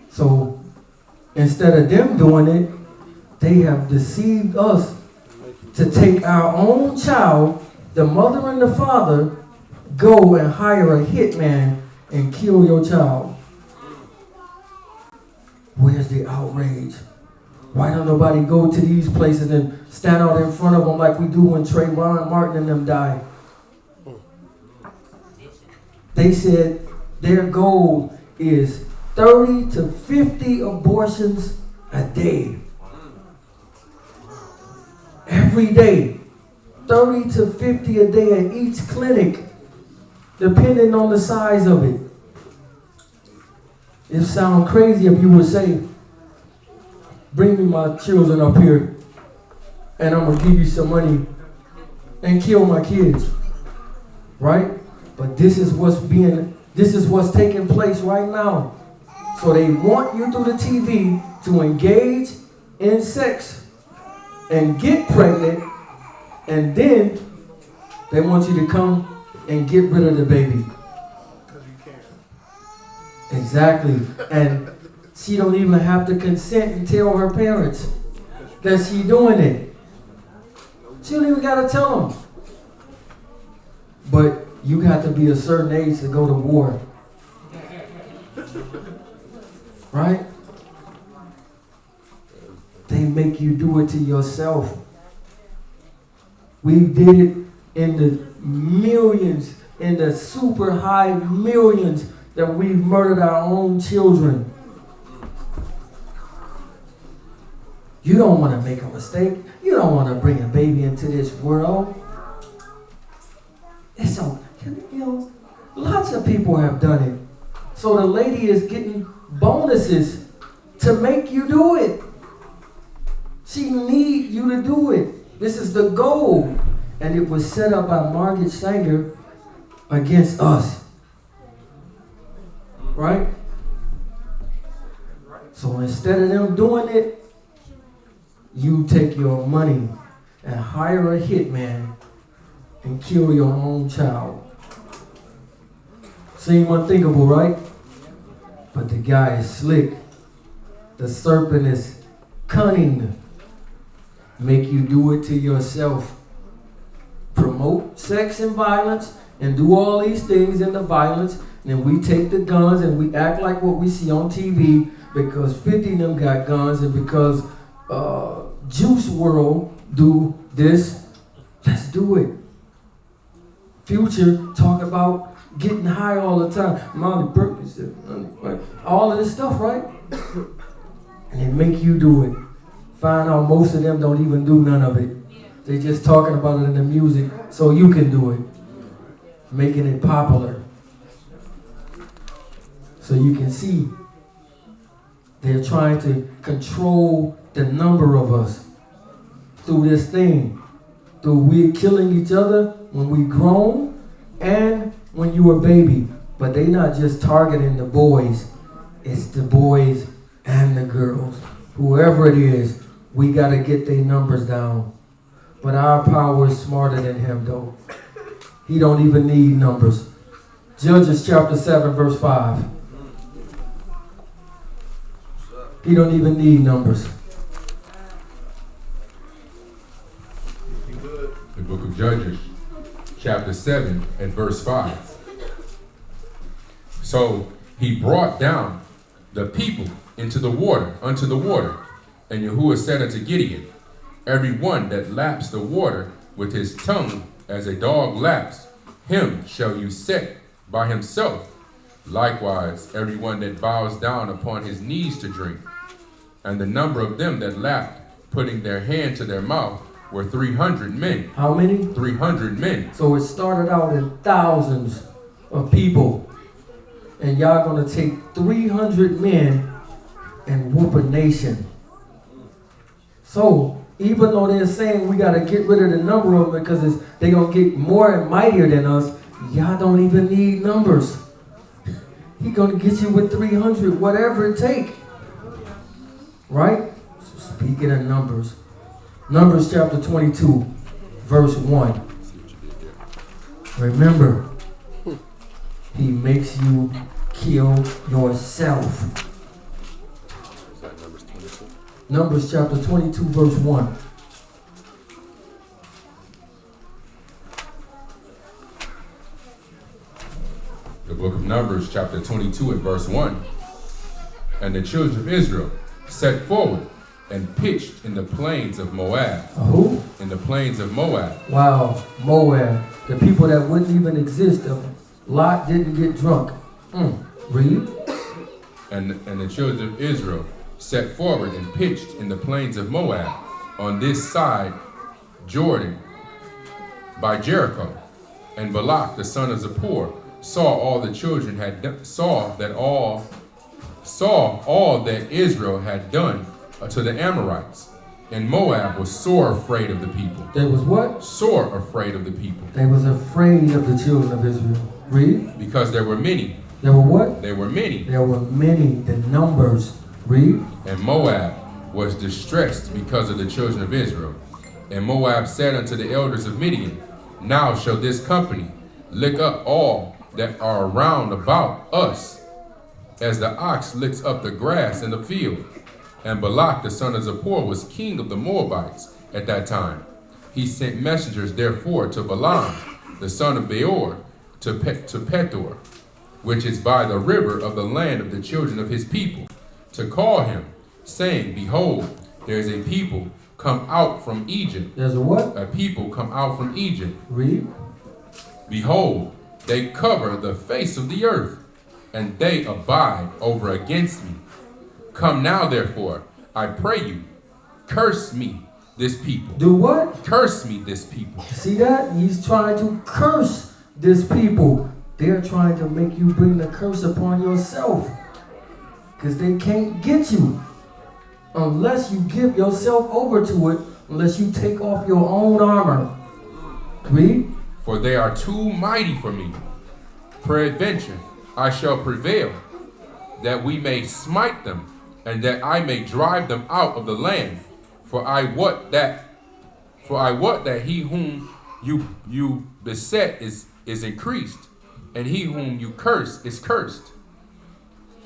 So instead of them doing it, they have deceived us to take our own child, the mother and the father, go and hire a hitman and kill your child. Where's the outrage? Why don't nobody go to these places and stand out in front of them like we do when Trayvon Martin and them died? They said their goal is 30 to 50 abortions a day. Every day. 30 to 50 a day at each clinic, depending on the size of it. It sounds crazy if you would say, bring me my children up here and I'm going to give you some money and kill my kids. Right? But this is what's taking place right now. So they want you through the TV to engage in sex and get pregnant, and then they want you to come and get rid of the baby. Because you can. Exactly. And she don't even have to consent and tell her parents that she doing it. She don't even got to tell them. But you have to be a certain age to go to war. Right? They make you do it to yourself. We did it in the millions, in the super high millions, that we've murdered our own children. You don't want to make a mistake. You don't want to bring a baby into this world. It's so, lots of people have done it. So the lady is getting bonuses to make you do it. She needs you to do it. This is the goal. And it was set up by Margaret Sanger against us. Right? So instead of them doing it, you take your money and hire a hitman and kill your own child. Seem unthinkable, right? But the guy is slick. The serpent is cunning. Make you do it to yourself. Promote sex and violence and do all these things in the violence. And then we take the guns and we act like what we see on TV because 50 of them got guns and because Juice World do this. Let's do it. Future talk about getting high all the time. Molly Perkins, all of this stuff, right? And they make you do it. Find out most of them don't even do none of it. They just talking about it in the music so you can do it. Making it popular. So you can see they're trying to control the number of us through this thing. Through we killing each other when we grown and when you were a baby. But they not just targeting the boys. It's the boys and the girls. Whoever it is, we got to get their numbers down. But our power is smarter than him, though. He don't even need numbers. Judges chapter 7, verse 5. He don't even need numbers. The book of Judges, chapter 7 and verse 5. So he brought down the people unto the water, and Yahuwah said unto Gideon, every one that laps the water with his tongue as a dog laps, him shall you set by himself. Likewise, every one that bows down upon his knees to drink. And the number of them that lapped, putting their hand to their mouth, were 300 men. How many? 300 men. So it started out in thousands of people. And y'all gonna take 300 men and whoop a nation. So even though they're saying we gotta get rid of the number of them because they're gonna get more and mightier than us, y'all don't even need numbers. He gonna get you with 300, whatever it take. Right? So speaking of numbers, Numbers chapter 22, verse 1. Remember, he makes you kill yourself. Is that Numbers 22? Numbers chapter 22, verse 1. The book of Numbers, chapter 22 and verse 1. And the children of Israel set forward and pitched in the plains of Moab. Who? In the plains of Moab. Wow, Moab. The people that wouldn't even exist. Lot didn't get drunk. Read. And the children of Israel set forward and pitched in the plains of Moab on this side Jordan by Jericho. And Balak the son of Zippor saw all the children had done, saw all that Israel had done to the Amorites. And Moab was sore afraid of the people. They was what? Sore afraid of the people. They was afraid of the children of Israel. Read. Because there were many. There were what? There were many. There were many. The numbers. Read. And Moab was distressed because of the children of Israel. And Moab said unto the elders of Midian, now shall this company lick up all that are round about us, as the ox licks up the grass in the field. And Balak the son of Zippor was king of the Moabites at that time. He sent messengers therefore to Balaam the son of Beor to Pethor, which is by the river of the land of the children of his people, to call him, saying, behold, there is a people come out from Egypt. There's a what? A people come out from Egypt. Read. Behold, they cover the face of the earth, and they abide over against me. Come now, therefore, I pray you, curse me, this people. Do what? Curse me, this people. See that? He's trying to curse this people. They're trying to make you bring the curse upon yourself. Because they can't get you unless you give yourself over to it, unless you take off your own armor. Read. For they are too mighty for me. Peradventure, I shall prevail, that we may smite them, and that I may drive them out of the land. For I wot that he whom you beset is increased, and he whom you curse is cursed.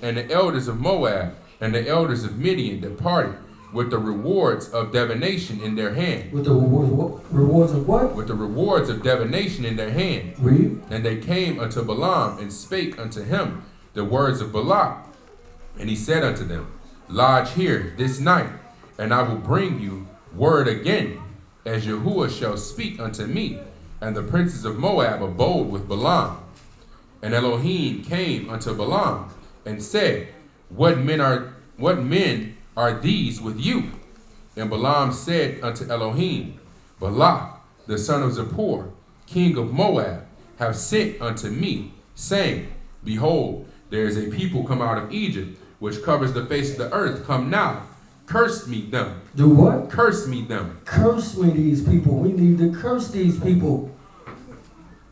And the elders of Moab and the elders of Midian departed with the rewards of divination in their hand. With the rewards of what? With the rewards of divination in their hand. Read. And they came unto Balaam and spake unto him the words of Balak. And he said unto them, Lodge here this night, and I will bring you word again, as Yahuwah shall speak unto me. And the princes of Moab abode with Balaam. And Elohim came unto Balaam and said, What men are these with you? And Balaam said unto Elohim, Balak, the son of Zippor, king of Moab, have sent unto me, saying, Behold, there is a people come out of Egypt, which covers the face of the earth. Come now, curse me them. Do what? Curse me them. Curse me these people. We need to curse these people.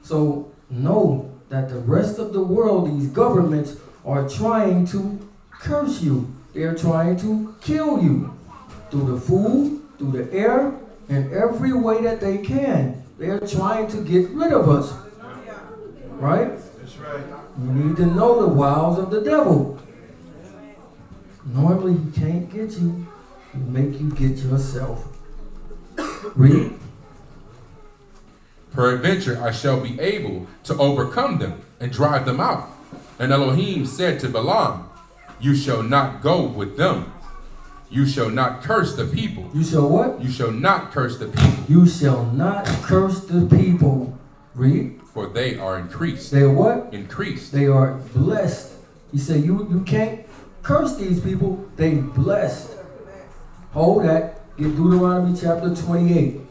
So know that the rest of the world, these governments, are trying to curse you. They're trying to kill you through the food, through the air, in every way that they can. They're trying to get rid of us. Right? That's right. You need to know the wiles of the devil. Normally he can't get you. He make you get yourself. Read. Peradventure I shall be able to overcome them and drive them out. And Elohim said to Balaam, You shall not go with them. You shall not curse the people. You shall what? You shall not curse the people. You shall not curse the people. Read. For they are increased. They are what? Increased. They are blessed. He said you can't curse these people. They blessed. Hold that. Get Deuteronomy chapter 28.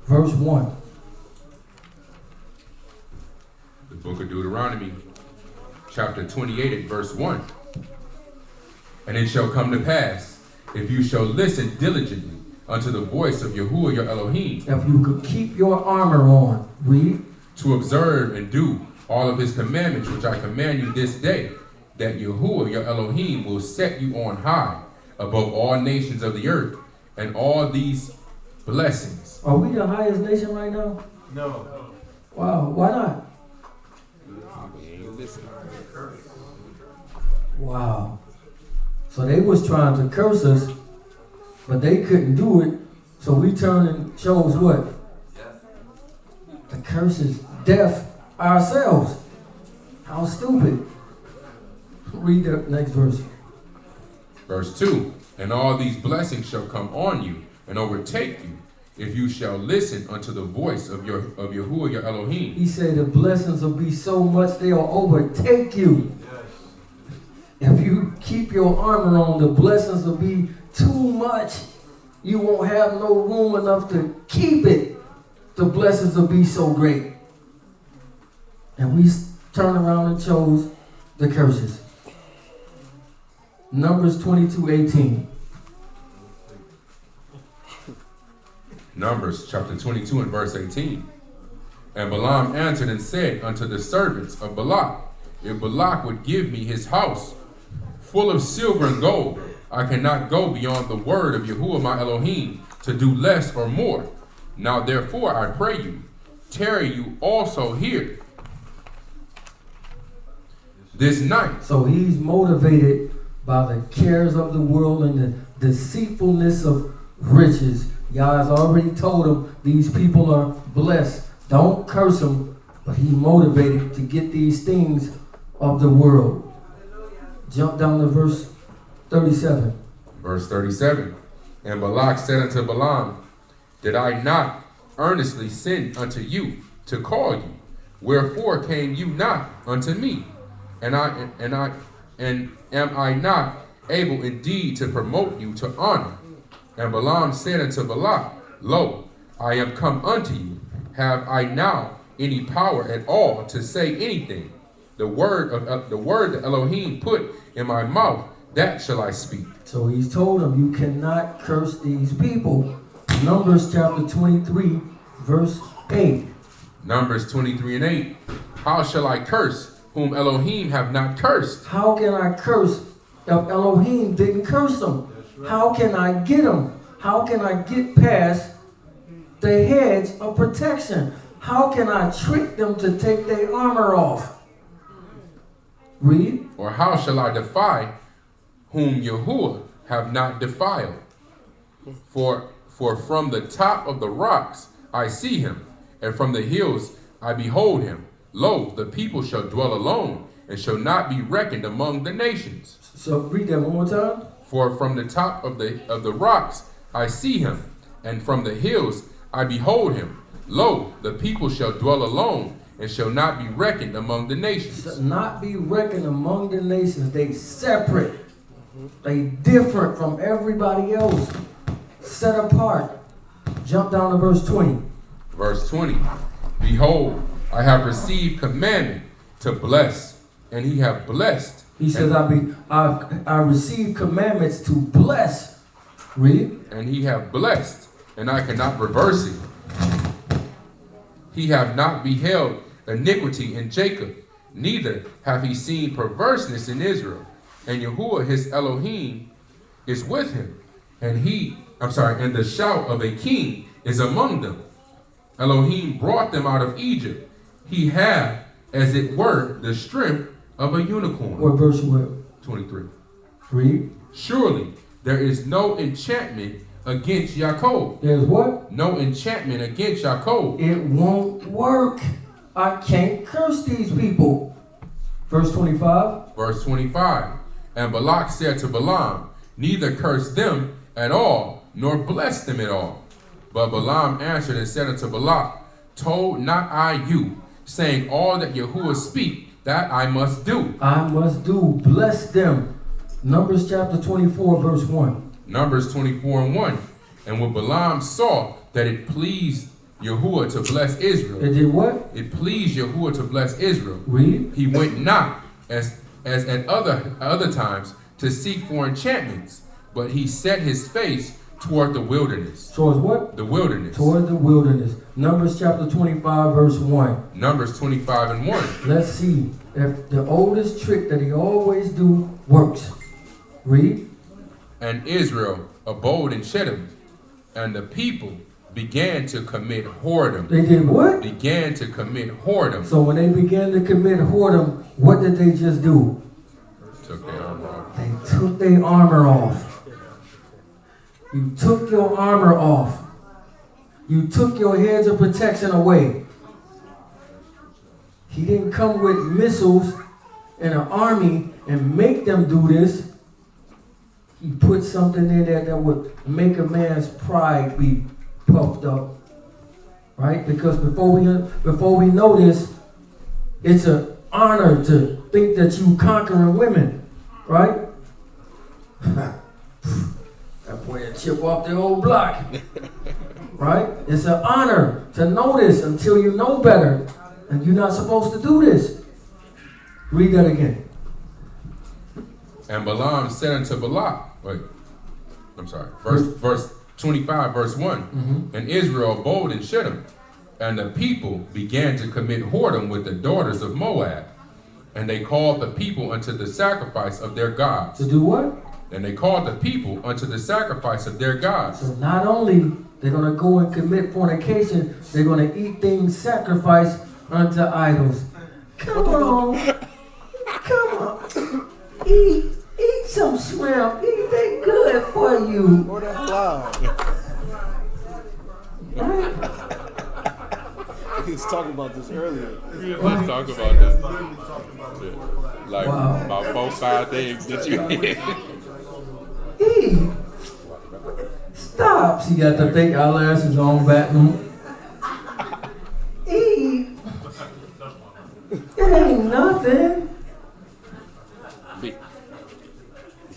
Verse 1. The book of Deuteronomy, chapter 28 and verse 1. And it shall come to pass, if you shall listen diligently unto the voice of Yahuwah your Elohim, if you could keep your armor on, read, to observe and do all of his commandments which I command you this day, that Yahuwah your Elohim will set you on high above all nations of the earth, and all these blessings. Are we the highest nation right now? No. Wow, why not? Wow. So they was trying to curse us, but they couldn't do it. So we turned and chose what? The curse is death ourselves. How stupid. Read the next verse. Verse 2. And all these blessings shall come on you and overtake you, if you shall listen unto the voice of Yahuwah your Elohim. He said the blessings will be so much they'll overtake you. If you keep your armor on, the blessings will be too much. You won't have no room enough to keep it. The blessings will be so great. And we turned around and chose the curses. Numbers 22:18. Numbers chapter 22 and verse 18. And Balaam answered and said unto the servants of Balak, If Balak would give me his house full of silver and gold, I cannot go beyond the word of Yahuwah my Elohim to do less or more. Now therefore I pray you, tarry you also here this night. So he's motivated by the cares of the world and the deceitfulness of riches. Y'all has already told him these people are blessed. Don't curse them, but he motivated to get these things of the world. Jump down to verse 37. Verse 37. And Balak said unto Balaam, Did I not earnestly send unto you to call you? Wherefore came you not unto me? And am I not able indeed to promote you to honor? And Balaam said unto Balak, Lo, I am come unto you, have I now any power at all to say anything? The word that Elohim put in my mouth, that shall I speak. So he's told them, you cannot curse these people. Numbers chapter 23, verse 8. Numbers 23 and 8. How shall I curse whom Elohim have not cursed? How can I curse if Elohim didn't curse them? Right. How can I get them? How can I get past the hedge of protection? How can I trick them to take their armor off? Read. Or how shall I defy whom Yahuwah have not defiled? For from the top of the rocks I see him, and from the hills I behold him. Lo, the people shall dwell alone, and shall not be reckoned among the nations. So read that one more time. For from the top of the rocks I see him, and from the hills I behold him. Lo, the people shall dwell alone, and shall not be reckoned among the nations. Shall not be reckoned among the nations. They separate. They different from everybody else. Set apart. Jump down to verse 20. Verse 20. Behold, I have received commandment to bless, and he have blessed. He says, I received commandments to bless. Read. And he have blessed, and I cannot reverse it. He have not beheld iniquity in Jacob, neither have he seen perverseness in Israel. And Yahuwah his Elohim is with him, and the shout of a king is among them. Elohim brought them out of Egypt. He had, as it were, the strength of a unicorn. What verse you at? 23. Read. Surely there is no enchantment against Yaakov. There's what? No enchantment against Yaakov. It won't work. I can't curse these people. Verse 25. Verse 25. And Balak said to Balaam, neither curse them at all, nor bless them at all. But Balaam answered and said unto Balak, told not I you, saying all that Yahuwah speak, that I must do. I must do. Bless them. Numbers chapter 24, verse 1. Numbers 24 and 1. And when Balaam saw that it pleased Yahuwah to bless Israel. It did what? It pleased Yahuwah to bless Israel. Read. He went not as at other times to seek for enchantments, but he set his face toward the wilderness. Towards what? The wilderness. Toward the wilderness. Numbers chapter 25, verse 1. Numbers 25 and 1. Let's see if the oldest trick that he always do works. Read. And Israel abode in Shittim, and the people began to commit whoredom. They did what? Began to commit whoredom. So when they began to commit whoredom, what did they just do? Took their armor off. They took their armor off. You took your armor off. You took your hedge of protection away. He didn't come with missiles and an army and make them do this. He put something in there that would make a man's pride be puffed up. Right? Because before we know this, it's an honor to think that you conquering women. Right? That boy a chip off the old block. Right? It's an honor to know this until you know better. And you're not supposed to do this. Read that again. And Balaam said unto Balak, verse 25, verse 1. Mm-hmm. And Israel abode in Shittim, and the people began to commit whoredom with the daughters of Moab. And they called the people unto the sacrifice of their gods. To do what? And they called the people unto the sacrifice of their gods. So not only they're going to go and commit fornication, they're going to eat things sacrificed unto idols. Come on. Come on. Eat some shrimp. Eat they good for you. Or that fly. Right? He was talking about this earlier. Let's talk about this. Like about 4-5 days that you hit. Eat. Stop. She got the fake eyelashes on back. Eat. It ain't nothing. Put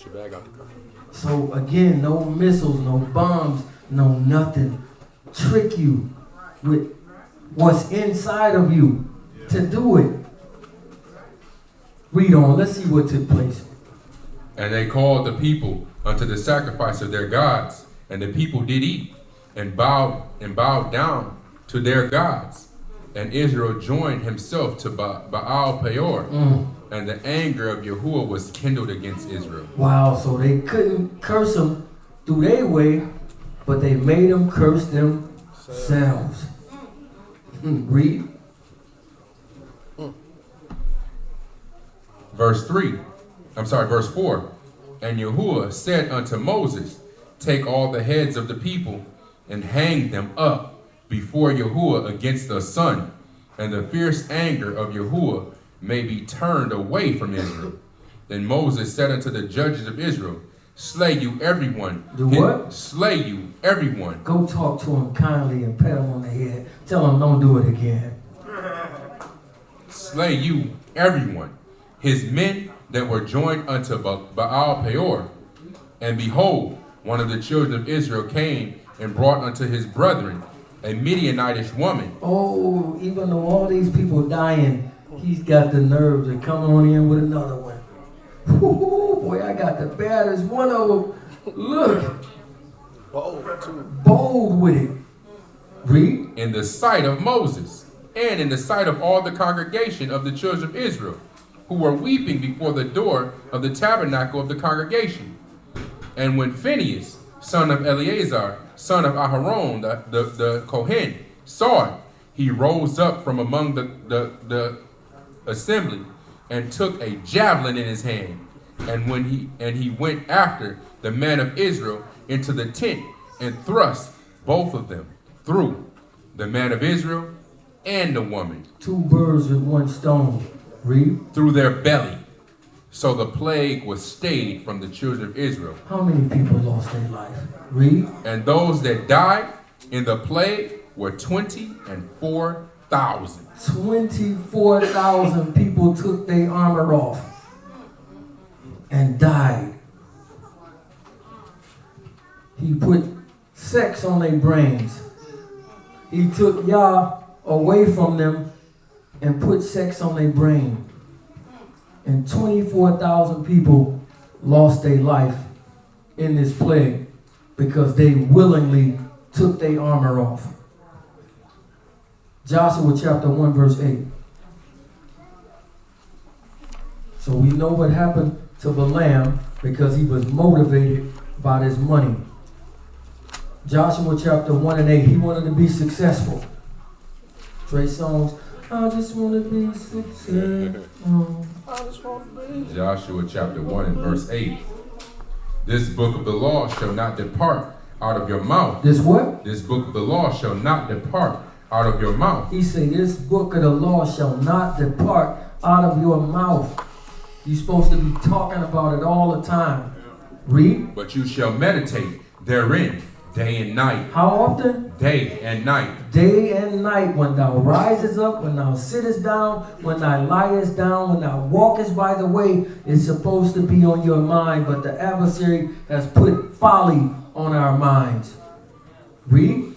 your bag out the car. So again, no missiles, no bombs, no nothing. Trick you with what's inside of you to do it. Read on. Let's see what took place. And they called the people unto the sacrifice of their gods, and the people did eat, and bowed down to their gods. And Israel joined himself to Baal Peor, and the anger of Yahuwah was kindled against Israel. Wow, so they couldn't curse them through their way, but they made them curse themselves. Read. Verse 4. And Yahuwah said unto Moses, take all the heads of the people and hang them up before Yahuwah against the sun, and the fierce anger of Yahuwah may be turned away from Israel. Then Moses said unto the judges of Israel, slay you everyone. Do what? Slay you everyone. Go talk to him kindly and pat him on the head. Tell him don't do it again. Slay you everyone. His men that were joined unto Baal Peor. And behold, one of the children of Israel came and brought unto his brethren a Midianitish woman. Oh, even though all these people dying, he's got the nerve to come on in with another one. Ooh, boy, I got the baddest one of them. Look. Bold with it. Read. In the sight of Moses, and in the sight of all the congregation of the children of Israel, who were weeping before the door of the tabernacle of the congregation. And when Phinehas, son of Eleazar, son of Aharon, the Kohen, saw it, he rose up from among the assembly and took a javelin in his hand. And he went after the men of Israel into the tent and thrust both of them through, the man of Israel and the woman. 2 birds with 1 stone. Read. Through their belly. So the plague was stayed from the children of Israel. How many people lost their life? Read. And those that died in the plague were 24,000. 24,000 people took their armor off and died. He put sex on their brains. He took Yah away from them and put sex on their brain. And 24,000 people lost their life in this plague because they willingly took their armor off. Joshua chapter 1 verse 8. So we know what happened to Balaam because he was motivated by this money. Joshua chapter 1 and 8. He wanted to be successful. Trey Songz, I just want to be successful. Joshua chapter 1 and verse 8. This book of the law shall not depart out of your mouth. This what? This book of the law shall not depart out of your mouth. He said, this book of the law shall not depart out of your mouth. You're supposed to be talking about it all the time. Read. But you shall meditate therein day and night. How often? Day and night. Day and night. When thou risest up, when thou sittest down, when thou liest down, when thou walkest by the way, it's supposed to be on your mind. But the adversary has put folly on our minds. Read.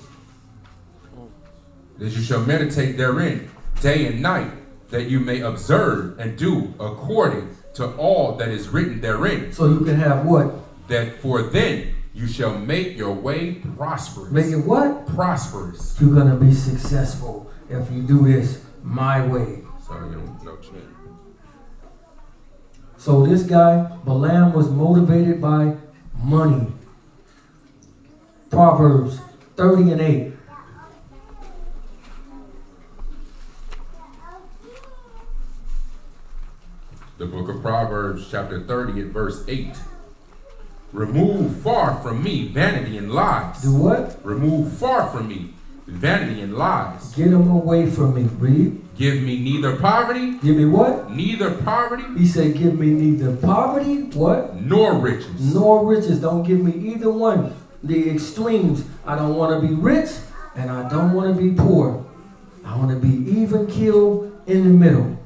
That you shall meditate therein day and night, that you may observe and do according to all that is written therein. So you can have what? That for then you shall make your way prosperous. Make it what? Prosperous. You're going to be successful if you do this my way. Sorry, no chin. So this guy, Balaam, was motivated by money. Proverbs 30 and 8. The book of Proverbs chapter 30 and verse 8. Remove far from me vanity and lies. Do what? Remove far from me vanity and lies. Get them away from me. Read. Give me neither poverty. Give me what? Neither poverty. He said, give me neither poverty, what? Nor riches. Nor riches. Don't give me either one. The extremes. I don't want to be rich and I don't want to be poor. I want to be even keel in the middle.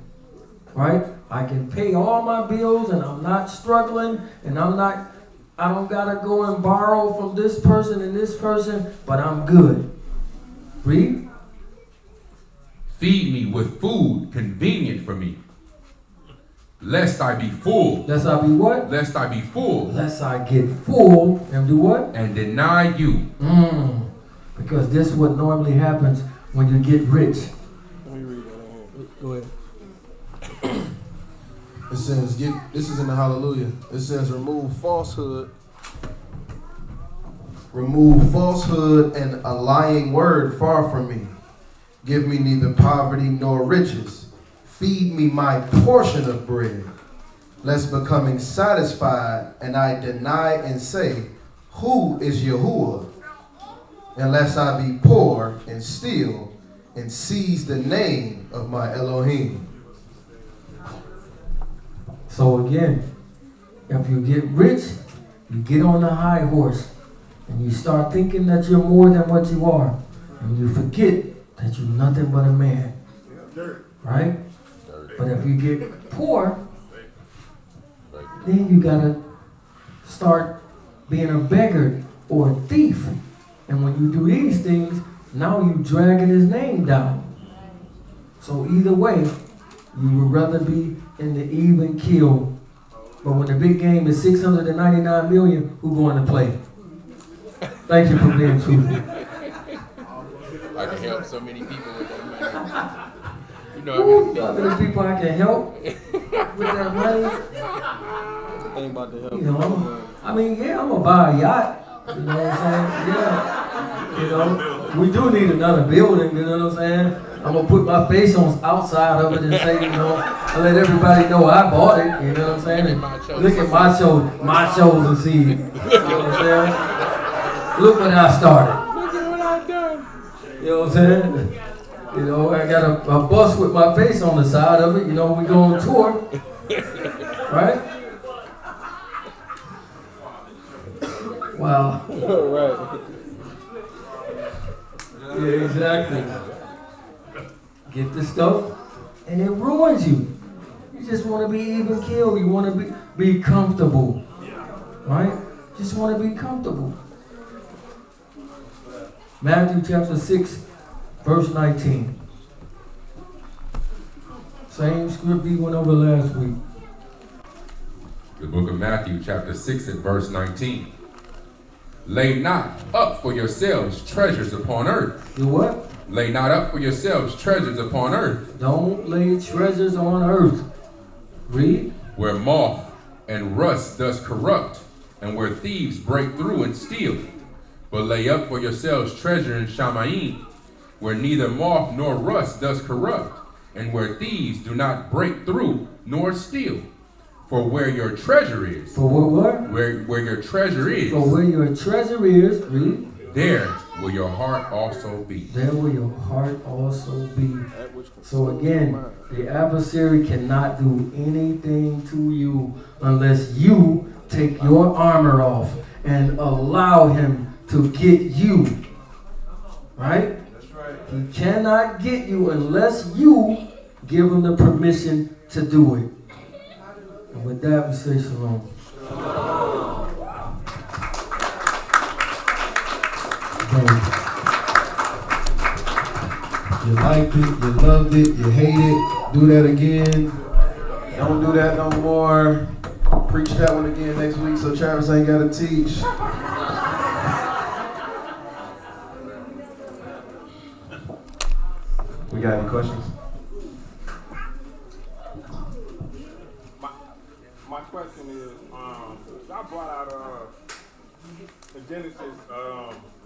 Right? I can pay all my bills and I'm not struggling and I don't got to go and borrow from this person and this person, but I'm good. Read. Feed me with food convenient for me, lest I be full. Lest I be what? Lest I be full. Lest I get full and do what? And deny you. Because this is what normally happens when you get rich. Let me read that. Go ahead. It says, this is in the Hallelujah. It says, remove falsehood and a lying word far from me. Give me neither poverty nor riches. Feed me my portion of bread, lest becoming satisfied and I deny and say, who is Yahuwah? Unless I be poor and steal and seize the name of my Elohim. So again, if you get rich, you get on the high horse and you start thinking that you're more than what you are, and you forget that you're nothing but a man, right? But if you get poor, then you gotta start being a beggar or a thief. And when you do these things, now you dragging his name down. So either way, you would rather be in the even kill. But when the big game is 699 million, who going to play? Thank you for being truthful. I can help so many people with that money. You know, Ooh, how many people I can help with that money? Ain't about to help. You know, I mean, yeah, I'm gonna buy a yacht. You know what I'm saying? Yeah. You know, we do need another building. You know what I'm saying? I'm gonna put my face on outside of it and say, you know, I let everybody know I bought it. You know what I'm saying? And look at my chosen seed. You know what I'm saying? Look what I started. look at what I've done. You know what I'm saying? You know, I got a bus with my face on the side of it. You know, we go on tour, right? Wow. Right. Yeah, exactly. Get this stuff, and it ruins you. You just want to be even killed. You want to be comfortable, right? Just want to be comfortable. Matthew chapter 6, verse 19. Same script we went over last week. The book of Matthew chapter 6 and verse 19. Lay not up for yourselves treasures upon earth. Do what? Lay not up for yourselves treasures upon earth. Don't lay treasures on earth. Read. Where moth and rust does corrupt, and where thieves break through and steal. But lay up for yourselves treasure in Shamayim, where neither moth nor rust does corrupt, and where thieves do not break through nor steal. For where your treasure is. For what? Where your treasure is. For where your treasure is, read. There will your heart also be. There will your heart also be. So again, the adversary cannot do anything to you unless you take your armor off and allow him to get you. Right? That's right. He cannot get you unless you give him the permission to do it. And with that, we say shalom. You liked it, you loved it, you hate it, do that again. Don't do that no more. Preach that one again next week so Travis ain't got to teach. We got any questions? My question is, y'all brought out in Genesis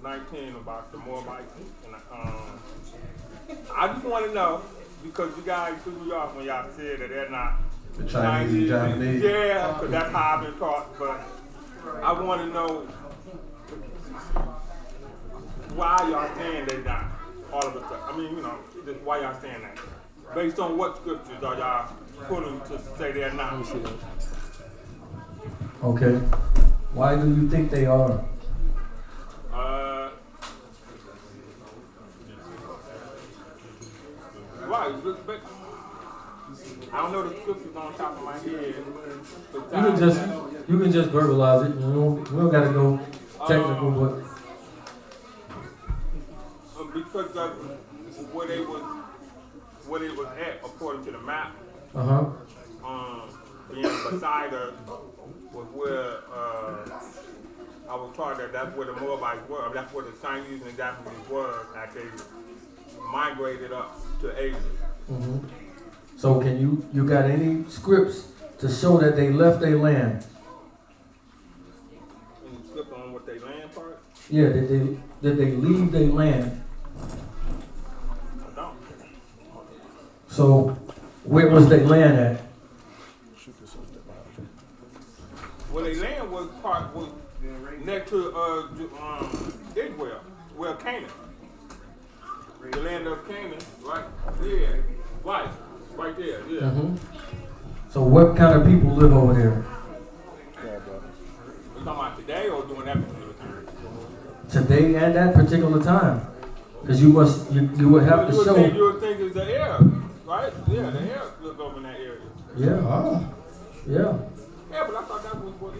19 about the Moabites, and I just want to know, because you guys threw me off when y'all said that they're not The Chinese, Japanese. Yeah, because that's how I've been taught. But I want to know why y'all saying they not all of a sudden. I mean, you know, just why y'all saying that. Based on what scriptures are y'all pulling to say they're not? Let me see that. Okay. Why do you think they are? Right. I don't know the scriptures on top of my head. You can just verbalize it. We don't gotta go technical, but because of where they was what it was at according to the map. Being beside us was where I was taught that that's where the Moabites were. That's where the Chinese and the Japanese were as they migrated up to Asia. Mm-hmm. So can you got any scripts to show that they left their land? Any script on what they land part? Yeah, did they leave their land? I don't. So where was their land at? Well, their land was next to Israel, well, Canaan. The land of Canaan, right? Yeah, right there, yeah. Mm-hmm. So what kind of people live over there? You talking about today or during that particular time? Today and that particular time, because you would have to show. You would think it's the Arabs, right? Yeah, the Arabs live over in that area. Yeah. Yeah. Yeah, but I thought that was what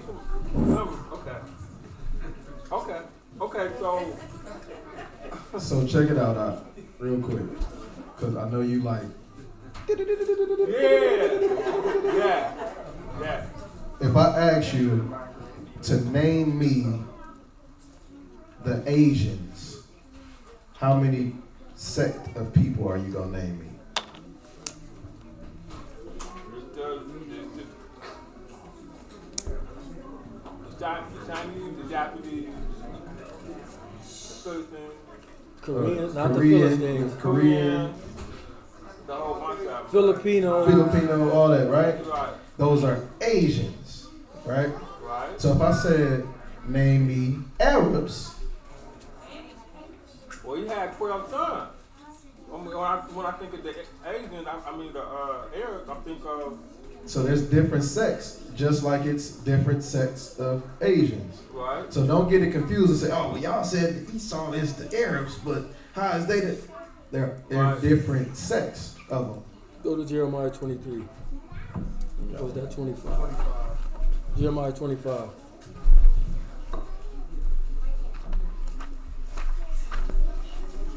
Okay, So check it out, real quick, because I know you like. Yeah. If I ask you to name me the Asians, how many sect of people are you gonna name me? The Chinese, the Japanese, the Philippines, Korean, not the Philistines. Korean, the whole bunch of Filipino, all that, right? Right. Those are Asians, right? Right. So if I said, name me Arabs. Well, you had 12 sons. When I think of the Asian, I mean the Arabs, I think of. So there's different sects, just like it's different sects of Asians. Right. So don't get it confused and say, oh, well, y'all said Esau is the Arabs, but how is they the? They're Right. different sects of them. Go to Jeremiah 23. Or was that 25? Jeremiah 25.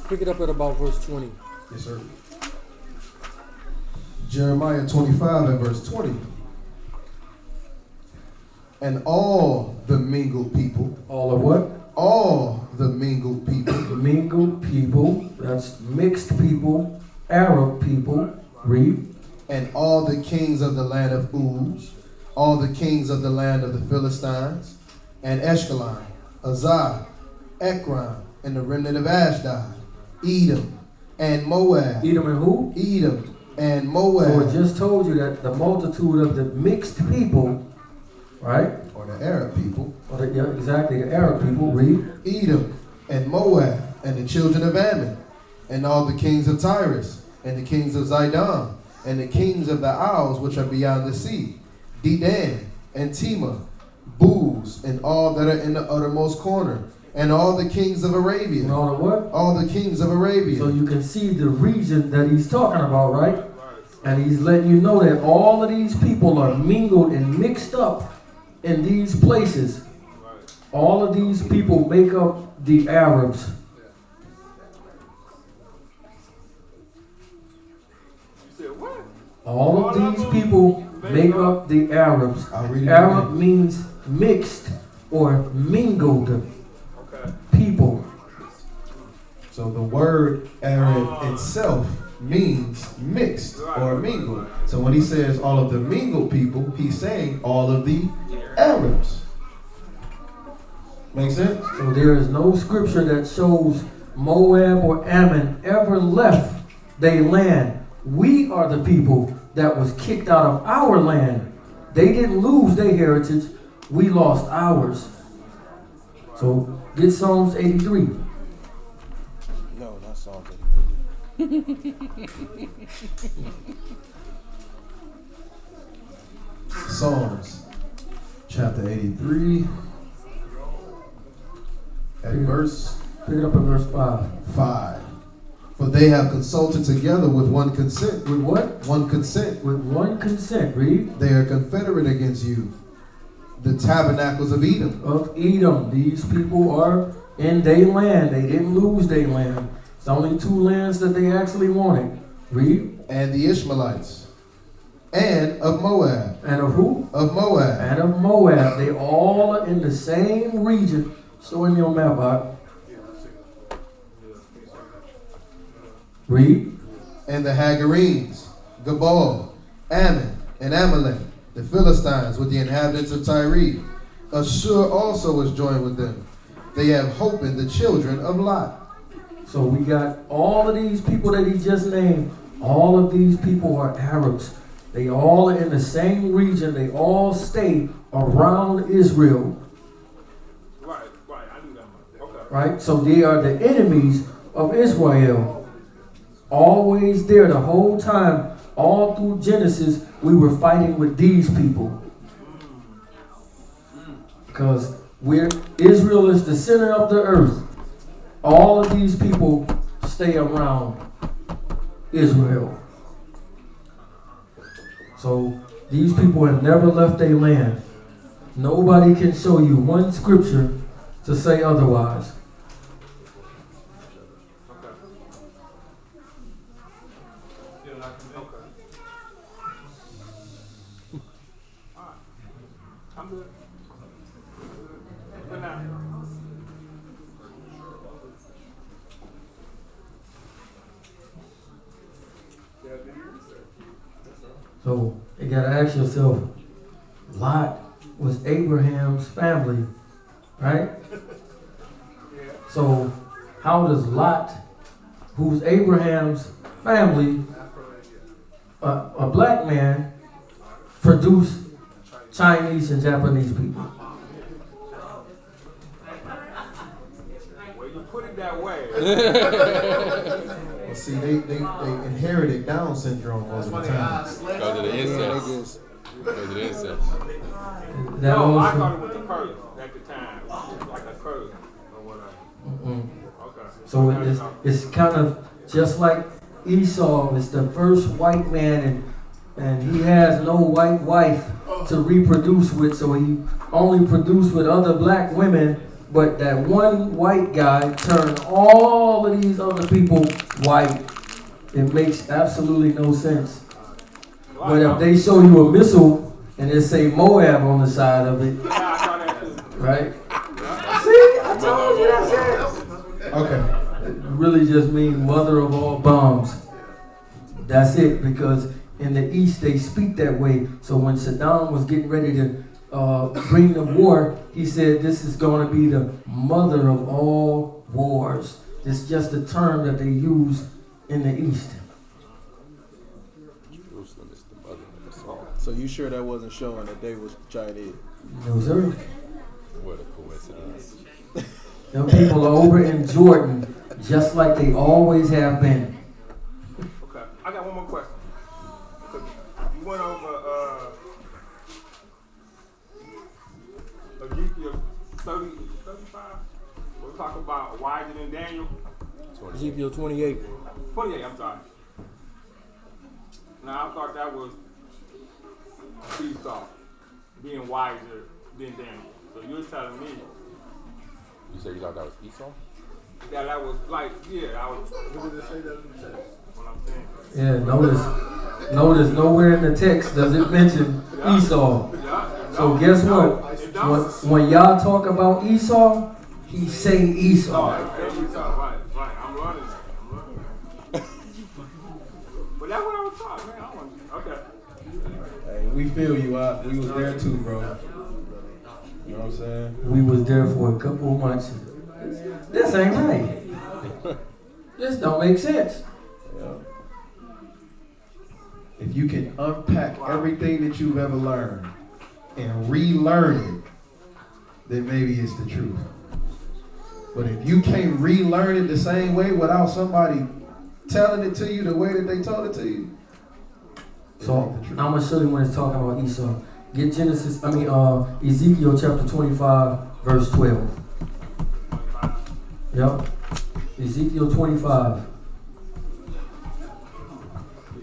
Pick it up at about verse 20. Yes, sir. Jeremiah 25 and verse 20. And all the mingled people. All of what? All the mingled people. Mingled people. That's mixed people. Arab people. Read. And all the kings of the land of Uz. All the kings of the land of the Philistines. And Ashkelon. Azar. Ekron. And the remnant of Ashdod. Edom. And Moab. Edom and who? Edom. And Moab. So it just told you that the multitude of the mixed people, right? Or the Arab people. Yeah, exactly, the Arab people. Read. Edom and Moab and the children of Ammon and all the kings of Tyrus and the kings of Zidon and the kings of the isles which are beyond the sea, Dedan and Tema, Booz and all that are in the uttermost corner, and all the kings of Arabia. And all the what? All the kings of Arabia. So you can see the region that he's talking about, right? And he's letting you know that all of these people are mingled and mixed up in these places. All of these people make up the Arabs. You said what? All of these people make up the Arabs. Arab Arab means mixed or mingled people. So the word Arab itself means mixed or mingled. So when he says all of the mingled people, he's saying all of the Arabs. Make sense? So there is no scripture that shows Moab or Ammon ever left their land. We are the people that was kicked out of our land. They didn't lose their heritage. We lost ours. So get Psalms 83. No, not Psalms 83. Psalms chapter 83 and pick it up at verse 5. For they have consulted together with one consent. With what? One consent. With one consent. Read. They are confederate against you. The tabernacles of Edom. Of Edom. These people are in their land. They didn't lose their land. It's only two lands that they actually wanted. Read. And the Ishmaelites. And of Moab. And of who? Of Moab. And of Moab. They all are in the same region. Show him your map out. Read. And the Hagarenes, Gabal, Ammon, and Amalek, the Philistines with the inhabitants of Tyre. Ashur also was joined with them. They have holpen the children of Lot. So we got all of these people that he just named. All of these people are Arabs. They all are in the same region. They all stay around Israel. Right. I knew that much. Okay. Right? So they are the enemies of Israel. Always there the whole time. All through Genesis, we were fighting with these people. Because Israel is the center of the earth. All of these people stay around Israel. So these people have never left their land. Nobody can show you one scripture to say otherwise. I'm good. Good now. So you gotta ask yourself, Lot was Abraham's family, right? So how does Lot, who's Abraham's family, a black man, produce Chinese and Japanese people? Well, you put it that way. Well, see, they inherited Down syndrome most of the time. Because of the incest. Because of the incest. No, I thought it was a curse at the time. Like a curse or whatever. Okay. So it's kind of just like Esau is the first white man, and he has no white wife to reproduce with, so he only produced with other black women. But that one white guy turned all of these other people white. It makes absolutely no sense. But if they show you a missile and it say Moab on the side of it, right? See, I told you that's it. Okay. It really just means mother of all bombs. That's it, because in the East they speak that way. So when Saddam was getting ready to bring the war, he said this is going to be the mother of all wars. It's just a term that they use in the East. So you sure that wasn't showing that they was Chinese? No, sir. What a coincidence. Them people are over in Jordan, just like they always have been. Okay, I got one more question. You went over Ezekiel 30, 35. We'll talk about wiser than Daniel. Ezekiel 28. 28, I'm sorry. Now, I thought that was Esau being wiser than Daniel. So you're telling me. You said you thought that was Esau? Yeah, that was like, I was. What did it say that in the text? What I'm saying. Yeah, notice nowhere in the text does it mention Esau. So guess what? When y'all talk about Esau, he say Esau. Right. I'm running. But that's what I was taught, man. Okay. Hey, we feel you out. We was there too, bro. You know what I'm saying? We was there for a couple of months. This ain't right. This don't make sense. Yeah. If you can unpack everything that you've ever learned and relearn it, then maybe it's the truth. But if you can't relearn it the same way without somebody telling it to you the way that they told it to you, so I'm gonna show you when it's talking about Esau. Get Ezekiel chapter 25, verse 12. Yep. Ezekiel 25.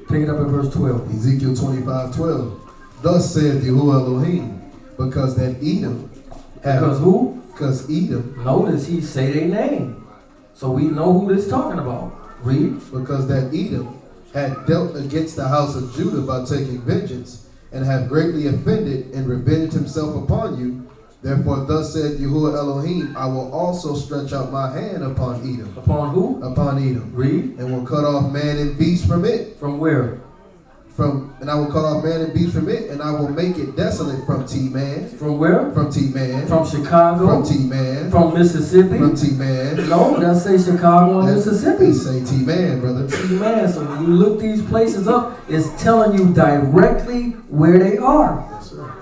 Pick it up at verse 12. Ezekiel 25:12. Thus saith Yahuwah Elohim, because that Edom. Because who? Because Edom. Notice he say their name. So we know who this talking about. Read. Because that Edom had dealt against the house of Judah by taking vengeance, and have greatly offended and revenged himself upon you. Therefore thus said Yahuwah Elohim, I will also stretch out my hand upon Edom. Upon who? Upon Edom. Read. And will cut off man and beast from it. From where? And I will cut off man and beast from it, and I will make it desolate from T-Man. From where? From T-Man. From Chicago? From T-Man. From Mississippi? From T-Man. No, that say Chicago and Mississippi. They say T-Man, brother. T-Man. So when you look these places up, it's telling you directly where they are. Yes, sir.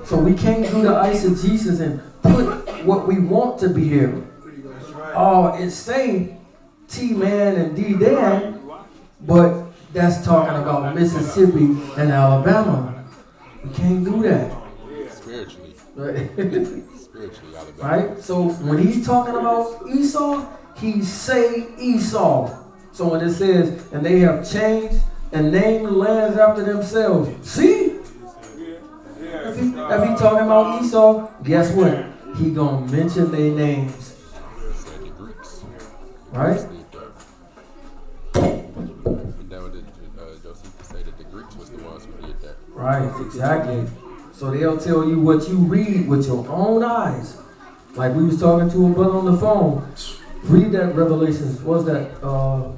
So we can't do the eisegesis and put what we want to be there. Oh, it's saying T-Man and D-Dan, but that's talking about Mississippi and Alabama. We can't do that. Spiritually. Right? Spiritually, Alabama. Right? So when he's talking about Esau, he say Esau. So when it says, and they have changed and named the lands after themselves. See? If he talking about Esau, guess what? He gonna mention their names. Right? Right, exactly. So they'll tell you what you read with your own eyes. Like we was talking to a brother on the phone. Read that Revelations. What's that? Was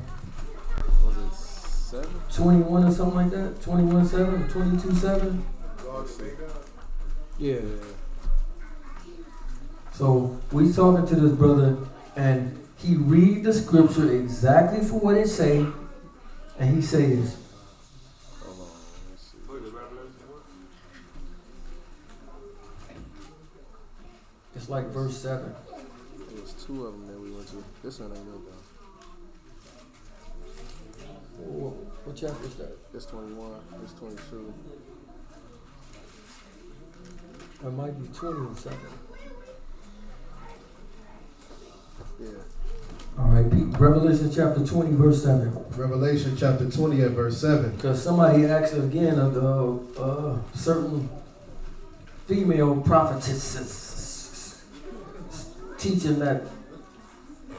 it 7? 21 or something like that? 21:7 or 22:7? Yeah. So we talking to this brother, and he read the scripture exactly for what it say, and he says, it's like verse 7. There's 2 of them that we went to. This one ain't no though. What chapter is that? It's 21. It's 22. It might be 20 or something. Yeah. All right, Revelation chapter 20, verse 7. Revelation chapter 20 at verse 7. Because somebody asked again of the certain female prophetesses teaching that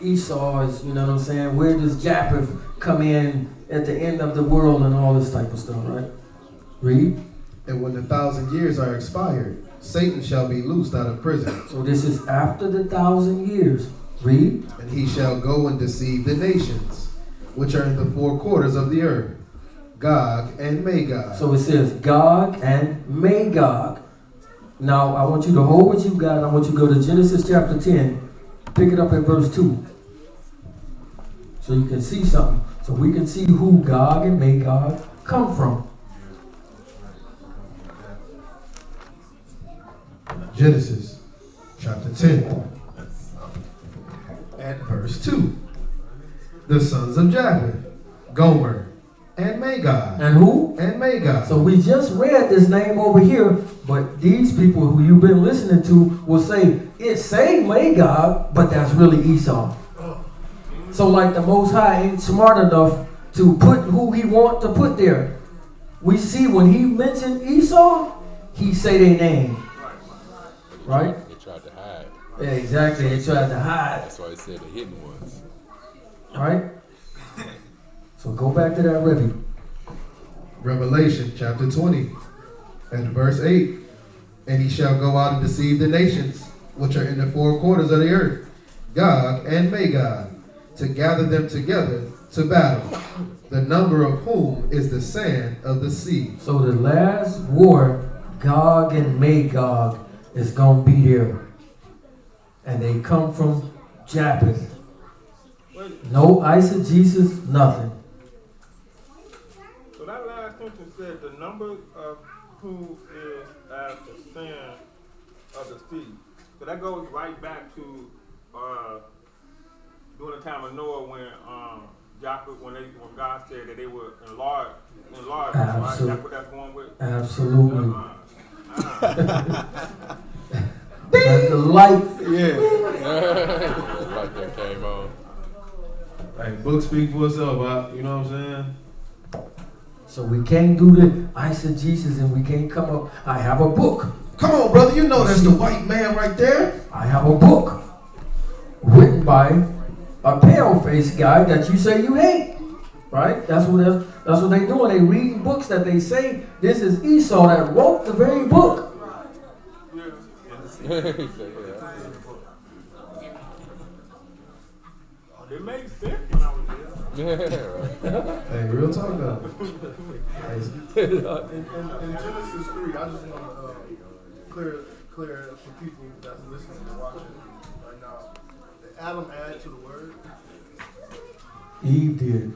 Esau is, you know what I'm saying, where does Japheth come in at the end of the world and all this type of stuff, right? Read. And when the 1,000 years are expired, Satan shall be loosed out of prison. So this is after the 1,000 years. Read. And he shall go and deceive the nations, which are in the 4 quarters of the earth, Gog and Magog. So it says Gog and Magog. Now I want you to hold what you got, and I want you to go to Genesis chapter 10. Pick it up at verse 2. So you can see something. So we can see who Gog and Magog come from. Genesis chapter 10 at verse 2. The sons of Japheth, Gomer and Magog. And who? And Magog. So we just read this name over here, but these people who you've been listening to will say, it's saying Magog, but that's really Esau. So like the Most High ain't smart enough to put who he want to put there. We see when he mentioned Esau, he say their name. Right? They tried to hide. Yeah, exactly. They tried to hide. That's why he said the hidden ones. Right? So go back to that review. Revelation chapter 20 and verse 8. And he shall go out and deceive the nations, which are in the 4 quarters of the earth, Gog and Magog, to gather them together to battle, the number of whom is the sand of the sea. So the last war, Gog and Magog, is going to be there. And they come from Japheth. No eisegesis, nothing. So that last sentence said the number of who is as the sand of the sea. So that goes right back to during the time of Noah when Japheth, when God said that they were enlarged, right? That's what that's going with. Absolutely. That's the light. Yeah. Like that came on. Hey, book speak for itself, you know what I'm saying? So we can't do the eisegesis and we can't come up. I have a book. Come on, brother, you know that's the white man right there. I have a book written by a pale-faced guy that you say you hate. Right? That's what they doing. They reading books that they say this is Esau that wrote the very book. It makes sense when I was there. Hey, real talk though. In Genesis 3, I just want to clear for people that's listening and watching right now. Did Adam add to the word? Eve did.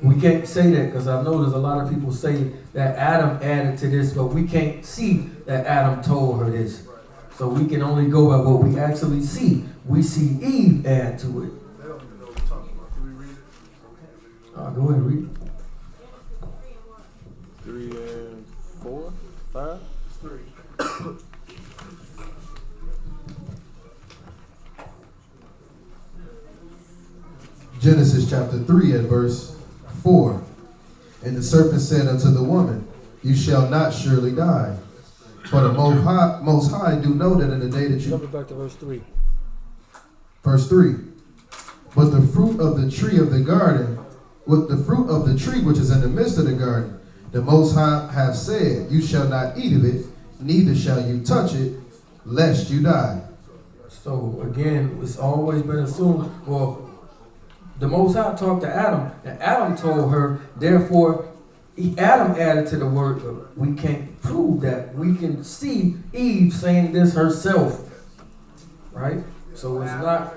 We can't say that because I know there's a lot of people say that Adam added to this, but we can't see that Adam told her this. So we can only go by what we actually see. We see Eve add to it. They don't even know what we're talking about. Can we read it? Go ahead and read it. 3 and 4, 5? It's 3. Genesis chapter 3 at verse 4. And the serpent said unto the woman, You shall not surely die. For the Most High do know that in the day that you... Jump back to verse 3. Verse 3. But the fruit of the tree of the garden, with the fruit of the tree which is in the midst of the garden, the Most High have said, You shall not eat of it, neither shall you touch it, lest you die. So again, it's always been assumed, well, the Most High talked to Adam, and Adam told her, therefore, Adam added to the word, but we can't prove that. We can see Eve saying this herself, right? So it's not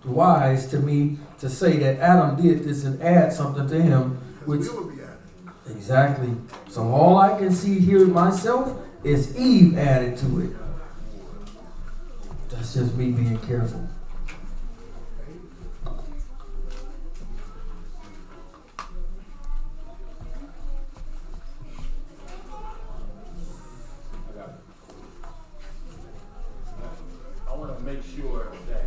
wise to me to say that Adam did this and add something to him, which exactly. So all I can see here myself is Eve added to it. That's just me being careful. I want to make sure that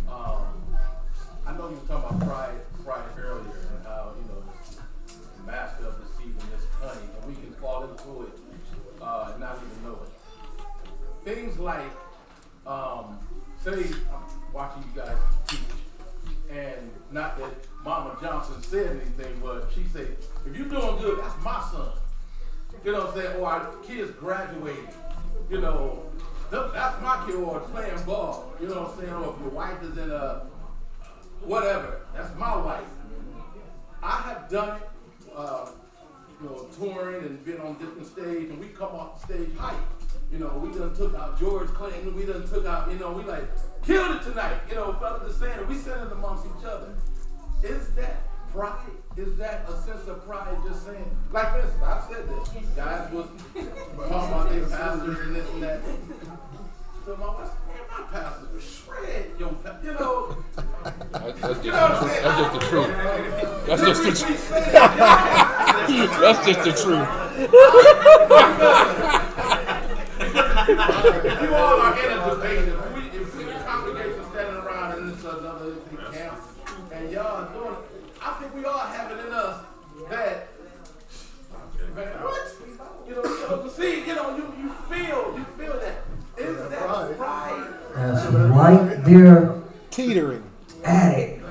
I know you were talking about pride earlier and how, the master of deceiving this cunning, and we can fall into it and not even know it. Things like, say I'm watching you guys teach, and not that Mama Johnson said anything, but she said, if you're doing good, that's my son. You know what I'm saying? Or our kids graduating, that's my kid, or playing ball, you know what I'm saying? Or if your wife is in a whatever, that's my wife. I have done it, touring and been on different stages, and we come off the stage hype. We done took out George Clinton, we done took out, we like, killed it tonight, fellas just saying it, we said it amongst each other. Is that pride? Is that a sense of pride just saying, like for instance, I've said this, guys was talking about their pastors and this and that. So my pastors were shred, That's just the truth. That's just the truth. That's just the truth. If you all are in a debate, if the congregation standing around and this another camp, and y'all are doing it, I think we all have it in us that, man, what? So to see, you feel that. Is that pride? That's right there. Teetering. At it.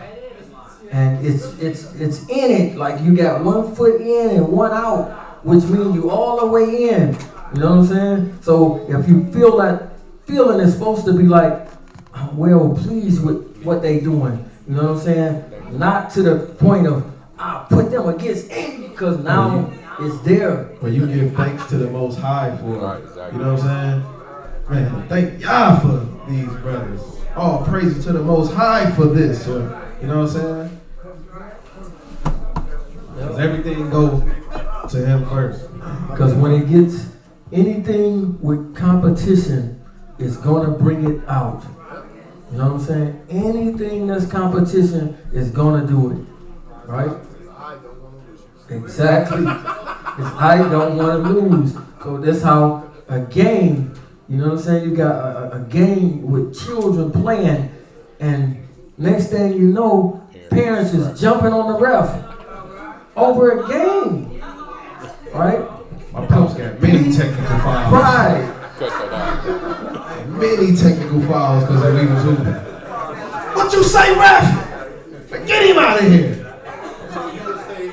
And it's in it. Like you got 1 foot in and 1 out, which means you all the way in. You know what I'm saying? So if you feel that feeling is supposed to be like, I'm well pleased with what they doing. You know what I'm saying? Not to the point of, I put them against Andy, because now it's there. But you give thanks to the Most High for it. Right, exactly. You know what I'm saying? Man, thank y'all for these brothers. All praises to the Most High for this. You know what I'm saying? Because everything goes to him first. Because when it gets anything with competition, it's going to bring it out. You know what I'm saying? Anything that's competition is going to do it. Right? Exactly. Because I don't want to lose. So that's how a game, you know what I'm saying? You got a game with children playing, and next thing you know, parents is jumping on the ref over a game. Right? My pops got many technical fouls. Right. Many technical fouls because of we was hooping. What you say, ref? Get him out of here. So you would say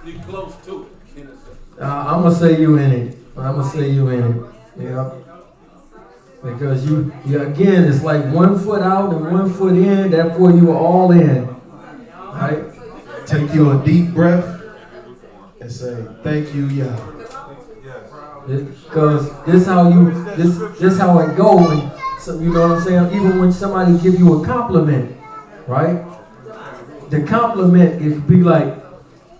you're close to it, in a sense. I'm gonna say you in it. Yeah. Because you again, it's like 1 foot out and 1 foot in. Therefore, you are all in. Right? Take you a deep breath and say, "Thank you, Yah." Because this how it go. And so, you know what I'm saying? Even when somebody give you a compliment, right? The compliment it could be like,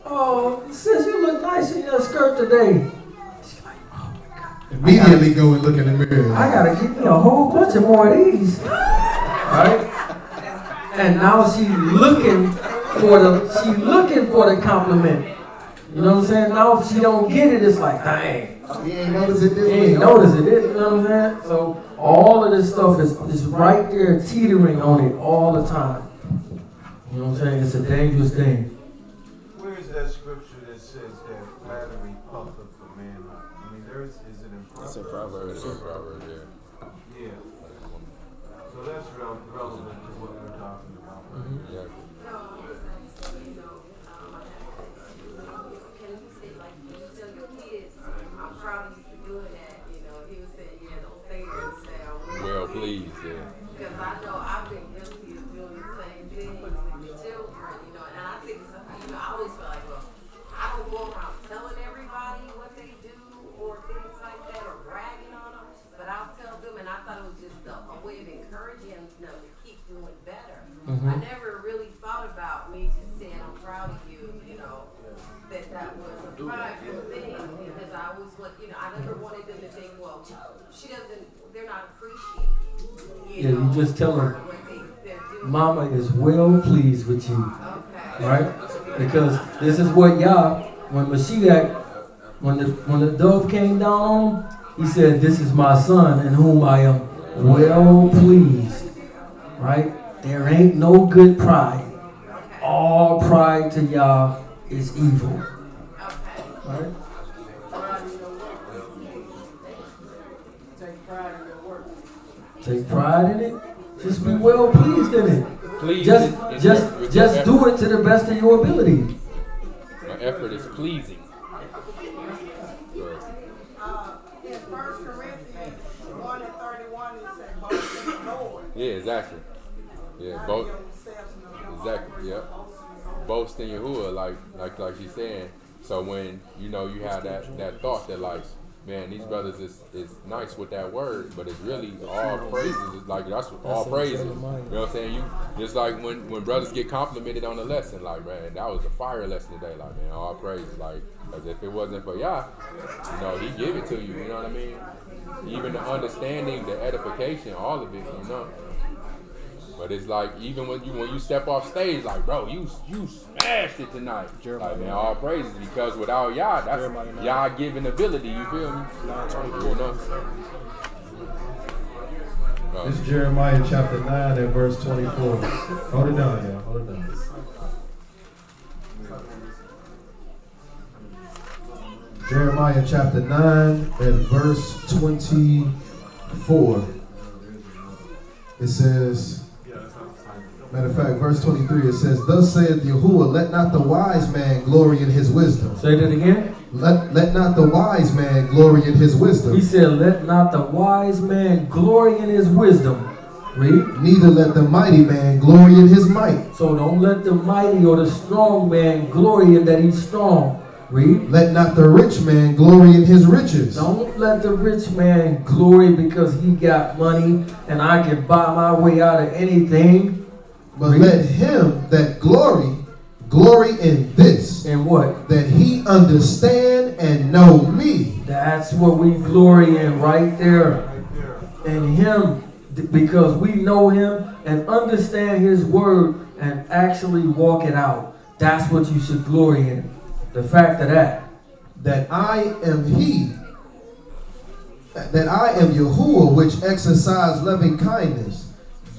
"Oh, sis, you look nice in your skirt today." Immediately go and look in the mirror. I gotta give me a whole bunch of more of these, right? And now she looking for the compliment. You know what I'm saying? Now if she don't get it, it's like, dang. He ain't notice it this He ain't notice it. You know what I'm saying? So all of this stuff is right there teetering on it all the time. You know what I'm saying? It's a dangerous thing. Where is that scripture that says that flattery puffeth a man up? I mean, is it in Proverbs? It's in Proverbs, yeah. Yeah. So that's relevant to what we're talking about. Mm-hmm. Yeah. Well, please, yeah. Because I know I've been guilty of doing the same thing with the children, you know, and I think sometimes, you know, I always feel like, well, I don't go around telling everybody what they do or things like that or bragging on them, but I'll tell them, and I thought it was just a way of encouraging them to keep doing better. Mm-hmm. I never really thought about me just saying, I'm proud of you, you know, that was a prideful thing, because I always want, you know, I never wanted them to think, well, they're not appreciating. Yeah, you just tell them, Mama is well pleased with you, right? Because this is what Yah, when Mashiach, when the dove came down on him, he said, "This is my son in whom I am well pleased," right? There ain't no good pride. All pride to Yah is evil, right? Take pride in it. Just be well pleased in it. Just do it to the best of your ability. My effort is pleasing. In 1 Corinthians 1:31, it says, "Boast in the Lord." Yeah, exactly. Yeah, both. Exactly. Yep. Boast in Yahuwah, like she's saying. So when you have that thought that like, man, these brothers is nice with that word, but it's really all praises. It's like that's all praises. You know what I'm saying? You just like when brothers get complimented on the lesson, like, man, that was a fire lesson today. Like, man, all praises. Like, as if it wasn't for Yah, he give it to you. You know what I mean? Even the understanding, the edification, all of it. But it's like even when you step off stage, like, bro, you smashed it tonight. Like, man, all praises, because without Yah, that's Yah given ability. You feel me? This is Jeremiah chapter 9 and verse 24. Hold it down, y'all. Hold it down. Jeremiah chapter 9 and verse 24. It says, matter of fact, verse 23, it says, "Thus saith Yahuwah, let not the wise man glory in his wisdom." Say that again. Let not the wise man glory in his wisdom. He said, "Let not the wise man glory in his wisdom." Read. "Neither let the mighty man glory in his might." So don't let the mighty or the strong man glory in that he's strong. Read. "Let not the rich man glory in his riches." Don't let the rich man glory because he got money and I can buy my way out of anything. But let him that glory in this. And what? That he understand and know me. That's what we glory in right there. In him, because we know him and understand his word and actually walk it out. That's what you should glory in. The fact of that I am he, that I am Yahuwah, which exercise loving kindness,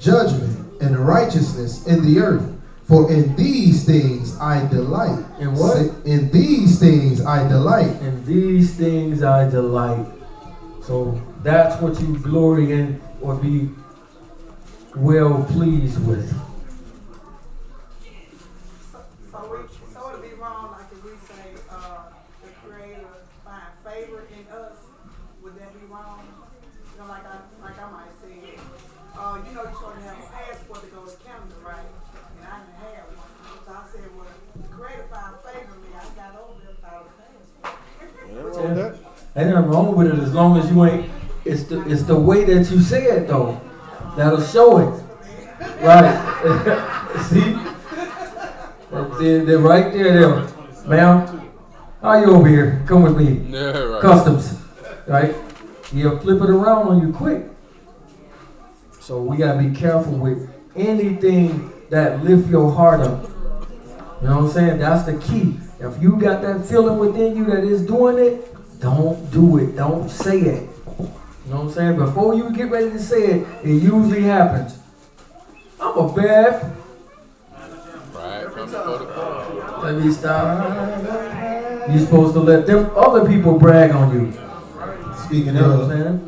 judgment, and righteousness in the earth. For in these things I delight. In what? In these things I delight. In these things I delight. So that's what you glory in or be well pleased with. it'd be wrong, like if we say, the Creator find favor in us, would that be wrong? You know, like I might say, you know, you're supposed to have a passport to go to Canada, right? And I didn't have one. So I said, well, the Creator find favor in me, I got over there without a passport. Ain't nothing wrong with it as long as you ain't. It's the way that you say it though that'll show it. Right? See? They're right there, ma'am. How you over here? Come with me. Yeah, right. Customs, right? He'll flip it around on you quick. So we gotta be careful with anything that lift your heart up. You know what I'm saying? That's the key. If you got that feeling within you that is doing it, don't do it. Don't say it. You know what I'm saying? Before you get ready to say it, it usually happens. I'm a bad. Right, come before the court. Let me stop. You're supposed to let them other people brag on you. Speaking You know what I'm of, saying?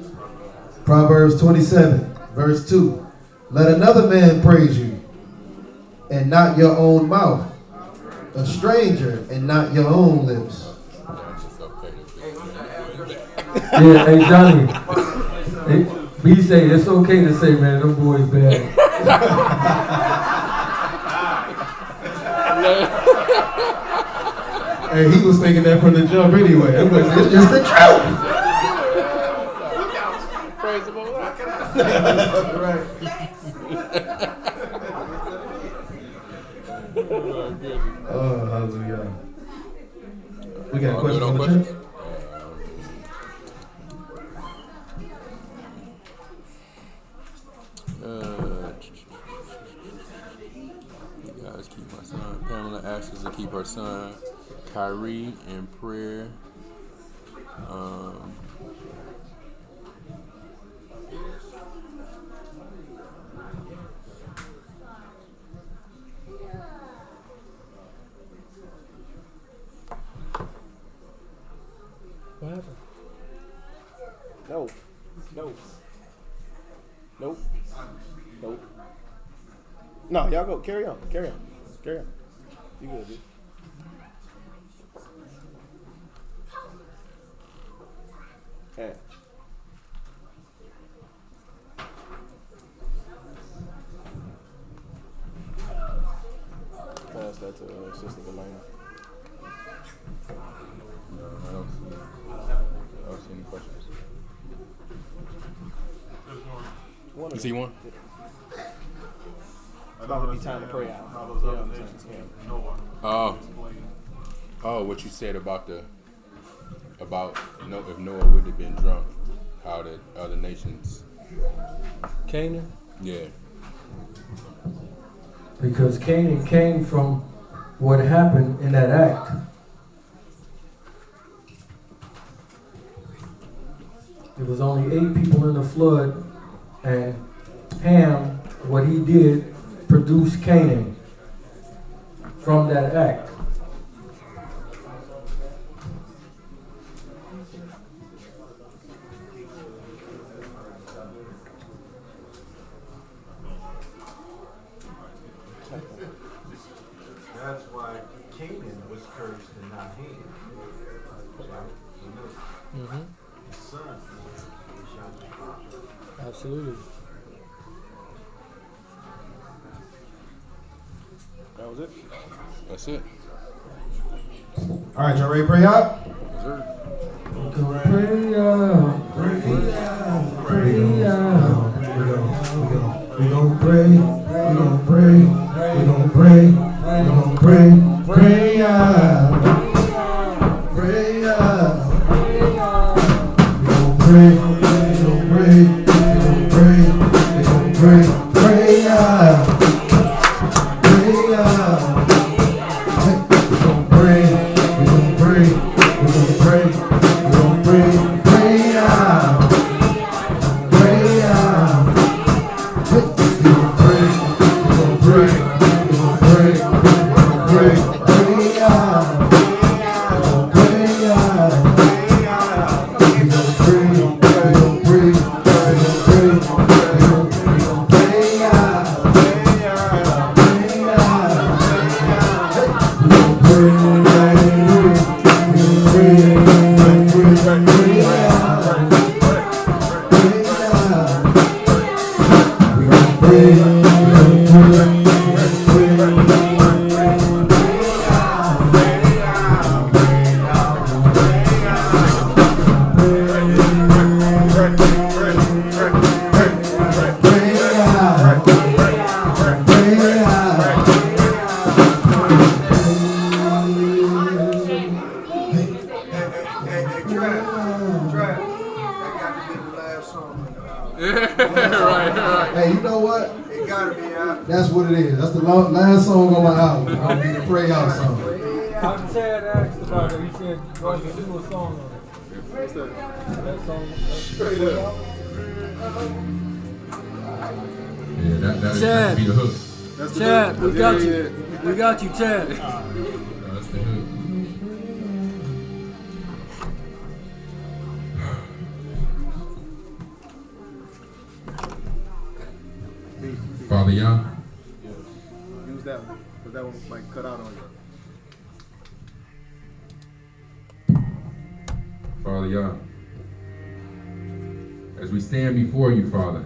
Proverbs 27, verse 2. Let another man praise you, and not your own mouth. A stranger, and not your own lips. Yeah, hey Johnny. Hey, B say it's okay to say, man, them boys bad. Hey, he was thinking that from the jump anyway. It's just the truth. Praise the Lord. Right. Oh, hallelujah. We got a question on the chat? You guys keep my son. Pamela asks us to keep her son, Kyrie, in prayer. What happened? No. Nope. No, y'all go. Carry on. You good, dude. Hey. Pass that to Sister Elena. No, I don't see any questions. You see one? About to be time to pray out. Oh, what you said about if Noah would have been drunk, how the other nations. Canaan? Yeah. Because Canaan came from what happened in that act. There was only 8 people in the flood, and Ham, what he did, produced Canaan from that act. That's why Canaan was cursed and not Ham. Mm-hmm. The son shall be father. Absolutely. That was it? That's it. All right, y'all ready to pray out? Yes, sir. Pray out, pray out, pray out. We gon' pray, we gon' pray, we gon' pray, we gon' pray, pray out, pray out. We gon' pray, we gon' pray, we gon' pray, we gon' pray, pray out, pray out. We gon' pray, we gon' pray, we gon' pray, we gon' pray, pray out, pray out. We gon' pray, we gon' pray, we gon' pray, we gon' pray, pray That's what it is. That's the last song on my album. I'm going to be the pray out song. How Chad asked about it, he said, "Why don't you do a song on it?" What's that? That song. Straight up. Yeah, that Chad. be the hook. Chad, we got you. We got you, Chad. That's the hook. Father Yah, Use that one, because that one might cut out on you. Father Yah, as we stand before you, Father,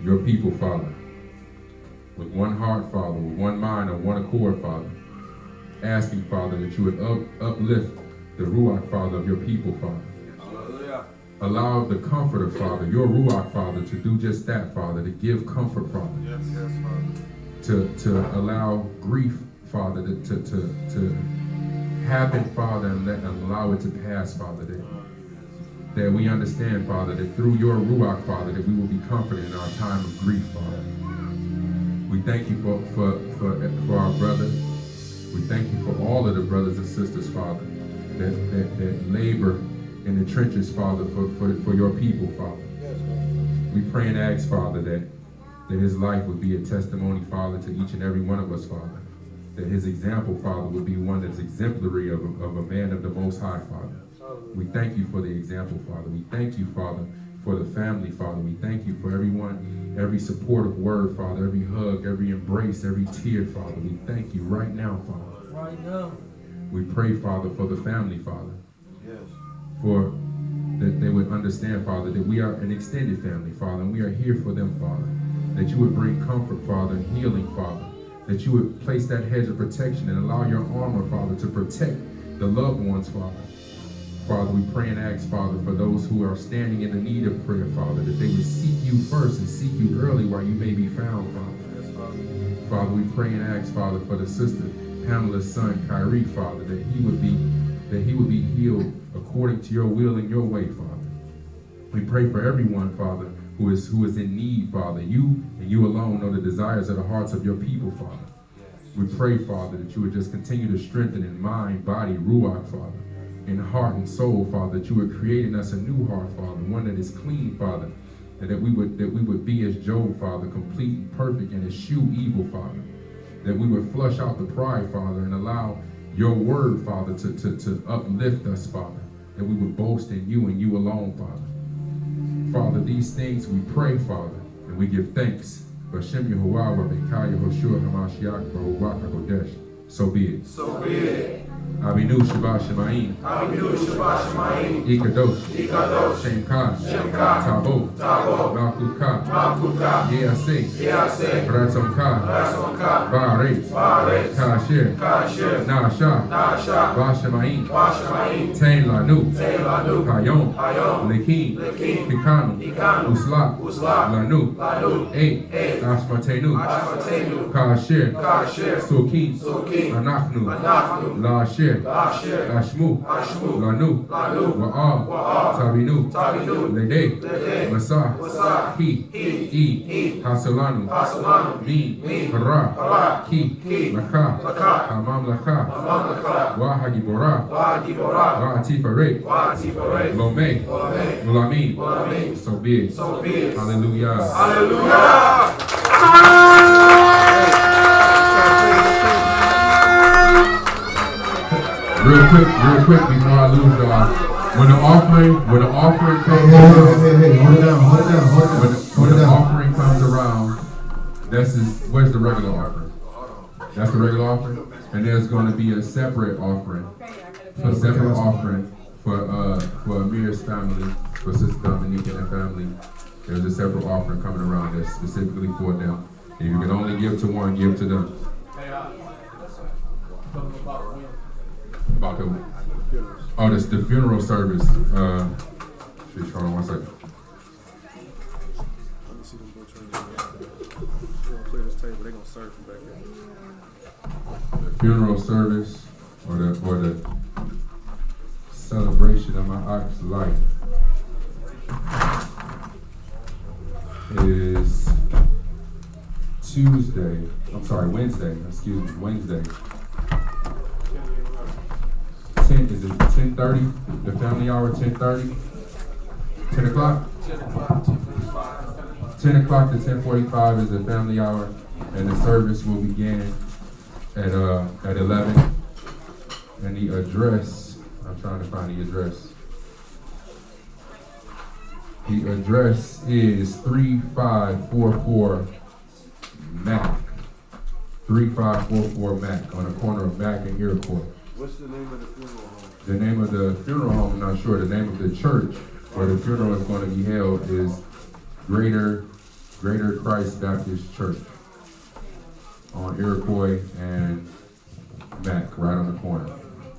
your people, Father, with one heart, Father, with one mind and one accord, Father, asking, Father, that you would uplift the Ruach, Father, of your people, Father. Allow the Comforter, Father, your Ruach, Father, to do just that, Father, to give comfort, Father. Yes, Father. To allow grief, Father, to happen, Father, and allow it to pass, Father. That we understand, Father, that through your Ruach, Father, that we will be comforted in our time of grief, Father. We thank you for our brother. We thank you for all of the brothers and sisters, Father, that labor in the trenches, Father, for your people, Father. We pray and ask, Father, that his life would be a testimony, Father, to each and every one of us, Father. That his example, Father, would be one that's exemplary of a man of the Most High, Father. We thank you for the example, Father. We thank you, Father, for the family, Father. We thank you for everyone, every supportive word, Father, every hug, every embrace, every tear, Father. We thank you right now, Father. Right now. We pray, Father, for the family, Father. Yes. For that they would understand, Father, that we are an extended family, Father, and we are here for them, Father. That you would bring comfort, Father, and healing, Father. That you would place that hedge of protection and allow your armor, Father, to protect the loved ones, Father. Father, we pray and ask, Father, for those who are standing in the need of prayer, Father, that they would seek you first and seek you early while you may be found, Father. Yes, Father. Father, we pray and ask, Father, for the sister, Pamela's son, Kyrie, Father, that he would be healed according to your will and your way, Father. We pray for everyone, Father, who is in need, Father. You and you alone know the desires of the hearts of your people, Father. We pray, Father, that you would just continue to strengthen in mind, body, ruach, Father, in heart and soul, Father, that you would create in us a new heart, Father, one that is clean, Father, and that we would be as Job, Father, complete and perfect, and eschew evil, Father. That we would flush out the pride, Father, and allow your word, Father, to uplift us, Father. That we would boast in you and you alone, Father. Father, these things we pray, Father, and we give thanks. Bashem Yehovah, Rabbeinu Yehoshua HaMashiach, Baruch HaKodesh. So be it. So be it. Abinu Shabbat Shemaim. Abinu Shabbat Shemaim. Ikadosh. Ikadosh. Shem Kah. Shem Kah. Tabo. Tabo. Malkut Kah. Malkut Kah. Yeaseh. Yeaseh. Ratzon Kah. Ratzon Kah. Ba'aretz. Ba'aretz. Kasher. Kasher. Nasha. Nasha. Vashemaim. Vashemaim. Tein Lanu. Tein Lanu. Hayom. Hayom. Lekim. Lekim. Pikanu. Pikanu. Usla. Usla. Lanu. Lanu. Eight. Eight. Ashmatenu. Ashmatenu. Kasher. Kasher. Sukim. Sukim. Anachnu. Anachnu. Lasher. Lasher. Ashmu. Ashmu. Lanu. Lanu. Wa'ah. Wa'ah. Tabinu. Tabinu. Lede. Lede. Masah. Masah. He. He. E. E. Hasalanu. Hasalanu. Mi. Mi. Hara. Hara. Ki. Ki. Laka. Laka. Hamam Laka. Hamam Laka. Wahagibora. Wahagibora. Wa'atifaret. Wa'atifaret. Lomei. Lomei. Mulamim. Mulamim. So be it. So be it. Hallelujah. Hallelujah. Real quick, before I lose y'all. When the offering comes Hey, around, hold it down. when the offering comes around, where's the regular offering? That's the regular offering? And there's going to be a separate offering. For Amir's family, for Sister Dominique and her family. There's a separate offering coming around that's specifically for them. If you can only give to one, give to them. About the funeral service. Hold on 1 second. Let me see them go train. They're gonna clear this table. They're gonna serve from back there. The funeral service or the celebration of my aunt's life is Wednesday. 10:30? The family hour, 10:30? 10 o'clock? 10 o'clock to 10:45 is the family hour, and the service will begin at 11. And the address, I'm trying to find the address. The address is 3544 Mac. 3544 Mac on the corner of Mac and Iroquois. What's the name of the funeral home? The name of the funeral home, I'm not sure. The name of the church where the funeral is going to be held is Greater Christ Baptist Church on Iroquois and Mac, right on the corner.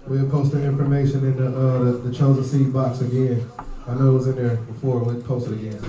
We'll post the information in the Chosen Seed box again. I know it was in there before. We'll post it again.